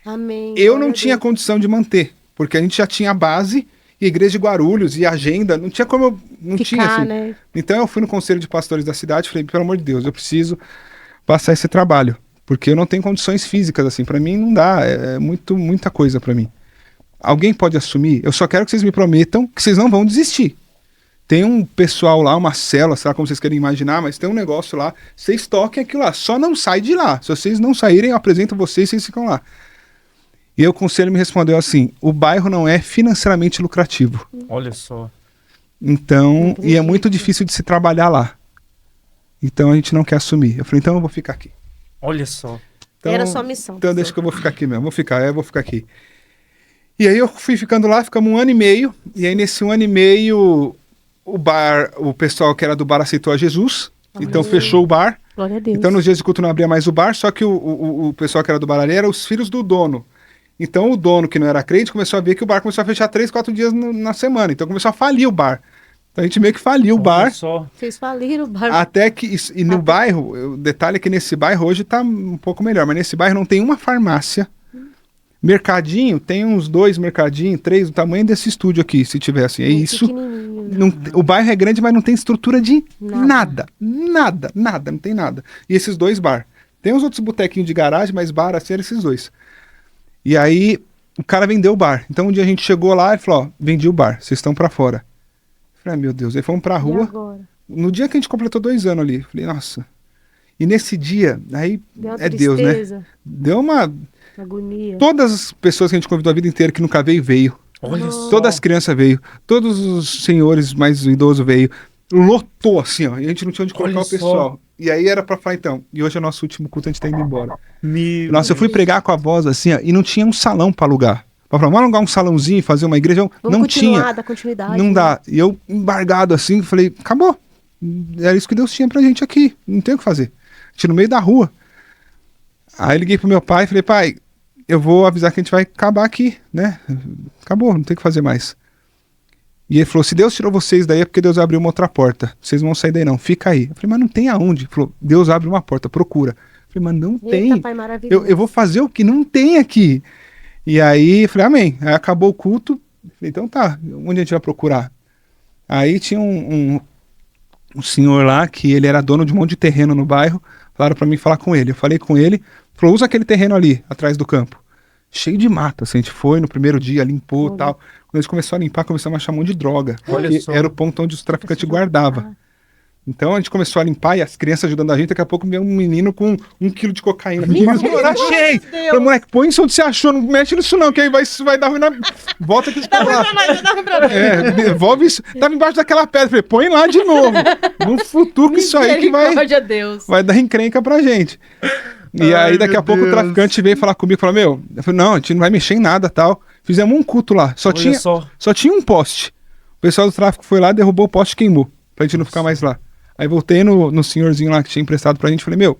Amém. Eu Glória não a tinha Deus. condição de manter, porque a gente já tinha a base, e a igreja de Guarulhos, e a agenda, não tinha como eu... Não tinha, Ficar, assim. né? Então eu fui no conselho de pastores da cidade e falei, pelo amor de Deus, eu preciso passar esse trabalho, porque eu não tenho condições físicas, assim, pra mim não dá, é muita coisa pra mim. Alguém pode assumir? Eu só quero que vocês me prometam que vocês não vão desistir. Tem um pessoal lá, uma célula, sei lá como vocês querem imaginar, mas tem um negócio lá, vocês toquem aquilo lá, só não sai de lá. Se vocês não saírem, eu apresento vocês, vocês ficam lá. E aí o conselho me respondeu assim, o bairro não é financeiramente lucrativo. Olha só. Então, Entendi. e é muito difícil de se trabalhar lá. Então a gente não quer assumir. Eu falei, então eu vou ficar aqui. Olha só. Então, Era sua missão. Então deixa que eu vou ficar aqui mesmo. Eu vou ficar aqui. E aí eu fui ficando lá, ficamos 1 ano e meio. E aí nesse 1 ano e meio, o pessoal que era do bar aceitou a Jesus. Então fechou o bar. Glória a Deus. Então nos dias de culto não abria mais o bar, só que o pessoal que era do bar ali era os filhos do dono. Então o dono, que não era crente, começou a ver que o bar começou a fechar 3, 4 dias na semana. Então começou a falir o bar. Então a gente meio que faliu o Olha bar. só. Vocês faliram o bar. Até que. E no bairro, o detalhe é que nesse bairro hoje tá um pouco melhor, mas nesse bairro não tem uma farmácia. Mercadinho, tem uns 2 mercadinhos, 3, do tamanho desse estúdio aqui, se tivesse. É isso. Pequenininho. O bairro é grande, mas não tem estrutura de Nada. nada, não tem nada. E esses 2 bar. Tem uns outros botequinhos de garagem, mas bar assim eram esses 2. E aí o cara vendeu o bar. Então um dia a gente chegou lá e falou: ó, vendi o bar, vocês estão pra fora. Eu falei, meu Deus, aí fomos pra E rua. agora? No dia que a gente completou 2 anos ali, falei, nossa. E nesse dia, aí Deu uma é Deus, né? tristeza, Deu uma. agonia. Todas as pessoas que a gente convidou a vida inteira que nunca veio. Olha Nossa. só. Todas as crianças veio. Todos os senhores mais idosos veio. Lotou assim, ó. E a gente não tinha onde colocar Olha o pessoal. E aí era pra falar, então. E hoje é o nosso último culto, a gente tá indo embora. Meu Nossa, eu fui pregar com a voz assim, ó. E não tinha um salão pra alugar. Pra falar, vamos alugar um salãozinho, fazer uma igreja. Vamos Não continuar, tinha. dar continuidade. Não né? dá. E eu, embargado assim, falei, acabou. Era isso que Deus tinha pra gente aqui. Não tem o que fazer. A gente no meio da rua. Aí liguei pro meu pai e falei, pai, eu vou avisar que a gente vai acabar aqui, né? Acabou, não tem o que fazer mais. E ele falou, se Deus tirou vocês daí é porque Deus abriu uma outra porta. Vocês não vão sair daí não, fica aí. Eu falei, mas não tem aonde. Ele falou, Deus abre uma porta, procura. Eu falei, mas não Eita, tem. pai maravilhoso. Eu vou fazer o que não tem aqui. E aí, eu falei, amém. Aí acabou o culto. Falei, então tá, onde a gente vai procurar? Aí tinha um senhor lá, que ele era dono de um monte de terreno no bairro. Falaram pra mim falar com ele. Eu falei com ele, falou, usa aquele terreno ali, atrás do campo. Cheio de mata, assim, a gente foi no primeiro dia, limpou e tal. Quando a gente começou a limpar, começamos a achar um monte de droga. Olha Porque só. era o ponto onde os traficantes guardavam. Então a gente começou a limpar e as crianças ajudando a gente. Daqui a pouco veio um menino com 1 quilo de cocaína. Mas, mano, achei! Falei, moleque, põe isso onde você achou, não mexe nisso não, que aí vai dar ruim na... Volta aqui pra lá. Devolve isso. Tava embaixo daquela pedra. Falei, põe lá de novo. No futuro isso aí que Misericórdia a Deus. vai dar encrenca pra gente. E Ai, aí daqui a meu pouco o Deus. traficante veio falar comigo, falou, eu falei, não, a gente não vai mexer em nada, tal. Fizemos um culto lá, só Olha tinha só. um poste. O pessoal do tráfico foi lá, derrubou o poste e queimou, pra gente não ficar mais lá. Aí voltei no senhorzinho lá que tinha emprestado pra gente, falei, meu,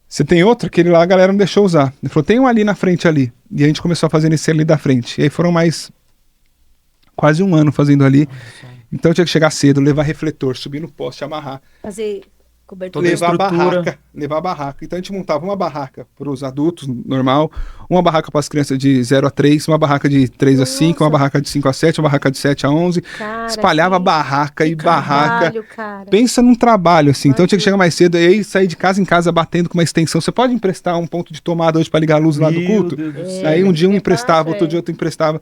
você tem outro? Aquele lá a galera não deixou usar. Ele falou, tem um ali na frente ali. E a gente começou a fazer esse ali da frente. E aí foram mais quase um ano fazendo ali. Então eu tinha que chegar cedo, levar refletor, subir no poste, amarrar. Fazer cobertura. Toda a estrutura. Levar a barraca. Então a gente montava uma barraca para os adultos, normal, uma barraca para as crianças de 0 a 3, uma barraca de 3 a 5, uma barraca de 5 a 7, uma barraca de 7 a 11. Cara, Espalhava barraca e barraca. trabalho, cara. Pensa num trabalho, assim. Então eu tinha que chegar mais cedo e aí sair de casa em casa batendo com uma extensão. Você pode emprestar um ponto de tomada hoje para ligar a luz lá do Meu culto? Deus do céu. Aí um dia um É, emprestava, outro dia outro emprestava.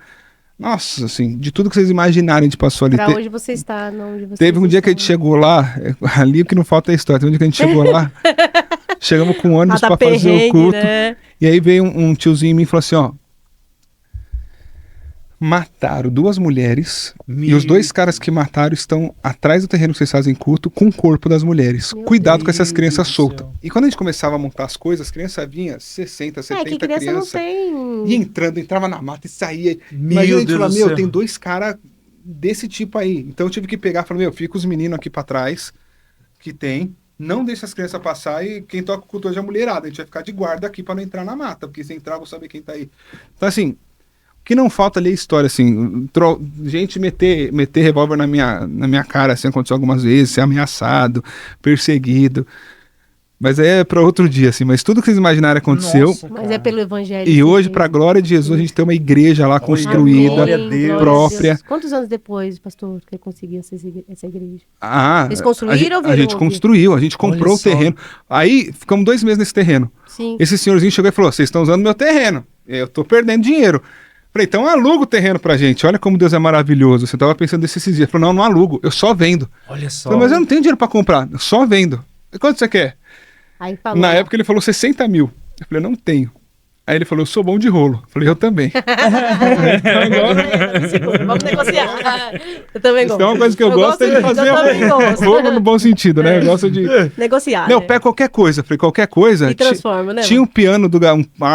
Nossa, assim, de tudo que vocês imaginarem a gente passou ali. Pra onde você está, não onde você Teve um dia que a gente está. chegou lá, ali o que não falta é a história. Teve um dia que a gente chegou lá, chegamos com um ônibus Tá pra fazer o perrengue, culto. né? E aí veio um tiozinho em mim e falou assim, ó. Mataram 2 mulheres e os 2 caras que mataram estão atrás do terreno que vocês fazem culto com o corpo das mulheres. Meu Cuidado com essas Deus crianças do soltas. céu. E quando a gente começava a montar as coisas, as crianças vinham 60, 70 que criança não crianças. tem... E entrando, entrava na mata e saía. Meu Imagina a gente Deus falar, do meu, céu. tem 2 caras desse tipo aí. Então eu tive que pegar e falar, meu, fica os meninos aqui pra trás, que tem. Não deixa as crianças passar e quem toca o culto hoje é a mulherada. A gente vai ficar de guarda aqui pra não entrar na mata, porque se entrar, eu vou saber quem tá aí. Então, assim, o que não falta ali é história, assim. Gente meter revólver na minha cara, assim, aconteceu algumas vezes, ser ameaçado, perseguido. Mas é pra outro dia, assim. Mas tudo que vocês imaginarem aconteceu. Nossa, Mas cara. é pelo evangelho. E hoje, sim. pra glória de Jesus, a gente tem uma igreja lá construída. glória a Deus. própria. Quantos anos depois, pastor, que conseguiu essa igreja? Ah, Eles construíram ou a gente viram? construiu, a gente comprou Olha o só. terreno. Aí ficamos 2 meses nesse terreno. Sim. Esse senhorzinho chegou e falou: vocês estão usando meu terreno. Eu tô perdendo dinheiro. Falei, então aluga o terreno pra gente. Olha como Deus é maravilhoso. Você tava pensando nesses dias. Ele falou, não alugo, eu só vendo. Olha só. Falei, mas eu não tenho dinheiro pra comprar, eu só vendo. E quanto você quer? Aí falou. Na época ele falou 60 mil. Eu falei, não tenho. Aí ele falou, eu sou bom de rolo. Eu falei, eu também. Vamos negociar. Eu também gosto. Então uma coisa que eu gosto é de fazer Eu também gosto. rolo no bom sentido, né? Eu gosto de... Negociar. Não, né? pega qualquer coisa. Falei, qualquer coisa. E transforma, né? Tinha um piano,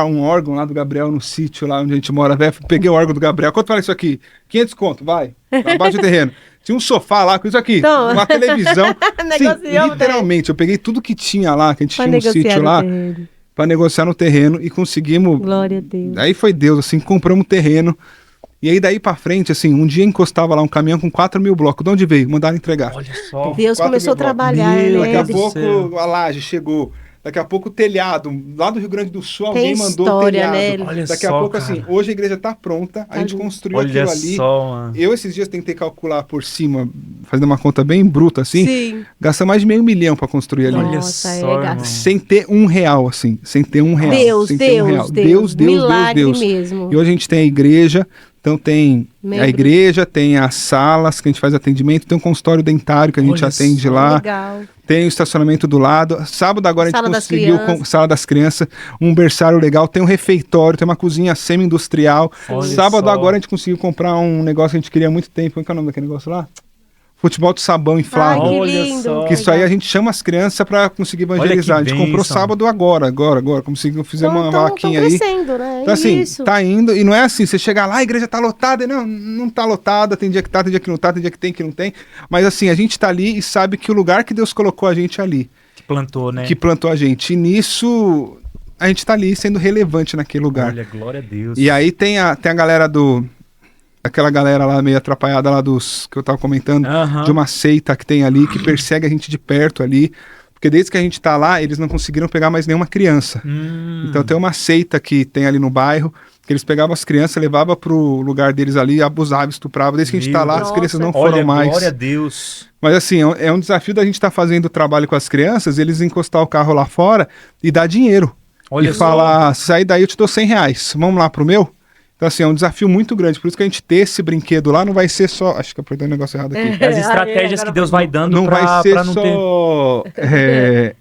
um órgão lá do Gabriel no sítio lá onde a gente mora, velho. Peguei o órgão do Gabriel. Quanto vale isso aqui? 500 conto, vai. Abaixo do terreno. Tinha um sofá lá com isso aqui. Então. Uma televisão. Sim, Negociamos, literalmente. Eu peguei tudo que tinha lá, que a gente Pra tinha um negociar sítio no lá, terreno. pra negociar no terreno e conseguimos. Glória a Deus. Aí foi Deus, assim, compramos o terreno. E aí daí pra frente, assim, um dia encostava lá um caminhão com 4 mil blocos. De onde veio? Mandaram entregar. Olha só. Deus 4 começou a mil blocos. trabalhar, Meu né? Daqui a Deus do pouco céu. a laje chegou. Daqui a pouco o telhado. Lá do Rio Grande do Sul, Tem alguém mandou história, o telhado. né? Olha Daqui a só, pouco, cara. assim, hoje a igreja tá pronta. A gente junto. construiu Olha aquilo ali. só, mano. Eu esses dias tentei calcular por cima, fazendo uma conta bem bruta, assim. Sim. Gastar mais de $500 mil pra construir ali. Olha Nossa, só, gato. irmão. Sem ter R$1, assim. Sem ter R$1. Deus, sem ter Deus, Deus. Milagre Deus. mesmo. E hoje a gente tem a igreja. Então tem a Membros. igreja, tem as salas que a gente faz atendimento, tem um consultório dentário que a gente Olha atende só. lá. Legal. Tem o estacionamento do lado. Sábado agora a Sala gente das conseguiu crianças. sala das crianças, um berçário legal, tem um refeitório, tem uma cozinha semi-industrial. Olha Sábado só. agora a gente conseguiu comprar um negócio que a gente queria há muito tempo. Qual que é o nome daquele negócio lá? Futebol de sabão inflável. Ai, que Olha lindo. só. Que isso aí a gente chama as crianças pra conseguir evangelizar. Olha A que gente comprou bênção. sábado agora. Conseguiu, fizemos uma vaquinha aí. crescendo, né? Então, assim, Isso. tá indo, e não é assim, você chega lá, a igreja tá lotada, e não tá lotada, tem dia que tá, tem dia que não tá, tem dia que não tem. Mas assim, a gente tá ali e sabe que o lugar que Deus colocou a gente ali, Que plantou, né? que plantou a gente, e nisso a gente tá ali sendo relevante naquele lugar. Olha, glória a Deus. E aí tem a galera aquela galera lá meio atrapalhada lá dos, que eu tava comentando, Aham. de uma seita que tem ali, que persegue a gente de perto ali, porque desde que a gente tá lá, eles não conseguiram pegar mais nenhuma criança. Então tem uma seita que tem ali no bairro, que eles pegavam as crianças, levavam pro lugar deles ali, abusavam, estupravam. Desde que a gente tá Meu lá, Deus. as crianças não Nossa. foram Olha, mais. glória a Deus. Mas assim, é um desafio da gente estar fazendo o trabalho com as crianças, eles encostar o carro lá fora e dar dinheiro. Olha e só. falar, sai daí eu te dou R$100, vamos lá pro meu? Então assim, é um desafio muito grande, por isso que a gente ter esse brinquedo lá não vai ser só... Acho que eu apertei um negócio errado aqui. As estratégias que Deus vai dando Não pra, vai ser pra não ter... só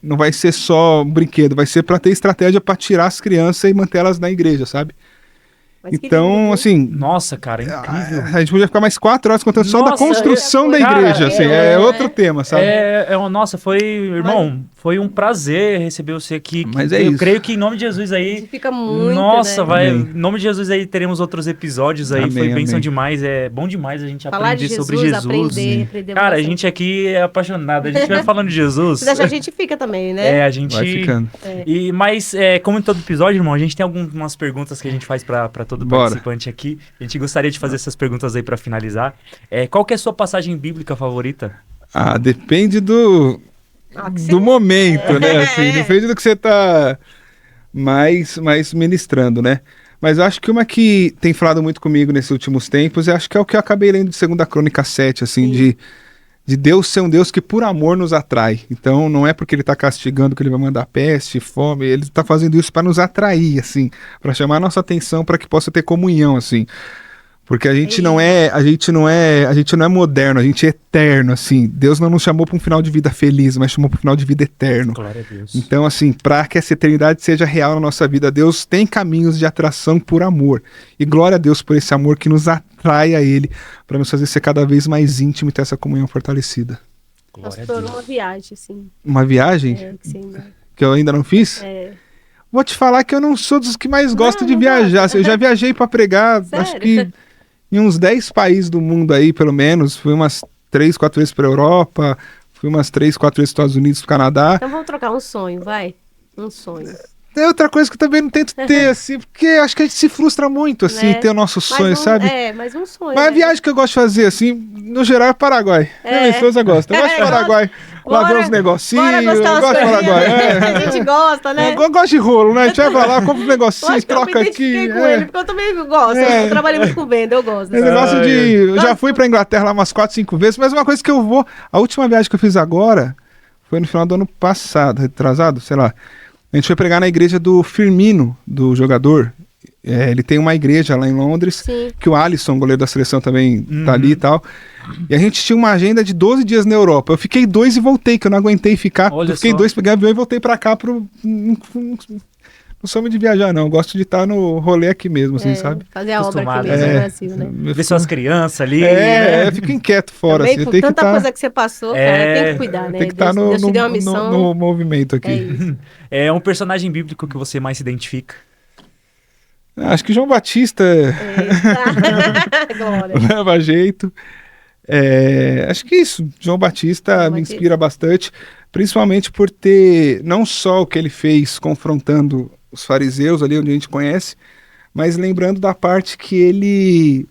não vai ser só um brinquedo, vai ser para ter estratégia para tirar as crianças e manter elas na igreja, sabe? Mas que Então, lindo, assim, Nossa, cara, é incrível. a gente podia ficar mais 4 horas contando só da Nossa, construção da cara, igreja, assim, é outro tema, sabe? Nossa, foi, irmão, Foi um prazer receber você aqui. Mas é eu isso. creio que em nome de Jesus aí... Fica muito, Nossa, né? vai. Amém. Em nome de Jesus aí teremos outros episódios aí. Amém, Foi bênção amém. demais. É bom demais a gente Falar de aprender Jesus, sobre Jesus. aprender Cara, a bastante. gente aqui é apaixonado. A gente vai falando de Jesus. Se deixar, a gente fica também, né? A gente... Vai ficando. Mas, como em todo episódio, irmão, a gente tem algumas perguntas que a gente faz pra todo Bora. participante aqui. A gente gostaria de fazer essas perguntas aí pra finalizar. Qual que é a sua passagem bíblica favorita? Depende do momento, né? Assim, depende do que você tá mais ministrando, né? Mas eu acho que uma que tem falado muito comigo nesses últimos tempos, eu acho que é o que eu acabei lendo de 2 Crônica 7, assim, de Deus ser um Deus que por amor nos atrai. Então não é porque ele tá castigando que ele vai mandar peste, fome, ele tá fazendo isso para nos atrair, assim, para chamar a nossa atenção para que possa ter comunhão, assim. Porque a gente não é moderno, a gente é eterno, assim. Deus não nos chamou para um final de vida feliz, mas chamou para um final de vida eterno. Glória a Deus. Então, assim, para que essa eternidade seja real na nossa vida, Deus tem caminhos de atração por amor. E glória a Deus por esse amor que nos atrai a Ele, para nos fazer ser cada vez mais íntimo e ter essa comunhão fortalecida. Glória a Pastor, Deus. uma viagem, assim. Uma viagem Que sim, né? que eu ainda não fiz? Vou te falar que eu não sou dos que mais gostam de viajar. gosta. Eu já viajei para pregar, Sério? acho que em uns 10 países do mundo aí, pelo menos. Fui umas 3, 4 vezes pra Europa, fui umas 3, 4 vezes para Estados Unidos, pro Canadá. Então vamos trocar um sonho, vai. Um sonho. É outra coisa que eu também não tento ter, assim, porque acho que a gente se frustra muito, assim, Né? ter o nosso sonho, Mas sabe? mas um sonho. Mas a né? viagem que eu gosto de fazer, assim, no geral é Paraguai. Minha esposa gosta. Eu gosto de Paraguai. Lá ver uns negocinhos. Bora Eu gostar umas gosto de Paraguai. coisinhas. A gente gosta, né? Eu gosto de rolo, né? A gente vai pra lá, compra um negocinho, Lógico que eu me troca aqui. identifiquei com ele, porque eu também gosto. Eu trabalhei muito com venda, eu gosto. Esse negócio de. Eu já fui pra Inglaterra lá umas 4, 5 vezes, mas uma coisa que eu vou. A última viagem que eu fiz agora foi no final do ano passado, retrasado, sei lá. A gente foi pregar na igreja do Firmino, do jogador. Ele tem uma igreja lá em Londres, Sim. que o Alisson, goleiro da seleção, também tá ali e tal. E a gente tinha uma agenda de 12 dias na Europa. Eu fiquei 2 e voltei, que eu não aguentei ficar. Olha Eu fiquei só. 2, peguei avião e voltei pra cá Não sou muito de viajar, não. Eu gosto de estar no rolê aqui mesmo, assim, sabe? Fazer a obra aqui Acostumado, mesmo né? no Brasil, né? Ver suas crianças ali. Eu fico inquieto fora, Também, assim. Eu com tenho que tanta estar. coisa que você passou, cara, tem que cuidar, né? Tem que estar Deus te deu uma missão. no movimento aqui. É isso. É um personagem bíblico que você mais se identifica? Acho que João Batista Eita. Glória. leva jeito. Acho que isso. João Batista me inspira bastante, principalmente por ter não só o que ele fez confrontando os fariseus ali onde a gente conhece, mas lembrando da parte que ele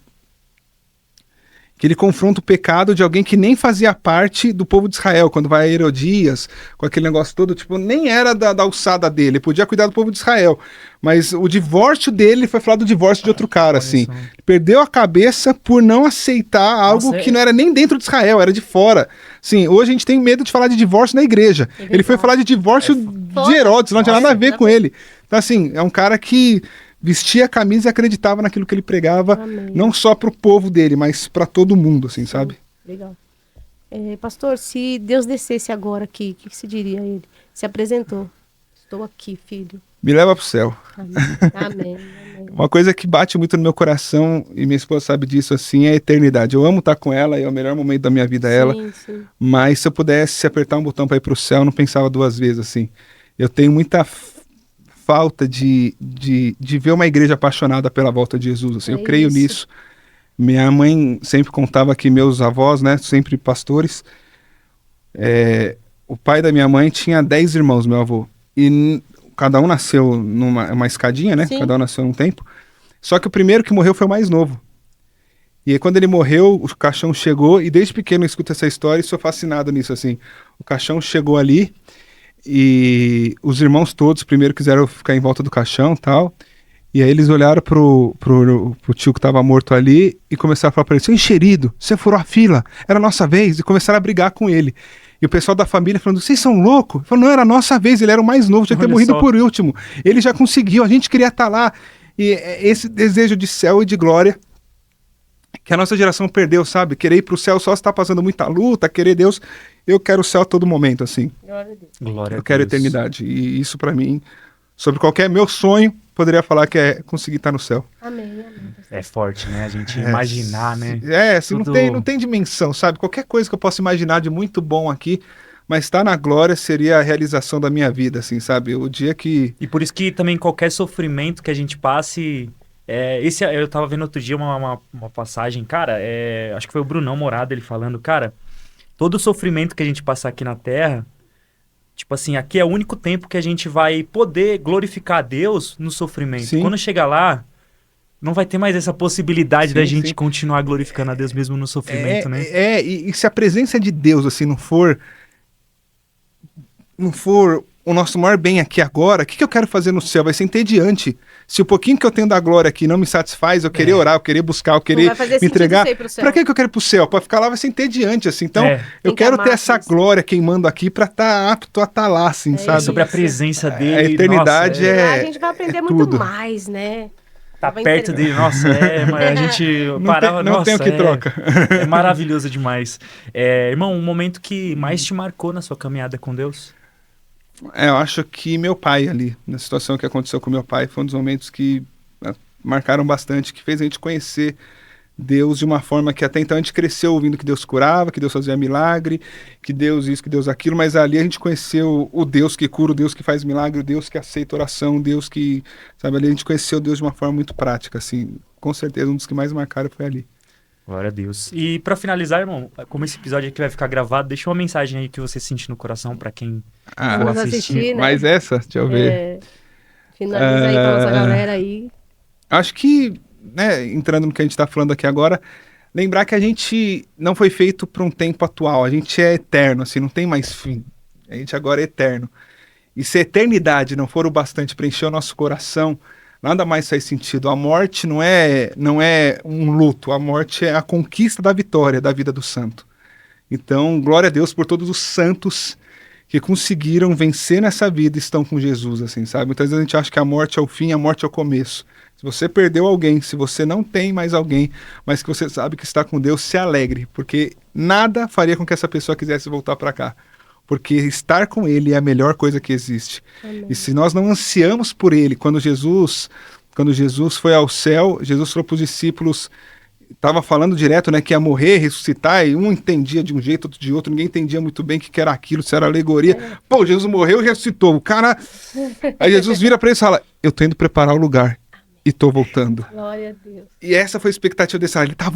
confronta o pecado de alguém que nem fazia parte do povo de Israel, quando vai a Herodias, com aquele negócio todo, tipo, nem era da alçada dele, ele podia cuidar do povo de Israel, mas o divórcio dele foi falar do divórcio de outro cara, assim. Ele perdeu a cabeça por não aceitar algo que não era nem dentro de Israel, era de fora. Sim, hoje a gente tem medo de falar de divórcio na igreja. Ele foi falar de divórcio de Herodes, não tinha nada a ver com ele. Então, assim, é um cara que vestia a camisa e acreditava naquilo que ele pregava, Amém. não só pro povo dele, mas para todo mundo, assim, sabe? Legal. Pastor, se Deus descesse agora aqui, o que se diria a ele? Se apresentou. Estou aqui, filho. Me leva pro céu. Amém. Amém. Uma coisa que bate muito no meu coração, e minha esposa sabe disso, assim, é a eternidade. Eu amo estar com ela, é o melhor momento da minha vida, ela. Sim. Mas se eu pudesse apertar um botão para ir pro céu, eu não pensava 2 vezes, assim. Eu tenho muita falta de ver uma igreja apaixonada pela volta de Jesus, assim. Eu creio nisso. Minha mãe sempre contava que meus avós, né, sempre pastores, o pai da minha mãe tinha 10 irmãos, meu avô, e cada um nasceu numa escadinha, né, Sim. cada um nasceu num tempo, só que o primeiro que morreu foi o mais novo. E aí, quando ele morreu, o caixão chegou, e desde pequeno eu escuto essa história e sou fascinado nisso, assim. O caixão chegou ali, e os irmãos todos primeiro quiseram ficar em volta do caixão e tal. E aí eles olharam pro tio que tava morto ali e começaram a falar pra ele: seu enxerido, você furou a fila, era a nossa vez. E começaram a brigar com ele. E o pessoal da família falando: vocês são loucos? Ele falou: não, era a nossa vez, ele era o mais novo, tinha que ter morrido por último. Ele já conseguiu, a gente queria estar lá. E esse desejo de céu e de glória que a nossa geração perdeu, sabe? Querer ir pro céu só se tá passando muita luta, querer Deus. Eu quero o céu a todo momento, assim. Glória a Deus. Glória a Deus. Eu quero eternidade. E isso pra mim, sobre qualquer meu sonho, poderia falar que é conseguir estar no céu. Amém. É forte, né? A gente imaginar, né? Assim, Tudo... não tem dimensão, sabe? Qualquer coisa que eu possa imaginar de muito bom aqui, mas estar na glória seria a realização da minha vida, assim, sabe? O dia que... E por isso que também qualquer sofrimento que a gente passe... eu tava vendo outro dia uma passagem, cara, acho que foi o Brunão Morado, ele falando, cara, todo sofrimento que a gente passar aqui na Terra, tipo assim, aqui é o único tempo que a gente vai poder glorificar a Deus no sofrimento. Sim. Quando chegar lá, não vai ter mais essa possibilidade da gente sim. continuar glorificando a Deus mesmo no sofrimento, né? E se a presença de Deus, assim, não for o nosso maior bem aqui agora, o que eu quero fazer no céu? Vai ser entediante. Se o pouquinho que eu tenho da glória aqui não me satisfaz, eu querer orar, eu querer buscar, eu querer me entregar, pra que eu quero ir pro céu? Pra ficar lá vai ser entediante, assim. Então, eu quero ter essa glória queimando aqui pra estar apto a estar lá, assim, sabe? Sobre a presença dele. A eternidade a gente vai aprender muito mais, né? Tá perto dele, nossa, a gente parava, não tem o que troca. É maravilhoso demais. Irmão, um momento que mais te marcou na sua caminhada com Deus? Eu acho que meu pai ali, na situação que aconteceu com meu pai, foi um dos momentos que marcaram bastante, que fez a gente conhecer Deus de uma forma que até então a gente cresceu ouvindo que Deus curava, que Deus fazia milagre, que Deus isso, que Deus aquilo, mas ali a gente conheceu o Deus que cura, o Deus que faz milagre, o Deus que aceita oração, o Deus que, sabe, ali a gente conheceu Deus de uma forma muito prática, assim, com certeza um dos que mais marcaram foi ali. Glória a Deus. E pra finalizar, irmão, como esse episódio aqui vai ficar gravado, deixa uma mensagem aí que você sente no coração pra quem for assistir. Né? Mas essa, deixa eu ver. Finaliza aí pra nossa galera aí. Acho que, né, entrando no que a gente tá falando aqui agora, lembrar que a gente não foi feito para um tempo atual, a gente é eterno, assim, não tem mais fim. A gente agora é eterno. E se a eternidade não for o bastante para encher o nosso coração, nada mais faz sentido. A morte não é um luto, a morte é a conquista da vitória da vida do santo. Então, glória a Deus por todos os santos que conseguiram vencer nessa vida e estão com Jesus, assim, sabe? Muitas vezes a gente acha que a morte é o fim, a morte é o começo. Se você perdeu alguém, se você não tem mais alguém, mas que você sabe que está com Deus, se alegre, porque nada faria com que essa pessoa quisesse voltar para cá. Porque estar com Ele é a melhor coisa que existe. Amém. E se nós não ansiamos por Ele, quando Jesus foi ao céu, Jesus falou para os discípulos, estava falando direto, né, que ia morrer, ressuscitar, e um entendia de um jeito, outro de outro, ninguém entendia muito bem o que era aquilo, se era alegoria. Pô, Jesus morreu e ressuscitou. O cara... Aí Jesus vira para eles e fala, eu tô indo preparar o lugar. E tô voltando. Glória a Deus. E essa foi a expectativa desse cara. Ele tá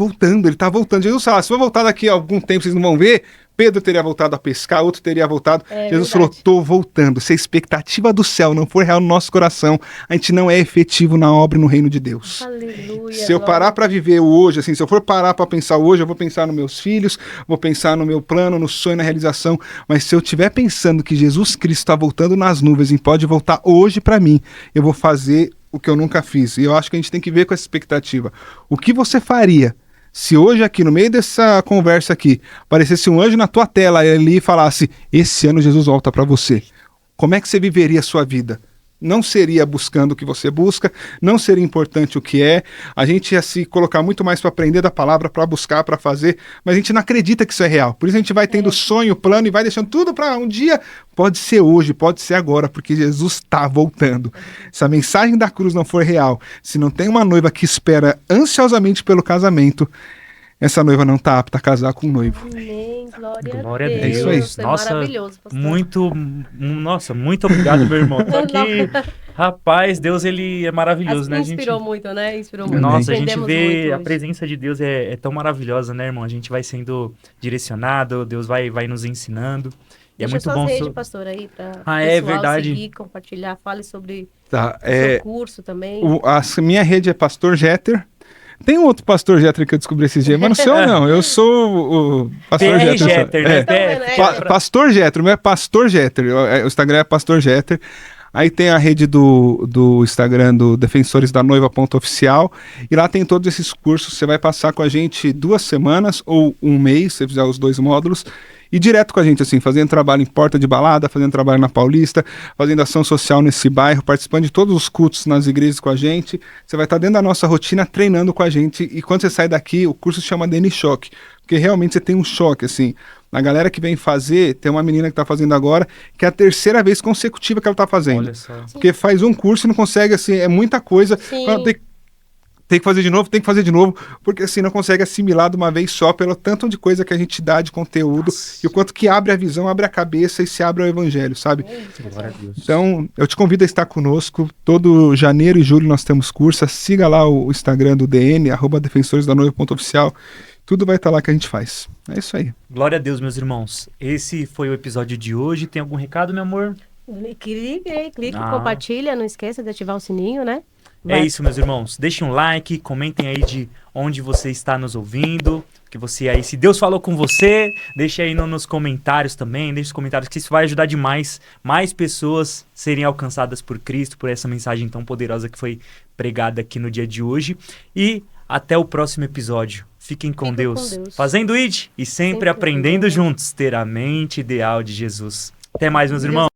voltando. Jesus fala, se for voltar daqui a algum tempo, vocês não vão ver. Pedro teria voltado a pescar, outro teria voltado. Jesus falou, tô voltando. Se a expectativa do céu não for real no nosso coração, a gente não é efetivo na obra e no reino de Deus. Aleluia. Se eu parar para viver o hoje, assim, se eu for parar para pensar hoje, eu vou pensar nos meus filhos, vou pensar no meu plano, no sonho, na realização. Mas se eu estiver pensando que Jesus Cristo está voltando nas nuvens e pode voltar hoje para mim, eu vou fazer o que eu nunca fiz. E eu acho que a gente tem que ver com essa expectativa. O que você faria se hoje aqui, no meio dessa conversa aqui, aparecesse um anjo na tua tela ali e falasse, esse ano Jesus volta para você? Como é que você viveria a sua vida? Não seria buscando o que você busca, não seria importante o que é, a gente ia se colocar muito mais para aprender da palavra, para buscar, para fazer, mas a gente não acredita que isso é real. Por isso a gente vai tendo sonho, plano e vai deixando tudo para um dia, pode ser hoje, pode ser agora, porque Jesus está voltando. Se a mensagem da cruz não for real, se não tem uma noiva que espera ansiosamente pelo casamento, essa noiva não está apta a casar com o noivo. Amém, glória a Deus. É isso aí. Nossa, maravilhoso, pastor. Muito obrigado, meu irmão. Tô aqui, rapaz, Deus, ele é maravilhoso, né? Inspirou muito, né? Inspirou muito. Nossa, a gente vê a presença de Deus é tão maravilhosa, né, irmão? A gente vai sendo direcionado, Deus vai nos ensinando. E deixa é muito bom. Rede, pastor, aí, pra é verdade. Seguir, compartilhar, fale sobre o seu curso também. A minha rede é Pastor Jeter. Tem um outro Pastor Jeter que eu descobri esses dias, mas não sou eu, não. Eu sou o Pastor Jeter. Né? Pastor Jeter, não é Pastor Jeter. O Instagram é Pastor Jeter. Aí tem a rede do Instagram do Defensores da Noiva.oficial. E lá tem todos esses cursos. Você vai passar com a gente 2 semanas ou 1 mês, se você fizer os 2 módulos. E direto com a gente, assim, fazendo trabalho em porta de balada, fazendo trabalho na Paulista, fazendo ação social nesse bairro, participando de todos os cultos nas igrejas com a gente. Você vai estar dentro da nossa rotina treinando com a gente. E quando você sai daqui, o curso se chama DN Choque. Porque realmente você tem um choque, assim. A galera que vem fazer, tem uma menina que está fazendo agora, que é a 3ª vez consecutiva que ela está fazendo. Olha só. Porque faz um curso e não consegue, assim, é muita coisa. tem que fazer de novo, porque assim não consegue assimilar de uma vez só pelo tanto de coisa que a gente dá de conteúdo e o quanto que abre a visão, abre a cabeça e se abre ao evangelho, sabe? Glória a Deus. Então, eu te convido a estar conosco. Todo janeiro e julho nós temos curso. Siga lá o Instagram do DN, @defensoresdanoiva.oficial. Tudo vai estar lá que a gente faz. É isso aí. Glória a Deus, meus irmãos. Esse foi o episódio de hoje. Tem algum recado, meu amor? Clique, compartilha, não esqueça de ativar o sininho, né? É isso, meus irmãos. Deixem um like, comentem aí de onde você está nos ouvindo, que você aí, se Deus falou com você, deixe aí nos comentários também, deixe os comentários que isso vai ajudar demais mais pessoas serem alcançadas por Cristo, por essa mensagem tão poderosa que foi pregada aqui no dia de hoje. E até o próximo episódio. Fiquem com Deus. Fazendo it e sempre aprendendo juntos ter a mente ideal de Jesus. Até mais, meus irmãos.